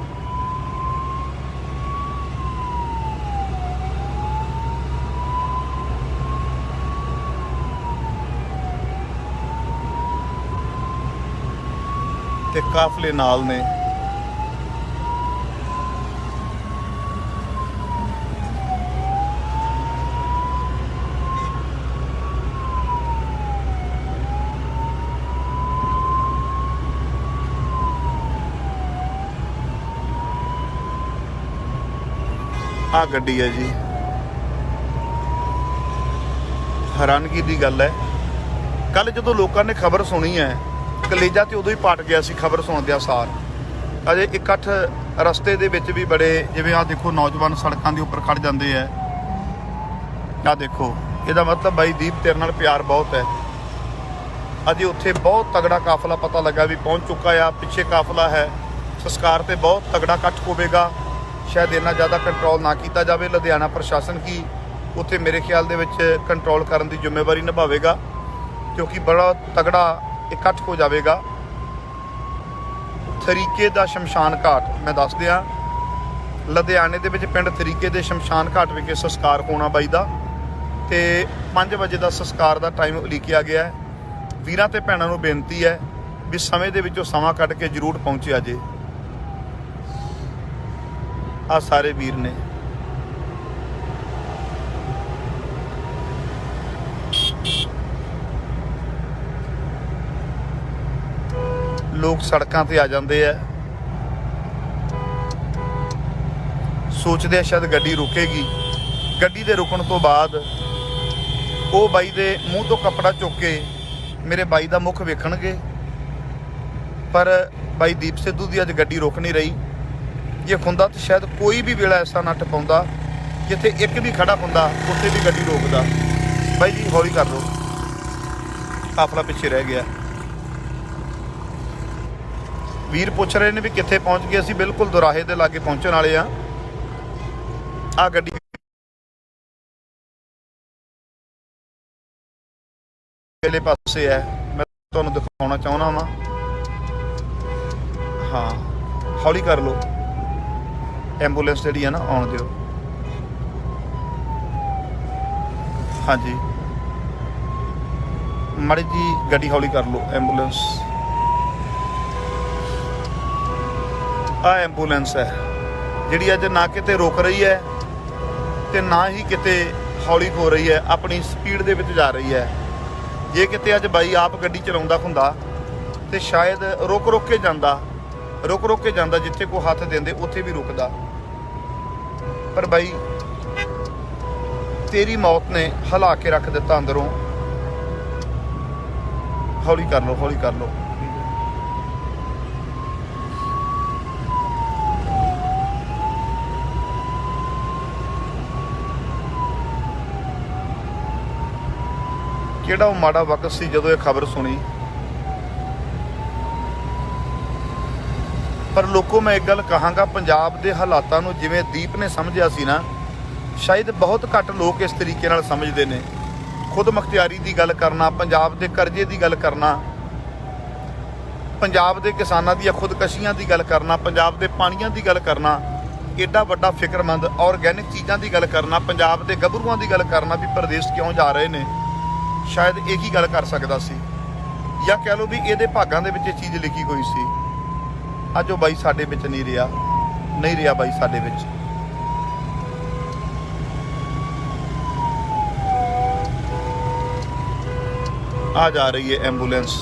Speaker 2: ਤੇ ਕਾਫਲੇ ਨਾਲ ਨੇ। ਆਹ ਗੱਡੀ ਹੈ ਜੀ। ਹੈਰਾਨਗੀ ਦੀ ਗੱਲ ਹੈ, ਕੱਲ ਜਦੋਂ ਲੋਕਾਂ ਨੇ ਖਬਰ ਸੁਣੀ ਹੈ, ਕਲੇਜਾ ਤੇ ਉਦੋਂ ਹੀ ਪਾਟ ਗਿਆ ਸੀ ਖਬਰ ਸੁਣਦਿਆਂ ਸਾਰ। ਅਜੇ ਇਕੱਠ ਰਸਤੇ ਦੇ ਵਿੱਚ ਵੀ ਬੜੇ, ਜਿਵੇਂ ਆਹ ਦੇਖੋ ਨੌਜਵਾਨ ਸੜਕਾਂ ਦੇ ਉੱਪਰ ਖੜ ਜਾਂਦੇ ਆ। ਆਹ ਦੇਖੋ, ਇਹਦਾ ਮਤਲਬ ਬਾਈ ਦੀਪ ਤੇਰੇ ਨਾਲ ਪਿਆਰ ਬਹੁਤ ਹੈ। ਅਜੇ ਉੱਥੇ ਬਹੁਤ ਤਗੜਾ ਕਾਫਲਾ ਪਤਾ ਲੱਗਾ ਵੀ ਪਹੁੰਚ ਚੁੱਕਾ ਆ। ਪਿੱਛੇ ਕਾਫਲਾ ਹੈ, ਸੰਸਕਾਰ ਤੇ ਬਹੁਤ ਤਗੜਾ ਇਕੱਠ ਹੋਵੇਗਾ। ਸ਼ਾਇਦ ਇੰਨਾ ਜ਼ਿਆਦਾ ਕੰਟਰੋਲ ਨਾ ਕੀਤਾ ਜਾਵੇ। ਲੁਧਿਆਣਾ ਪ੍ਰਸ਼ਾਸਨ ਕੀ ਉੱਥੇ ਮੇਰੇ ਖਿਆਲ ਦੇ ਵਿੱਚ ਕੰਟਰੋਲ ਕਰਨ ਦੀ ਜ਼ਿੰਮੇਵਾਰੀ ਨਿਭਾਵੇਗਾ, ਕਿਉਂਕਿ ਬੜਾ ਤਗੜਾ ਇਕੱਠ ਹੋ ਜਾਵੇਗਾ। ਤਰੀਕੇ ਦਾ ਸ਼ਮਸ਼ਾਨ ਘਾਟ, ਮੈਂ ਦੱਸ ਦਿਆਂ, ਲੁਧਿਆਣੇ ਦੇ ਵਿੱਚ ਪਿੰਡ ਤਰੀਕੇ ਦੇ ਸ਼ਮਸ਼ਾਨ ਘਾਟ ਵਿਖੇ ਸੰਸਕਾਰ ਹੋਣਾ ਬਾਈ ਦਾ, ਤੇ 5 ਵਜੇ ਦਾ ਸੰਸਕਾਰ ਦਾ ਟਾਈਮ ਉਲੀਕਿਆ ਗਿਆ ਹੈ। ਵੀਰਾਂ ਤੇ ਭੈਣਾਂ ਨੂੰ ਬੇਨਤੀ ਹੈ ਵੀ ਸਮੇਂ ਦੇ ਵਿੱਚੋਂ ਸਮਾਂ ਕੱਢ ਕੇ ਜ਼ਰੂਰ ਪਹੁੰਚਿਆ ਜੇ। ਆਹ ਸਾਰੇ ਵੀਰ ਨੇ। ਲੋਕ ਸੜਕਾਂ ਤੇ ਆ ਜਾਂਦੇ ਆ, ਸੋਚਦੇ ਆ ਸ਼ਾਇਦ ਗੱਡੀ ਰੁਕੇਗੀ। ਗੱਡੀ ਦੇ ਰੁਕਣ ਤੋਂ ਬਾਅਦ ਉਹ ਬਾਈ ਦੇ ਮੂੰਹ ਤੋਂ ਕੱਪੜਾ ਚੁੱਕ ਕੇ ਮੇਰੇ ਬਾਈ ਦਾ ਮੁੱਖ ਵੇਖਣਗੇ, ਪਰ ਬਾਈ ਦੀਪ ਸਿੱਧੂ ਦੀ ਅੱਜ ਗੱਡੀ ਰੁਕ ਨਹੀਂ ਰਹੀ। ਜੇ ਹੁੰਦਾ ਤਾਂ ਸ਼ਾਇਦ ਕੋਈ ਵੀ ਵੇਲਾ ਐਸਾ ਨਾ ਟਪਾਉਂਦਾ ਜਿੱਥੇ ਇੱਕ ਵੀ ਖੜਾ ਹੁੰਦਾ ਉੱਥੇ ਵੀ ਗੱਡੀ ਰੋਕਦਾ। ਬਾਈ ਜੀ ਹੌਲੀ ਕਰ ਲਓ, ਕਾਫਲਾ ਪਿੱਛੇ ਰਹਿ ਗਿਆ। ਵੀਰ ਪੁੱਛ ਰਹੇ ਨੇ ਵੀ ਕਿੱਥੇ ਪਹੁੰਚ ਗਏ। ਅਸੀਂ ਬਿਲਕੁਲ ਦੁਰਾਹੇ ਦੇ ਲਾਗੇ ਪਹੁੰਚਣ ਵਾਲੇ ਆ। ਆਹ ਗੱਡੀ ਪਹਿਲੇ ਪਾਸੇ ਹੈ, ਮੈਂ ਤੁਹਾਨੂੰ ਦਿਖਾਉਣਾ ਚਾਹੁੰਦਾ ਵਾਂ। ਹਾਂ, ਹੌਲੀ ਕਰ ਲਓ। ਐਂਬੂਲੈਂਸ ਜਿਹੜੀ ਹੈ ਨਾ ਆਉਣ ਦਿਓ। ਹਾਂਜੀ, ਮਾੜੀ ਜੀ ਗੱਡੀ ਹੌਲੀ ਕਰ ਲਓ। ਐਂਬੂਲੈਂਸ, ਆਹ ਐਂਬੂਲੈਂਸ ਹੈ ਜਿਹੜੀ ਅੱਜ ਨਾ ਕਿਤੇ ਰੁਕ ਰਹੀ ਹੈ ਤੇ ਨਾ ਹੀ ਕਿਤੇ ਹੌਲੀ ਹੋ ਰਹੀ ਹੈ, ਆਪਣੀ ਸਪੀਡ ਦੇ ਵਿੱਚ ਜਾ ਰਹੀ ਹੈ। ਜੇ ਕਿਤੇ ਅੱਜ ਬਾਈ ਆਪ ਗੱਡੀ ਚਲਾਉਂਦਾ ਹੁੰਦਾ ਤੇ ਸ਼ਾਇਦ ਰੁਕ ਕੇ ਜਾਂਦਾ, ਜਿੱਥੇ ਕੋਈ ਹੱਥ ਦਿੰਦੇ ਉੱਥੇ ਵੀ ਰੁਕਦਾ। ਪਰ ਬਾਈ ਤੇਰੀ ਮੌਤ ਨੇ ਹਿਲਾ ਕੇ ਰੱਖ ਦਿੱਤਾ ਅੰਦਰੋਂ। ਹੌਲੀ ਕਰ ਲਓ, ਹੌਲੀ ਕਰ ਲਓ। ਕਿਹੜਾ ਉਹ ਮਾੜਾ ਵਕਤ ਸੀ ਜਦੋਂ ਇਹ ਖਬਰ ਸੁਣੀ। ਪਰ ਲੋਕੋ ਮੈਂ ਇੱਕ ਗੱਲ ਕਹਾਂਗਾ, ਪੰਜਾਬ ਦੇ ਹਾਲਾਤਾਂ ਨੂੰ ਜਿਵੇਂ ਦੀਪ ਨੇ ਸਮਝਿਆ ਸੀ ਨਾ, ਸ਼ਾਇਦ ਬਹੁਤ ਘੱਟ ਲੋਕ ਇਸ ਤਰੀਕੇ ਨਾਲ ਸਮਝਦੇ ਨੇ। ਖੁਦ ਮੁਖਤਿਆਰੀ ਦੀ ਗੱਲ ਕਰਨਾ, ਪੰਜਾਬ ਦੇ ਕਰਜ਼ੇ ਦੀ ਗੱਲ ਕਰਨਾ, ਪੰਜਾਬ ਦੇ ਕਿਸਾਨਾਂ ਦੀਆਂ ਖੁਦਕਸ਼ੀਆਂ ਦੀ ਗੱਲ ਕਰਨਾ, ਪੰਜਾਬ ਦੇ ਪਾਣੀਆਂ ਦੀ ਗੱਲ ਕਰਨਾ, ਏਡਾ ਵੱਡਾ ਫਿਕਰਮੰਦ ਆਰਗੈਨਿਕ ਚੀਜ਼ਾਂ ਦੀ ਗੱਲ ਕਰਨਾ, ਪੰਜਾਬ ਦੇ ਗੱਭਰੂਆਂ ਦੀ ਗੱਲ ਕਰਨਾ ਵੀ ਪ੍ਰਦੇਸ਼ ਕਿਉਂ ਜਾ ਰਹੇ ਨੇ, ਸ਼ਾਇਦ ਇਹੀ ਗੱਲ ਕਰ ਸਕਦਾ ਸੀ, ਜਾਂ ਕਹਿ ਲਓ ਵੀ ਇਹਦੇ ਭਾਗਾਂ ਦੇ ਵਿੱਚ ਇਹ ਚੀਜ਼ ਲਿਖੀ ਹੋਈ ਸੀ। ਅੱਜ ਉਹ ਬਾਈ ਸਾਡੇ ਵਿੱਚ ਨਹੀਂ ਰਿਹਾ ਬਾਈ ਸਾਡੇ ਵਿੱਚ। ਆ ਜਾ ਰਹੀ ਹੈ ਐਂਬੂਲੈਂਸ।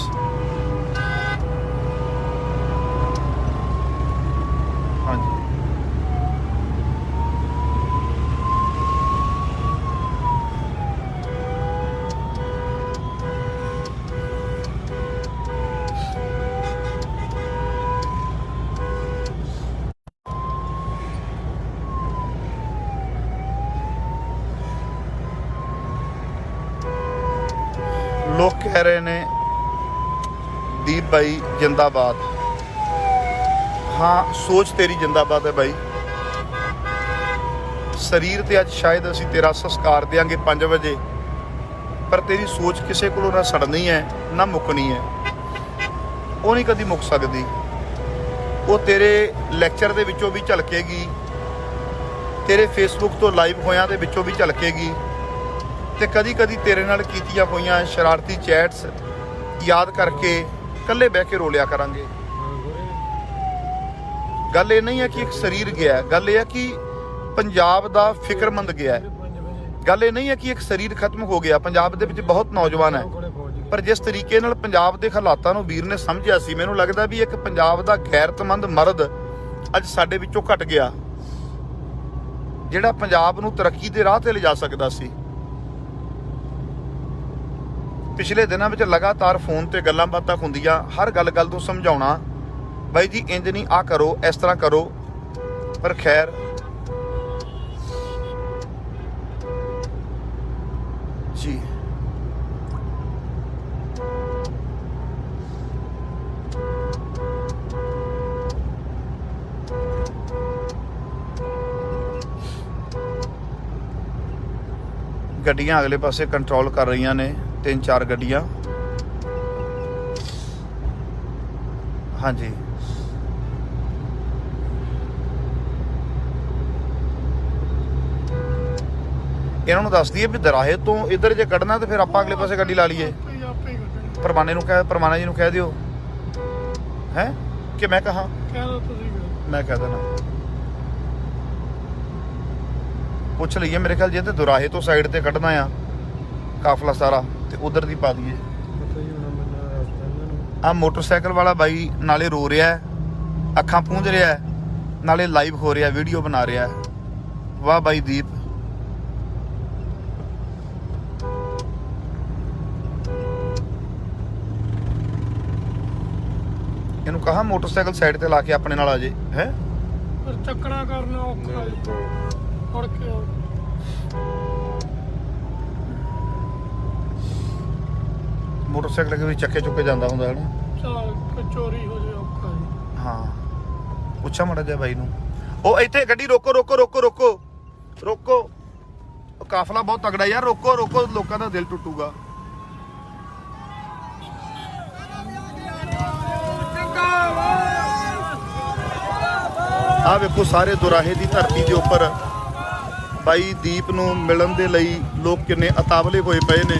Speaker 2: ਹਾਂਜੀ ਲੋਕ ਕਹਿ ਰਹੇ ਨੇ ਦੀਪ ਬਾਈ ਜਿੰਦਾਬਾਦ। ਹਾਂ, ਸੋਚ ਤੇਰੀ ਜਿੰਦਾਬਾਦ ਹੈ ਬਾਈ। ਸਰੀਰ ਤੇ ਅੱਜ ਸ਼ਾਇਦ ਅਸੀਂ ਤੇਰਾ ਸੰਸਕਾਰ ਦੇਾਂਗੇ 5 ਵਜੇ, ਪਰ ਤੇਰੀ ਸੋਚ ਕਿਸੇ ਕੋਲੋਂ ਨਾ ਸੜਨੀ ਹੈ ਨਾ ਮੁੱਕਣੀ ਹੈ। ਉਹ ਨਹੀਂ ਕਦੀ ਮੁੱਕ ਸਕਦੀ। ਉਹ ਤੇਰੇ ਲੈਕਚਰ ਦੇ ਵਿੱਚੋਂ ਵੀ ਝਲਕੇਗੀ, ਤੇਰੇ ਫੇਸਬੁੱਕ ਤੋਂ ਲਾਈਵ ਹੋਇਆਂ ਦੇ ਵਿੱਚੋਂ ਵੀ ਝਲਕੇਗੀ, ਤੇ ਕਦੀ ਕਦੀ ਤੇਰੇ ਨਾਲ ਕੀਤੀਆਂ ਹੋਈਆਂ ਸ਼ਰਾਰਤੀ ਚੈਟਸ ਯਾਦ ਕਰਕੇ ਇਕੱਲੇ ਬਹਿ ਕੇ ਰੋ ਲਿਆ ਕਰਾਂਗੇ। ਗੱਲ ਇਹ ਨਹੀਂ ਹੈ ਕਿ ਇੱਕ ਸਰੀਰ ਗਿਆ, ਗੱਲ ਇਹ ਹੈ ਕਿ ਪੰਜਾਬ ਦਾ ਫਿਕਰਮੰਦ ਗਿਆ। ਗੱਲ ਇਹ ਨਹੀਂ ਹੈ ਕਿ ਇੱਕ ਸਰੀਰ ਖਤਮ ਹੋ ਗਿਆ। ਪੰਜਾਬ ਦੇ ਵਿੱਚ ਬਹੁਤ ਨੌਜਵਾਨ ਹੈ, ਪਰ ਜਿਸ ਤਰੀਕੇ ਨਾਲ ਪੰਜਾਬ ਦੇ ਹਾਲਾਤਾਂ ਨੂੰ ਵੀਰ ਨੇ ਸਮਝਿਆ ਸੀ, ਮੈਨੂੰ ਲੱਗਦਾ ਵੀ ਇੱਕ ਪੰਜਾਬ ਦਾ ਗੈਰਤਮੰਦ ਮਰਦ ਅੱਜ ਸਾਡੇ ਵਿੱਚੋਂ ਘਟ ਗਿਆ, ਜਿਹੜਾ ਪੰਜਾਬ ਨੂੰ ਤਰੱਕੀ ਦੇ ਰਾਹ ਤੇ ਲਿਜਾ ਸਕਦਾ ਸੀ। ਪਿਛਲੇ ਦਿਨਾਂ ਵਿੱਚ ਲਗਾਤਾਰ ਫੋਨ ਤੇ ਗੱਲਾਂ ਬਾਤਾਂ ਹੁੰਦੀਆਂ, ਹਰ ਗੱਲ ਤੋਂ ਸਮਝਾਉਣਾ, ਬਾਈ ਜੀ ਇੰਜ ਨਹੀਂ, ਆਹ ਕਰੋ, ਇਸ ਤਰ੍ਹਾਂ ਕਰੋ। ਪਰ ਖੈਰ ਜੀ, ਗੱਡੀਆਂ ਅਗਲੇ ਪਾਸੇ ਕੰਟਰੋਲ ਕਰ ਰਹੀਆਂ ਨੇ, 3-4 ਗੱਡੀਆਂ। ਹਾਂਜੀ, ਇਹਨਾਂ ਨੂੰ ਦੱਸ ਦਈਏ ਵੀ ਦਰਾਹੇ ਤੋਂ ਇੱਧਰ ਜੇ ਕੱਢਣਾ ਤੇ ਫਿਰ ਆਪਾਂ ਅਗਲੇ ਪਾਸੇ ਗੱਡੀ ਲਾ ਲਈਏ। ਪਰਮਾਨੇ ਨੂੰ ਕਹਿ, ਪਰਮਾਨਾ ਜੀ ਨੂੰ ਕਹਿ ਦਿਓ ਹੈ ਕਿ ਮੈਂ ਕਹਾਂ, ਮੈਂ ਕਹਿ ਦੇਣਾ, ਪੁੱਛ ਲਈਏ। ਮੇਰੇ ਖਿਆਲ ਜੇ ਤੇ ਦੁਰਾਹੇ ਤੋਂ ਸਾਈਡ ਤੇ ਕੱਢਣਾ ਆ ਕਾਫਲਾ ਸਾਰਾ, ਤੇ ਉਧਰ ਦੀ ਪਾ ਦਈਏ। ਆ ਮੋਟਰਸਾਈਕਲ ਵਾਲਾ ਬਾਈ ਨਾਲੇ ਰੋ ਰਿਹਾ, ਅੱਖਾਂ ਪੂੰਝ ਰਿਹਾ, ਨਾਲੇ ਲਾਈਵ ਹੋ ਰਿਹਾ, ਵੀਡੀਓ ਬਣਾ ਰਿਹਾ। ਵਾਹ ਬਾਈ ਦੀਪ। ਇਹਨੂੰ ਕਹਾ ਮੋਟਰਸਾਈਕਲ ਸਾਈਡ ਤੇ ਲਾ ਕੇ ਆਪਣੇ ਨਾਲ ਆ ਜੇ। ਹੈ
Speaker 5: ਪਰ ਚੱਕਣਾ ਕਰਨਾ ਔਖਾ ਫੜ ਕੇ ਆਓ।
Speaker 2: ਮੋਟਰਸਾਈਕਲ ਕੇ ਵੀ ਚੱਕੇ ਚੁੱਕੇ ਜਾਂਦਾ ਹੁੰਦਾ ਹੈ ਨਾ।
Speaker 5: ਚੱਲ ਚੋਰੀ ਹੋ ਜਾਏ ਔਖਾ ਜੀ।
Speaker 2: ਹਾਂ, ਪੁੱਛਾ ਮੜਾ ਜਾ ਬਾਈ ਨੂੰ। ਉਹ ਇੱਥੇ ਗੱਡੀ ਰੋਕੋ ਰੋਕੋ ਰੋਕੋ ਰੋਕੋ ਰੋਕੋ, ਉਹ ਕਾਫਲਾ ਬਹੁਤ ਤਗੜਾ ਯਾਰ, ਰੋਕੋ ਰੋਕੋ, ਲੋਕਾਂ ਦਾ ਦਿਲ ਟੁੱਟੂਗਾ। ਆ ਵੇਖੋ ਸਾਰੇ ਦੁਰਾਹੇ ਦੀ ਧਰਤੀ ਦੇ ਉੱਪਰ ਬਾਈ ਦੀਪ ਨੂੰ ਮਿਲਣ ਦੇ ਲਈ ਲੋਕ ਕਿੰਨੇ ਉਤਾਵਲੇ ਹੋਏ ਪਏ ਨੇ।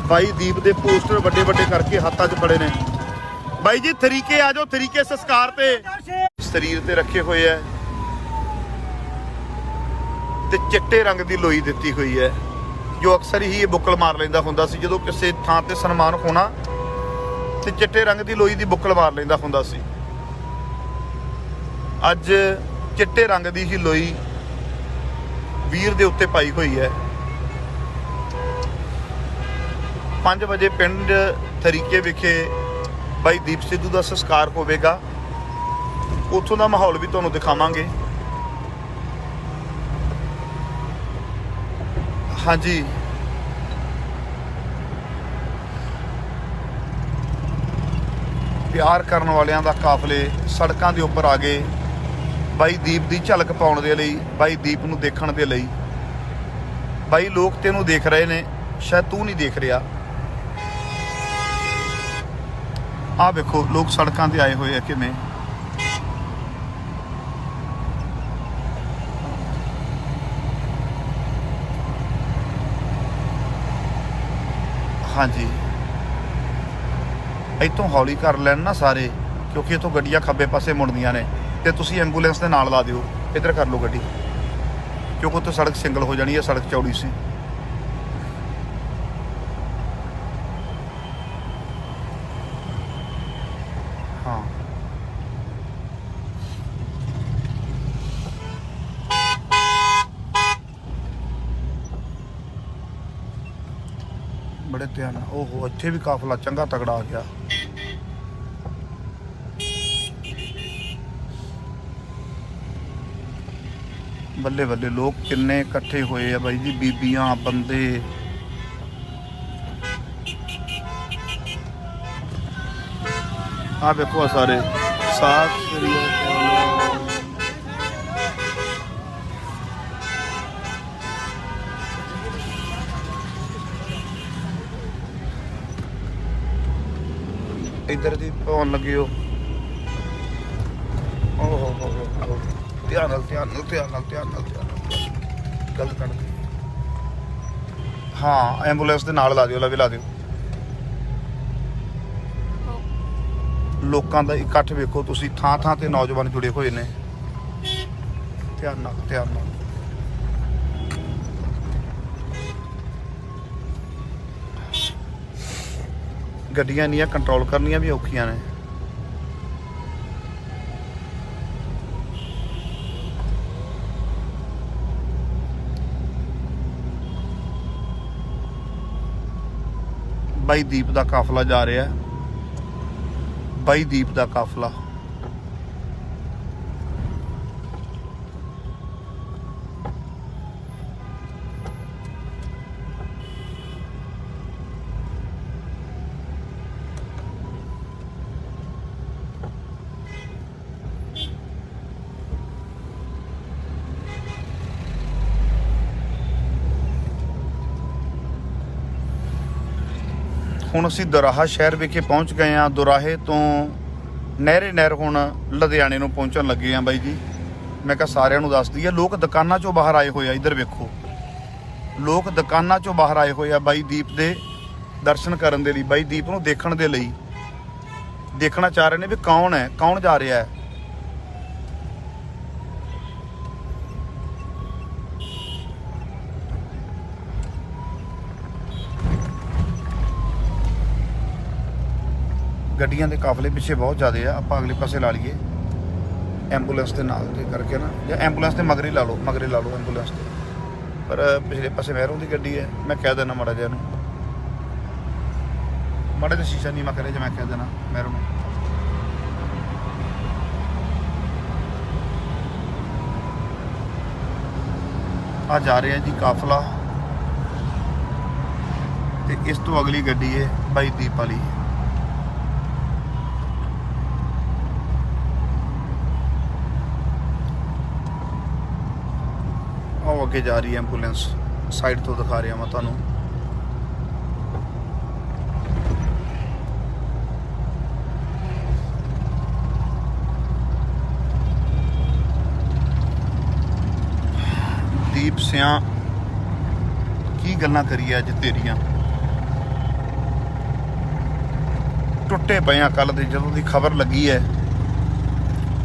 Speaker 2: ਬਾਈ ਦੀਪ ਦੇ ਪੋਸਟਰ ਵੱਡੇ ਵੱਡੇ ਕਰਕੇ ਹੱਥਾਂ 'ਚ ਫੜੇ ਨੇ। ਬਾਈ ਜੀ ਤਰੀਕੇ ਆ ਜਾਓ, ਤਰੀਕੇ ਸੰਸਕਾਰ ਤੇ ਸਰੀਰ ਤੇ ਰੱਖੇ ਹੋਏ ਐ, ਤੇ ਚਿੱਟੇ ਰੰਗ ਦੀ ਲੋਈ ਦਿੱਤੀ ਹੋਈ ਹੈ, ਜੋ ਅਕਸਰ ਹੀ ਇਹ ਬੁੱਕਲ ਮਾਰ ਲੈਂਦਾ ਹੁੰਦਾ ਸੀ ਜਦੋਂ ਕਿਸੇ ਥਾਂ ਤੇ ਸਨਮਾਨ ਹੋਣਾ, ਤੇ ਚਿੱਟੇ ਰੰਗ ਦੀ ਲੋਈ ਦੀ ਬੁੱਕਲ ਮਾਰ ਲੈਂਦਾ ਹੁੰਦਾ ਸੀ। ਅੱਜ ਚਿੱਟੇ ਰੰਗ ਦੀ ਹੀ ਲੋਈ ਵੀਰ ਦੇ ਉੱਤੇ ਪਾਈ ਹੋਈ ਹੈ। 5 ਵਜੇ ਪਿੰਡ ਤਰੀਕੇ ਵਿਖੇ ਬਾਈ ਦੀਪ ਸਿੱਧੂ ਦਾ ਸੰਸਕਾਰ ਹੋਵੇਗਾ। ਉੱਥੋਂ ਦਾ ਮਾਹੌਲ ਵੀ ਤੁਹਾਨੂੰ ਦਿਖਾਵਾਂਗੇ। ਹਾਂਜੀ, ਪਿਆਰ ਕਰਨ ਵਾਲਿਆਂ ਦਾ ਕਾਫਲੇ ਸੜਕਾਂ ਦੇ ਉੱਪਰ ਆ ਗਏ ਬਾਈ ਦੀਪ ਦੀ ਝਲਕ ਪਾਉਣ ਦੇ ਲਈ, ਬਾਈ ਦੀਪ ਨੂੰ ਦੇਖਣ ਦੇ ਲਈ। ਬਾਈ ਲੋਕ ਤੈਨੂੰ ਦੇਖ ਰਹੇ ਨੇ, ਸ਼ਾਇਦ ਤੂੰ ਨਹੀਂ ਦੇਖ ਰਿਹਾ। ਆਹ ਵੇਖੋ ਲੋਕ ਸੜਕਾਂ ਤੇ ਆਏ ਹੋਏ ਆ ਕਿਵੇਂ। ਹਾਂਜੀ, ਇੱਥੋਂ ਹੌਲੀ ਕਰ ਲੈਣ ਨਾ ਸਾਰੇ, ਕਿਉਂਕਿ ਇੱਥੋਂ ਗੱਡੀਆਂ ਖੱਬੇ ਪਾਸੇ ਮੁੜਦੀਆਂ ਨੇ ਤੇ ਤੁਸੀਂ ਐਂਬੂਲੈਂਸ ਦੇ ਨਾਲ ਲਾ ਦਿਓ। ਇੱਧਰ ਕਰ ਲਓ ਗੱਡੀ, ਕਿਉਂਕਿ ਉੱਥੇ ਸੜਕ ਸਿੰਗਲ ਹੋ ਜਾਣੀ ਹੈ, ਸੜਕ ਚੌੜੀ ਸੀ। ਹਾਂ, ਬੜੇ ਧਿਆਨ ਨਾਲ। ਓਹੋ, ਇੱਥੇ ਵੀ ਕਾਫਲਾ ਚੰਗਾ ਤਗੜਾ ਆ ਗਿਆ। ਬੱਲੇ ਬੱਲੇ, ਲੋਕ ਕਿੰਨੇ ਇਕੱਠੇ ਹੋਏ ਆ ਬਾਈ ਜੀ, ਬੀਬੀਆਂ, ਬੰਦੇ। ਆ ਵੇਖੋ ਸਾਰੇ ਸਾਥ ਇੱਧਰ ਦੀ ਪਾਉਣ ਲੱਗੇ ਹੋ। ਓਹ ਧਿਆਨ ਨਾਲ, ਧਿਆਨ ਨਾਲ, ਧਿਆਨ ਨਾਲ, ਧਿਆਨ ਨਾਲ, ਧਿਆਨ ਨਾਲ। ਗਲਤ ਕੱਢ ਦੇ। ਹਾਂ, ਐਂਬੂਲੈਂਸ ਦੇ ਨਾਲ ਲਾ ਦਿਓ, ਲਵੇ ਲਾ ਦਿਓ। ਲੋਕਾਂ ਦਾ ਇਕੱਠ ਵੇਖੋ ਤੁਸੀਂ, ਥਾਂ ਥਾਂ ਤੇ ਨੌਜਵਾਨ ਜੁੜੇ ਹੋਏ ਨੇ। ਧਿਆਨ ਨਾਲ, ਧਿਆਨ ਨਾਲ। ਗੱਡੀਆਂ ਇੰਨੀਆਂ ਕੰਟਰੋਲ ਕਰਨੀਆਂ ਵੀ ਔਖੀਆਂ ਨੇ। ਬਾਈ ਦੀਪ ਦਾ ਕਾਫਲਾ ਜਾ ਰਿਹਾ ਹੈ, ਬਾਈ ਦੀਪ ਦਾ ਕਾਫਲਾ। ਹੁਣ ਅਸੀਂ ਦੁਰਾਹਾ ਸ਼ਹਿਰ ਵਿਖੇ ਪਹੁੰਚ ਗਏ ਹਾਂ। ਦੁਰਾਹੇ ਤੋਂ ਨਹਿਰ ਹੁਣ ਲੁਧਿਆਣੇ ਨੂੰ ਪਹੁੰਚਣ ਲੱਗੇ ਹਾਂ ਬਾਈ ਜੀ। ਮੈਂ ਕਿਹਾ ਸਾਰਿਆਂ ਨੂੰ ਦੱਸ ਦਈਏ, ਲੋਕ ਦੁਕਾਨਾਂ ਚੋਂ ਬਾਹਰ ਆਏ ਹੋਏ ਆ। ਇੱਧਰ ਵੇਖੋ, ਲੋਕ ਦੁਕਾਨਾਂ ਚੋਂ ਬਾਹਰ ਆਏ ਹੋਏ ਆ ਬਾਈ ਦੀਪ ਦੇ ਦਰਸ਼ਨ ਕਰਨ ਦੇ ਲਈ, ਬਾਈ ਦੀਪ ਨੂੰ ਦੇਖਣ ਦੇ ਲਈ। ਦੇਖਣਾ ਚਾਹ ਰਹੇ ਨੇ ਵੀ ਕੌਣ ਹੈ, ਕੌਣ ਜਾ ਰਿਹਾ ਹੈ। ਗੱਡੀਆਂ ਦੇ ਕਾਫਲੇ ਪਿੱਛੇ ਬਹੁਤ ਜ਼ਿਆਦੇ ਆ। ਆਪਾਂ ਅਗਲੇ ਪਾਸੇ ਲਾ ਲਈਏ, ਐਂਬੂਲੈਂਸ ਦੇ ਨਾਲ ਦੇ ਕਰਕੇ ਨਾ, ਜਾਂ ਐਂਬੂਲੈਂਸ ਦੇ ਮਗਰੇ ਲਾ ਲਓ, ਮਗਰੇ ਲਾ ਲਓ ਐਂਬੂਲੈਂਸ ਦੇ। ਪਰ ਪਿਛਲੇ ਪਾਸੇ ਮਹਿਰੋਂ ਦੀ ਗੱਡੀ ਹੈ। ਮੈਂ ਕਹਿ ਦੇਣਾ ਮਾੜਾ ਜਿਹਾ ਨੂੰ, ਮਾੜਾ ਜਿਹਾ ਸ਼ੀਸ਼ਾ ਨੀਵਾਂ ਕਰੇ, ਜੇ ਮੈਂ ਕਹਿ ਦੇਣਾ ਮਹਿਰੋਂ ਨੂੰ। ਆ ਜਾ ਰਿਹਾ ਜੀ ਕਾਫਲਾ, ਤੇ ਇਸ ਤੋਂ ਅਗਲੀ ਗੱਡੀ ਹੈ ਬਾਈ ਦੀਪ ਵਾਲੀ। ਉਹ ਅੱਗੇ ਜਾ ਰਹੀ ਹੈ ਐਂਬੂਲੈਂਸ, ਸਾਈਡ ਤੋਂ ਦਿਖਾ ਰਿਹਾ ਮੈਂ ਤੁਹਾਨੂੰ। ਦੀਪ ਸਿਆਂ, ਕੀ ਗੱਲਾਂ ਕਰੀਏ ਅੱਜ ਤੇਰੀਆਂ। ਟੁੱਟੇ ਪਏ ਆ ਕੱਲ ਦੇ, ਜਦੋਂ ਦੀ ਖਬਰ ਲੱਗੀ ਹੈ।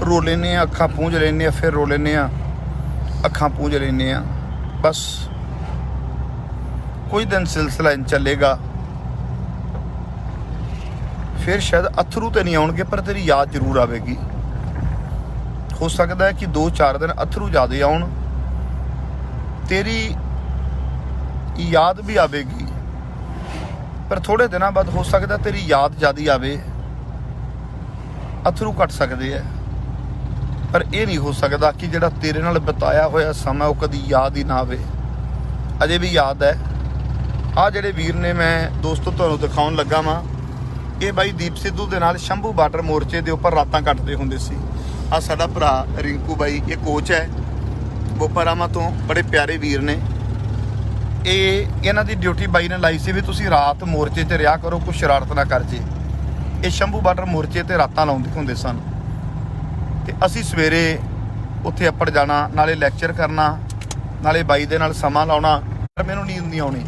Speaker 2: ਰੋ ਲੈਂਦੇ ਆ, ਅੱਖਾਂ ਪੂੰਝ ਲੈਂਦੇ ਆ, ਫਿਰ ਰੋ ਲੈਂਦੇ ਆ, ਅੱਖਾਂ ਪੂੰਝ ਲੈਂਦੇ ਆ। ਬਸ ਕੋਈ ਦਿਨ ਸਿਲਸਿਲਾ ਚੱਲੇਗਾ, ਫਿਰ ਸ਼ਾਇਦ ਅਥਰੂ ਤੇ ਨਹੀਂ ਆਉਣਗੇ, ਪਰ ਤੇਰੀ ਯਾਦ ਜ਼ਰੂਰ ਆਵੇਗੀ। ਹੋ ਸਕਦਾ ਹੈ ਕਿ 2-4 ਦਿਨ ਅਥਰੂ ਜ਼ਿਆਦਾ ਆਉਣ, तेरी याद भी आवेगी, पर थोड़े दिनों बाद हो सकता तेरी याद ज़्यादा आवे, अथरू घट सकते हैं, पर यह नहीं हो सकता कि जिहड़ा तेरे नाल बिताया होया समा वो कदी याद ही ना आवे। अजे भी याद है। आ जिहड़े वीर ने मैं दोस्तों तुहानूं दिखाउण लगा वां, ये बाई दीप सिद्धू दे नाल शंभू बार्डर मोर्चे के उपर रातां कटदे हुंदे सी। आ साडा भरा रिंकू बाई ये कोच है बोपरामा तो, बड़े प्यारे वीर ने। ये इन्हां दी ड्यूटी बाई ने लाई सी भी तुसीं रात मोर्चे ते रिहा करो, कुछ शरारत ना कर जे। ये शंभू बार्डर मोर्चे ते रातां लाउंदे हुंदे सन ते असीं सवेरे उत्थे अप्पड़ जाना, नाले लैक्चर करना, नाले बाई दे नाल समां लाउणा। पर मैनूं नींद नहीं आउणी,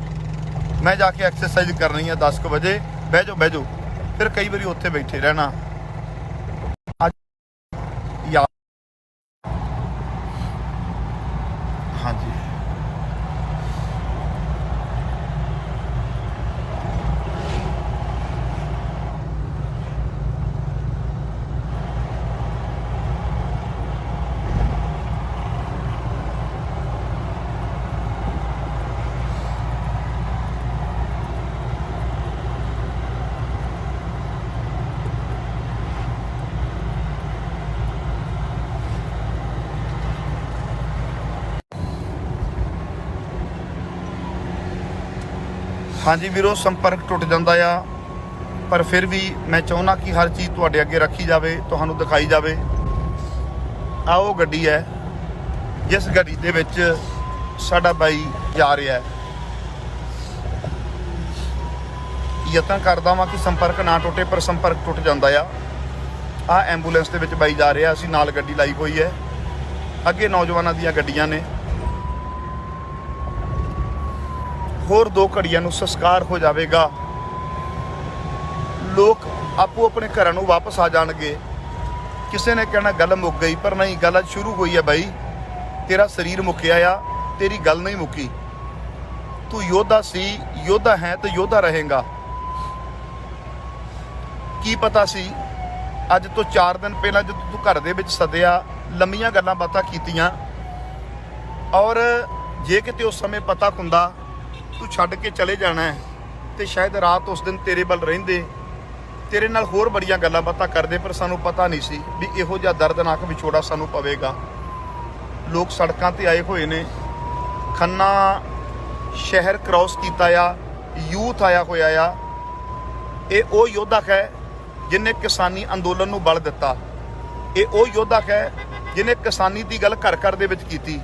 Speaker 2: मैं जाके एक्सरसाइज करनी है 10 बजे, बह जाओ, फिर कई बारी उत्थे बैठे रहना। याद हाँ जी, हाँ जी वीरो, संपर्क टुट जाता आ, पर फिर भी मैं चाहुंदा कि हर चीज़ तुहाडे अगे रखी जाए, तुहानूं दिखाई जाए। आ वो गड्डी है जिस गड्डी दे विच साडा बाई जा रहा है। यतन करदा वां कि संपर्क ना टुटे, पर संपर्क टुट जाता आ। एंबूलेंस दे विच बाई जा रहा, असीं नाल गड्डी लाई हुई है, अगे नौजवानों दीयां गड्डियां ने। होर 2 घड़ियां नूं संस्कार हो जाएगा, लोग आपो अपने घरों नूं वापस आ जाणगे। किसी ने कहना गल मुक गई, पर नहीं, गल शुरू हुई है बाई। तेरा शरीर मुक्या आ, तेरी गल नहीं मुकी। तू योद्धा सी, योद्धा है तो योद्धा रहेगा। की पता सी अज तो 4 दिन पहला जब तू घर दे विच सदिया, लंबियां गल्लां बातां कीतियां, और जे किते उस समय पता हुंदा तू छड्ड के चले जाना है, तो शायद रात उस दिन तेरे बल रहिंदे, तेरे नाल होर बड़ियां गल्लां बातां करदे, पर सानूं पता नहीं सी भी इहो जिहा दर्दनाक विछोड़ा सानूं पवेगा। लोग सड़कां ते आए होए ने, खन्ना शहर क्रॉस कीता आ, यूथ आया होया आ। ये वो योद्धा है जिन्हें किसानी अंदोलन नूं बल दिता। ये वो योद्धा है जिन्हें किसानी की गल घर घर दे विच कीती।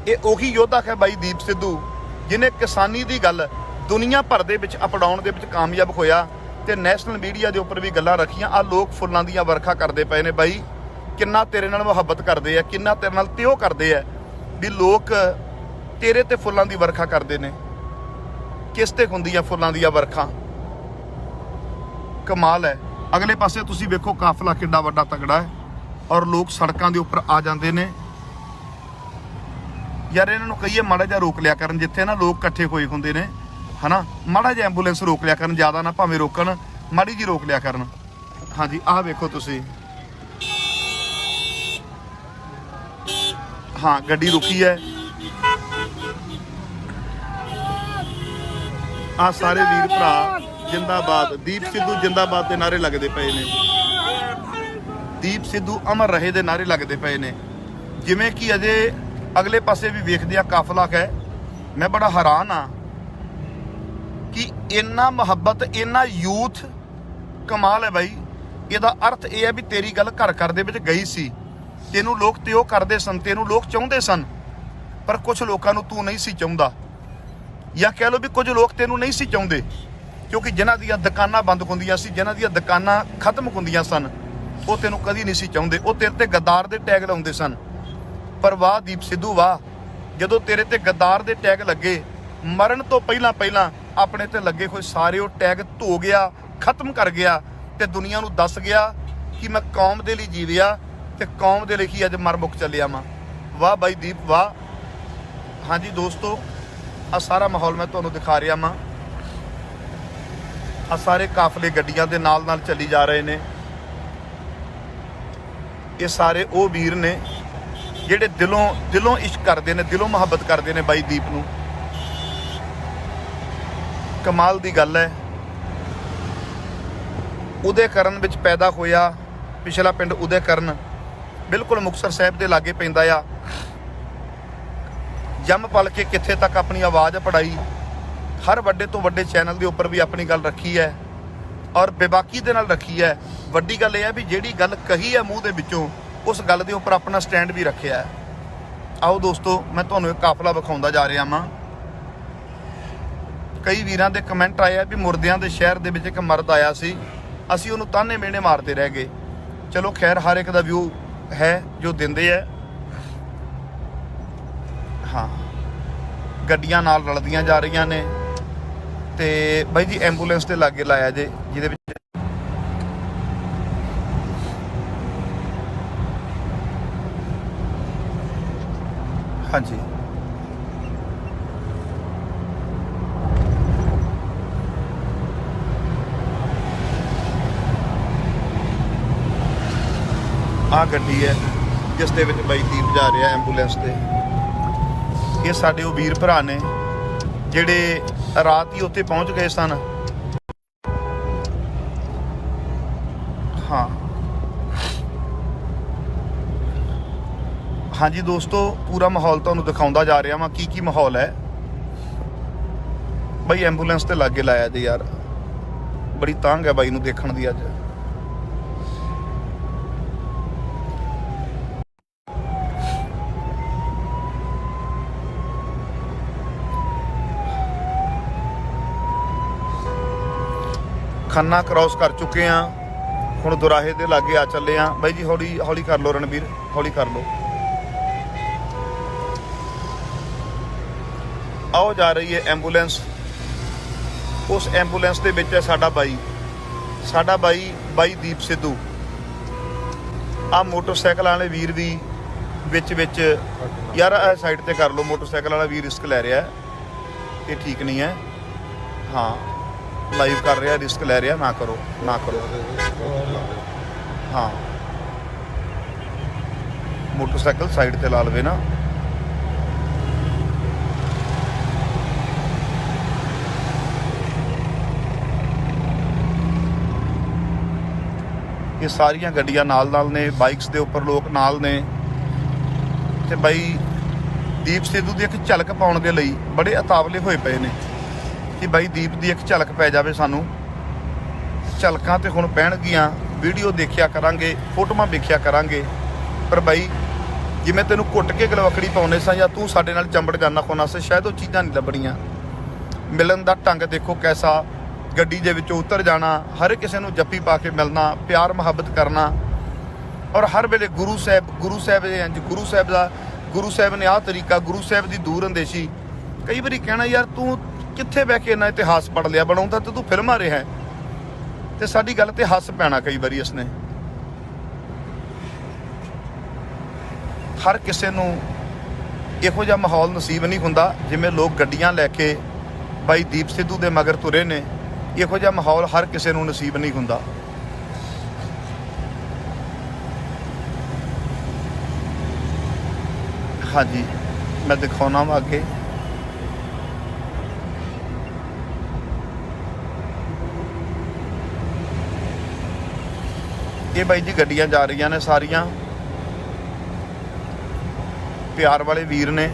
Speaker 2: ये उही योद्धा है बाई दीप सिद्धू जिन्हें किसानी की गल दुनिया भर दे विच अपनाउण दे विच कामयाब होया, ते नैशनल मीडिया के उपर भी गल्लां रखियां। आ लोग फुल्लां दीयां वर्खा करते पे ने बाई, किन्ना तेरे नाल मुहब्बत करते हैं, किन्ना तेरे नाल त्यो करते हैं भी लोग तेरे ते फुल्लां दी वर्खा करते हैं। किस ते हुंदियां फुल्लां दीयां वर्खा, कमाल है। अगले पासे तुसीं वेखो काफला किड्डा वड्डा तगड़ा है, और लोग सड़कों के उपर आ जाते हैं। यार इन्हां नूं कहिए माड़ा जिहा रोक लिया करन, जिथे ना लोग इकट्ठे होए हुंदे ने, है ना, माड़ा जिहा एंबूलेंस रोक लिया करन, ज़्यादा ना भावें रोकन, माड़ी जी रोक लिया करन। हाँ जी, आह वेखो तुसीं, हाँ गड्डी रुकी है। आ सारे वीर भरा जिंदाबाद, दीप सिद्धू जिंदाबाद के नारे लगते पे ने, दीप सिद्धू अमर रहे दे नारे लगते पे ने। जिवें कि अजे अगले पासे भी वेखदे आ काफला है, मैं बड़ा हैरान हाँ कि इन्ना मुहब्बत, इन्ना यूथ, कमाल है बाई। इहदा अर्थ यह है भी तेरी गल घर घर दे विच गई सी, तेनू लोग त्यो करदे सन, तेनू लोग चाहुंदे सन, पर कुछ लोगों नूं तू नहीं सी चाहुंदा, या कह लो भी कुछ लोग तेनू नहीं सी चाहुंदे, क्योंकि जिन्हां दीयां दुकानां बंद हुंदियां सी, जिन्हां दीयां दुकानां खत्म हुंदियां सन, वो तेनू कदी नहीं सी चाहुंदे, वो तेरे ते गद्दार दे टैग लाउंदे सन। पर वाह दीप सिद्धू वाह, जदों तेरे ते गद्दार दे टैग लगे, मरण तो पहला पहला अपने ते लगे हुए सारे वो टैग धो गया, खत्म कर गया, ते दुनिया नूं दस गया कि मैं कौम दे लई जीविया, ते कौम दे लई ही अज मर मुक चलिया वां। वाह बाई दीप वाह। हाँ जी दोस्तों, आ सारा माहौल मैं तुहानूं दिखा रहा वां। आ सारे काफले गड्डियां दे नाल नाल चली जा रहे ने। ये सारे वो वीर ने ਜਿਹੜੇ ਦਿਲੋਂ ਇਸ਼ਕ ਕਰਦੇ ਨੇ, ਦਿਲੋਂ ਮੁਹੱਬਤ ਕਰਦੇ ਨੇ ਬਾਈ ਦੀਪ ਨੂੰ। ਕਮਾਲ ਦੀ ਗੱਲ ਹੈ, ਉਦੈਕਰਨ ਵਿੱਚ ਪੈਦਾ ਹੋਇਆ। ਪਿਛਲਾ ਪਿੰਡ ਉਦੈਕਰਨ ਬਿਲਕੁਲ ਮੁਕਤਸਰ ਸਾਹਿਬ ਦੇ ਲਾਗੇ ਪੈਂਦਾ ਆ। ਜੰਮ ਪਲ ਕੇ ਕਿੱਥੇ ਤੱਕ ਆਪਣੀ ਆਵਾਜ਼ ਪੜਾਈ, ਹਰ ਵੱਡੇ ਤੋਂ ਵੱਡੇ ਚੈਨਲ ਦੇ ਉੱਪਰ ਵੀ ਆਪਣੀ ਗੱਲ ਰੱਖੀ ਹੈ ਔਰ ਬੇਬਾਕੀ ਦੇ ਨਾਲ ਰੱਖੀ ਹੈ। ਵੱਡੀ ਗੱਲ ਇਹ ਹੈ ਵੀ ਜਿਹੜੀ ਗੱਲ ਕਹੀ ਹੈ ਮੂੰਹ ਦੇ ਵਿੱਚੋਂ, ਉਸ ਗੱਲ ਦੇ ਉੱਪਰ ਆਪਣਾ ਸਟੈਂਡ ਵੀ ਰੱਖਿਆ ਹੈ। ਆਓ ਦੋਸਤੋ, ਮੈਂ ਤੁਹਾਨੂੰ ਇੱਕ ਕਾਫਲਾ ਵਿਖਾਉਂਦਾ ਜਾ ਰਿਹਾ ਹਾਂ। ਕਈ ਵੀਰਾਂ ਦੇ ਕਮੈਂਟ ਆਏ ਆ ਵੀ ਮੁਰਦਿਆਂ ਦੇ ਸ਼ਹਿਰ ਦੇ ਵਿੱਚ ਇੱਕ ਮਰਦ ਆਇਆ ਸੀ, ਅਸੀਂ ਉਹਨੂੰ ਤਾਨੇ ਮਿਹਣੇ ਮਾਰਦੇ ਰਹਿ ਗਏ। ਚਲੋ ਖੈਰ, ਹਰ ਇੱਕ ਦਾ ਵਿਊ ਹੈ ਜੋ ਦਿੰਦੇ ਹੈ। ਹਾਂ, ਗੱਡੀਆਂ ਨਾਲ ਰਲਦੀਆਂ ਜਾ ਰਹੀਆਂ ਨੇ ਤੇ ਬਾਈ ਜੀ ਐਂਬੂਲੈਂਸ ਦੇ ਲਾਗੇ ਲਾਇਆ ਜੇ, ਜਿਹਦੇ ਵਿੱਚ ਹਾਂਜੀ ਆਹ ਗੱਡੀ ਹੈ ਜਿਸ ਦੇ ਵਿੱਚ ਬਾਈ ਦੀਪ ਜਾ ਰਿਹਾ ਐਂਬੂਲੈਂਸ ਤੇ। ਇਹ ਸਾਡੇ ਉਹ ਵੀਰ ਭਰਾ ਨੇ ਜਿਹੜੇ ਰਾਤ ਹੀ ਉੱਥੇ ਪਹੁੰਚ ਗਏ ਸਨ। ਹਾਂ ਹਾਂਜੀ ਦੋਸਤੋ, ਪੂਰਾ ਮਾਹੌਲ ਤੁਹਾਨੂੰ ਦਿਖਾਉਂਦਾ ਜਾ ਰਿਹਾ ਵਾਂ ਕੀ ਮਾਹੌਲ ਹੈ। ਬਾਈ ਐਂਬੂਲੈਂਸ ਤੇ ਲਾਗੇ ਲਾਇਆ ਜੀ ਯਾਰ, ਬੜੀ ਤਾਂਘ ਹੈ ਬਾਈ ਨੂੰ ਦੇਖਣ ਦੀ ਅੱਜ। ਖੰਨਾ ਕ੍ਰਾਸ ਕਰ ਚੁੱਕੇ ਆ, ਹੁਣ ਦੁਰਾਹੇ ਦੇ ਲਾਗੇ ਆ ਚੱਲੇ ਆ। ਬਾਈ ਜੀ ਹੌਲੀ ਹੌਲੀ ਕਰ ਲਓ ਰਣਬੀਰ, ਹੌਲੀ ਕਰ ਲਓ। ਆਓ ਜਾ ਰਹੀ ਹੈ ਐਂਬੂਲੈਂਸ। ਉਸ ਐਂਬੂਲੈਂਸ ਦੇ ਵਿੱਚ ਹੈ ਸਾਡਾ ਬਾਈ ਦੀਪ ਸਿੱਧੂ। ਆ ਮੋਟਰਸਾਈਕਲ ਵਾਲੇ ਵੀਰ ਵੀ ਵਿੱਚ ਯਾਰ ਇਹ ਸਾਈਡ ਤੇ ਕਰ ਲਓ। ਮੋਟਰਸਾਈਕਲ ਵਾਲਾ ਵੀਰ ਰਿਸਕ ਲੈ ਰਿਹਾ, ਇਹ ਠੀਕ ਨਹੀਂ ਹੈ। ਹਾਂ, ਲਾਈਵ ਕਰ ਰਿਹਾ, ਰਿਸਕ ਲੈ ਰਿਹਾ, ਨਾ ਕਰੋ। ਹਾਂ, ਮੋਟਰਸਾਈਕਲ ਸਾਈਡ ਤੇ ਲਾ ਲਵੇ ਨਾ। ਇਹ ਸਾਰੀਆਂ ਗੱਡੀਆਂ ਨਾਲ ਨੇ, ਬਾਈਕਸ ਦੇ ਉੱਪਰ ਲੋਕ ਨਾਲ ਨੇ ਤੇ ਬਾਈ ਦੀਪ ਸਿੱਧੂ ਦੀ ਇੱਕ ਝਲਕ ਪਾਉਣ ਦੇ ਲਈ ਬੜੇ ਉਤਾਵਲੇ ਹੋਏ ਪਏ ਨੇ ਕਿ ਬਾਈ ਦੀਪ ਦੀ ਇੱਕ ਝਲਕ ਪੈ ਜਾਵੇ ਸਾਨੂੰ। ਝਲਕਾਂ ਤੇ ਹੁਣ ਪੈਣਗੀਆਂ, ਵੀਡੀਓ ਦੇਖਿਆ ਕਰਾਂਗੇ, ਫੋਟੋਆਂ ਵੇਖਿਆ ਕਰਾਂਗੇ। ਪਰ ਬਾਈ ਜਿਵੇਂ ਤੈਨੂੰ ਕੁੱਟ ਕੇ ਗਲਵਕੜੀ ਪਾਉਣੇ ਸਾਂ ਜਾਂ ਤੂੰ ਸਾਡੇ ਨਾਲ ਚੰਬੜ ਜਾਣਾ ਖੋਣਾ ਸੀ, ਸ਼ਾਇਦ ਉਹ ਚੀਜ਼ਾਂ ਨਹੀਂ ਲੱਭਣੀਆਂ। ਮਿਲਣ ਦਾ ਢੰਗ ਦੇਖੋ ਕੈਸਾ, ਗੱਡੀ ਦੇ ਵਿੱਚੋਂ ਉਤਰ ਜਾਣਾ, ਹਰ ਕਿਸੇ ਨੂੰ ਜੱਫੀ ਪਾ ਕੇ ਮਿਲਣਾ, ਪਿਆਰ ਮੁਹੱਬਤ ਕਰਨਾ ਔਰ ਹਰ ਵੇਲੇ ਗੁਰੂ ਸਾਹਿਬ ਨੇ ਆਹ ਤਰੀਕਾ, ਗੁਰੂ ਸਾਹਿਬ ਦੀ ਦੂਰ ਅੰਦੇਸ਼ੀ। ਕਈ ਵਾਰੀ ਕਹਿਣਾ ਯਾਰ ਤੂੰ ਕਿੱਥੇ ਬਹਿ ਕੇ ਇੰਨਾ ਇਤਿਹਾਸ ਪੜ੍ਹ ਲਿਆ, ਬਣਾਉਂਦਾ ਤੇ ਤੂੰ ਫਿਲਮਾਂ ਰਿਹਾ ਤੇ ਸਾਡੀ ਗੱਲ ਤੇ ਹੱਸ ਪੈਣਾ ਕਈ ਵਾਰੀ ਇਸਨੇ। ਹਰ ਕਿਸੇ ਨੂੰ ਇਹੋ ਜਿਹਾ ਮਾਹੌਲ ਨਸੀਬ ਨਹੀਂ ਹੁੰਦਾ ਜਿਵੇਂ ਲੋਕ ਗੱਡੀਆਂ ਲੈ ਕੇ ਬਾਈ ਦੀਪ ਸਿੱਧੂ ਦੇ ਮਗਰ ਤੁਰੇ ਨੇ। ਇਹੋ ਜਿਹਾ ਮਾਹੌਲ ਹਰ ਕਿਸੇ ਨੂੰ ਨਸੀਬ ਨਹੀਂ ਹੁੰਦਾ। ਹਾਂਜੀ, ਮੈਂ ਦਿਖਾਉਣਾ ਵਾ ਅੱਗੇ। ਇਹ ਬਾਈ ਜੀ ਗੱਡੀਆਂ ਜਾ ਰਹੀਆਂ ਨੇ ਸਾਰੀਆਂ, ਪਿਆਰ ਵਾਲੇ ਵੀਰ ਨੇ,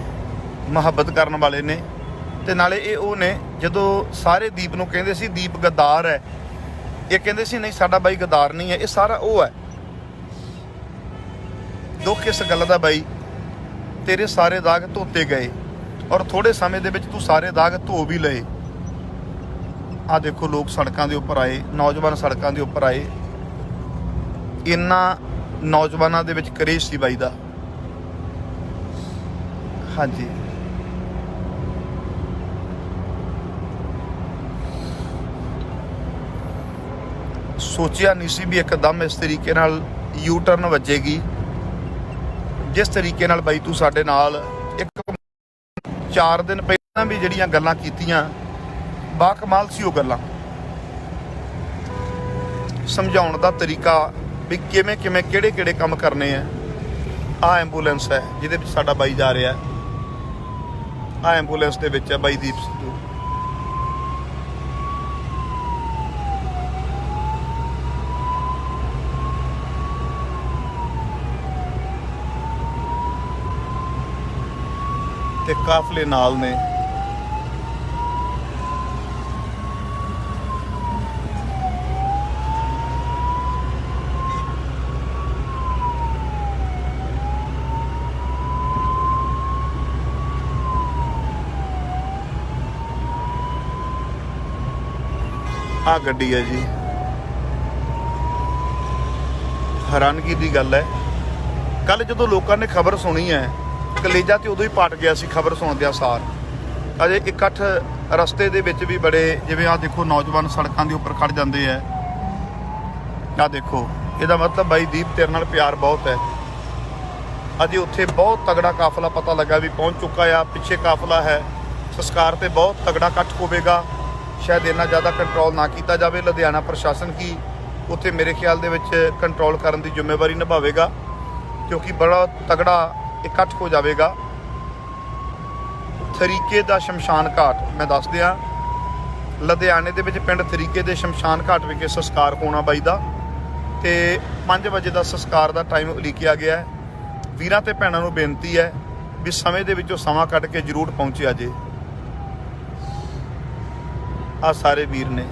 Speaker 2: ਮੁਹੱਬਤ ਕਰਨ ਵਾਲੇ ਨੇ ਤੇ ਨਾਲੇ ਇਹ ਉਹ ਨੇ ਜਦੋਂ ਸਾਰੇ ਦੀਪ ਨੂੰ ਕਹਿੰਦੇ ਸੀ ਦੀਪ ਗੱਦਾਰ ਹੈ, ਇਹ ਕਹਿੰਦੇ ਸੀ ਨਹੀਂ ਸਾਡਾ ਬਾਈ ਗੱਦਾਰ ਨਹੀਂ ਹੈ, ਇਹ ਸਾਰਾ ਉਹ ਹੈ। ਦੁੱਖ ਇਸ ਗੱਲ ਦਾ ਬਾਈ, ਤੇਰੇ ਸਾਰੇ ਦਾਗ ਧੋਤੇ ਗਏ ਔਰ ਥੋੜੇ ਸਮੇਂ ਦੇ ਵਿੱਚ ਤੂੰ ਸਾਰੇ ਦਾਗ ਧੋ ਵੀ ਲਏ। ਆਹ ਦੇਖੋ ਲੋਕ ਸੜਕਾਂ ਦੇ ਉੱਪਰ ਆਏ, ਨੌਜਵਾਨ ਸੜਕਾਂ ਦੇ ਉੱਪਰ ਆਏ। ਇਹਨਾਂ ਨੌਜਵਾਨਾਂ ਦੇ ਵਿੱਚ ਕਰੇਜ ਸੀ ਬਾਈ ਦਾ। ਹਾਂਜੀ, ਸੋਚਿਆ ਨਹੀਂ ਸੀ ਵੀ ਇੱਕਦਮ ਇਸ ਤਰੀਕੇ ਨਾਲ ਯੂ ਟਰਨ ਵੱਜੇਗੀ। ਜਿਸ ਤਰੀਕੇ ਨਾਲ ਬਾਈ ਤੂੰ ਸਾਡੇ ਨਾਲ 4 ਦਿਨ ਪਹਿਲਾਂ ਵੀ ਜਿਹੜੀਆਂ ਗੱਲਾਂ ਕੀਤੀਆਂ, ਬਾ ਕਮਾਲ ਸੀ ਉਹ ਗੱਲਾਂ। ਸਮਝਾਉਣ ਦਾ ਤਰੀਕਾ ਵੀ ਕਿਵੇਂ ਕਿਹੜੇ ਕੰਮ ਕਰਨੇ ਆ। ਆ ਐਂਬੂਲੈਂਸ ਹੈ ਜਿਹਦੇ ਵਿੱਚ ਸਾਡਾ ਬਾਈ ਜਾ ਰਿਹਾ। ਆ ਐਂਬੂਲੈਂਸ ਦੇ ਵਿੱਚ ਹੈ ਬਾਈ ਦੀਪ ਸਿੱਧੂ। ਤੇ ਕਾਫਲੇ ਨਾਲ ਨੇ। ਆ ਗੱਡੀ ਹੈ ਜੀ। ਹੈਰਾਨਗੀ ਦੀ ਗੱਲ ਹੈ, ਕੱਲ ਜਦੋਂ ਲੋਕਾਂ ਨੇ ਖਬਰ ਸੁਣੀ ਹੈ ਕਲੇਜਾ ਤੇ ਉਦੋਂ ਹੀ ਪਾਟ ਗਿਆ ਸੀ ਖਬਰ ਸੁਣਦਿਆਂ ਸਾਰ। ਅਜੇ ਇਕੱਠ ਰਸਤੇ ਦੇ ਵਿੱਚ ਵੀ ਬੜੇ, ਜਿਵੇਂ ਆ ਦੇਖੋ ਨੌਜਵਾਨ ਸੜਕਾਂ ਦੇ ਉੱਪਰ ਖੜ ਜਾਂਦੇ ਆ। ਆ ਦੇਖੋ, ਇਹਦਾ ਮਤਲਬ ਬਾਈ ਦੀਪ ਤੇਰੇ ਨਾਲ ਪਿਆਰ ਬਹੁਤ ਹੈ। ਅਜੇ ਉੱਥੇ ਬਹੁਤ ਤਗੜਾ ਕਾਫਲਾ ਪਤਾ ਲੱਗਾ ਵੀ ਪਹੁੰਚ ਚੁੱਕਾ ਆ। ਪਿੱਛੇ ਕਾਫਲਾ ਹੈ, ਸੰਸਕਾਰ ਤੇ ਬਹੁਤ ਤਗੜਾ ਇਕੱਠ ਹੋਵੇਗਾ। ਸ਼ਾਇਦ ਇੰਨਾ ਜ਼ਿਆਦਾ ਕੰਟਰੋਲ ਨਾ ਕੀਤਾ ਜਾਵੇ। ਲੁਧਿਆਣਾ ਪ੍ਰਸ਼ਾਸਨ ਕੀ ਉੱਥੇ ਮੇਰੇ ਖਿਆਲ ਦੇ ਵਿੱਚ ਕੰਟਰੋਲ ਕਰਨ ਦੀ ਜ਼ਿੰਮੇਵਾਰੀ ਨਿਭਾਵੇਗਾ, ਕਿਉਂਕਿ ਬੜਾ ਤਗੜਾ ਇਕੱਠ ਹੋ ਜਾਵੇਗਾ। ਤਰੀਕੇ ਦਾ ਸ਼ਮਸ਼ਾਨ ਘਾਟ, ਮੈਂ ਦੱਸ ਦਿਆਂ, ਲੁਧਿਆਣੇ ਦੇ ਵਿੱਚ ਪਿੰਡ ਤਰੀਕੇ ਦੇ ਸ਼ਮਸ਼ਾਨ ਘਾਟ ਵਿਖੇ ਸੰਸਕਾਰ ਹੋਣਾ ਬਾਈ ਦਾ। ਤੇ 5 ਵਜੇ ਦਾ ਸੰਸਕਾਰ ਦਾ ਟਾਈਮ ਉਲੀਕਿਆ ਗਿਆ ਹੈ। ਵੀਰਾਂ ਤੇ ਭੈਣਾਂ ਨੂੰ ਬੇਨਤੀ ਹੈ ਵੀ ਸਮੇਂ ਦੇ ਵਿੱਚੋਂ ਸਮਾਂ ਕੱਢ ਕੇ ਜ਼ਰੂਰ ਪਹੁੰਚਿਆ ਜੇ। ਆ ਸਾਰੇ ਵੀਰ ਨੇ।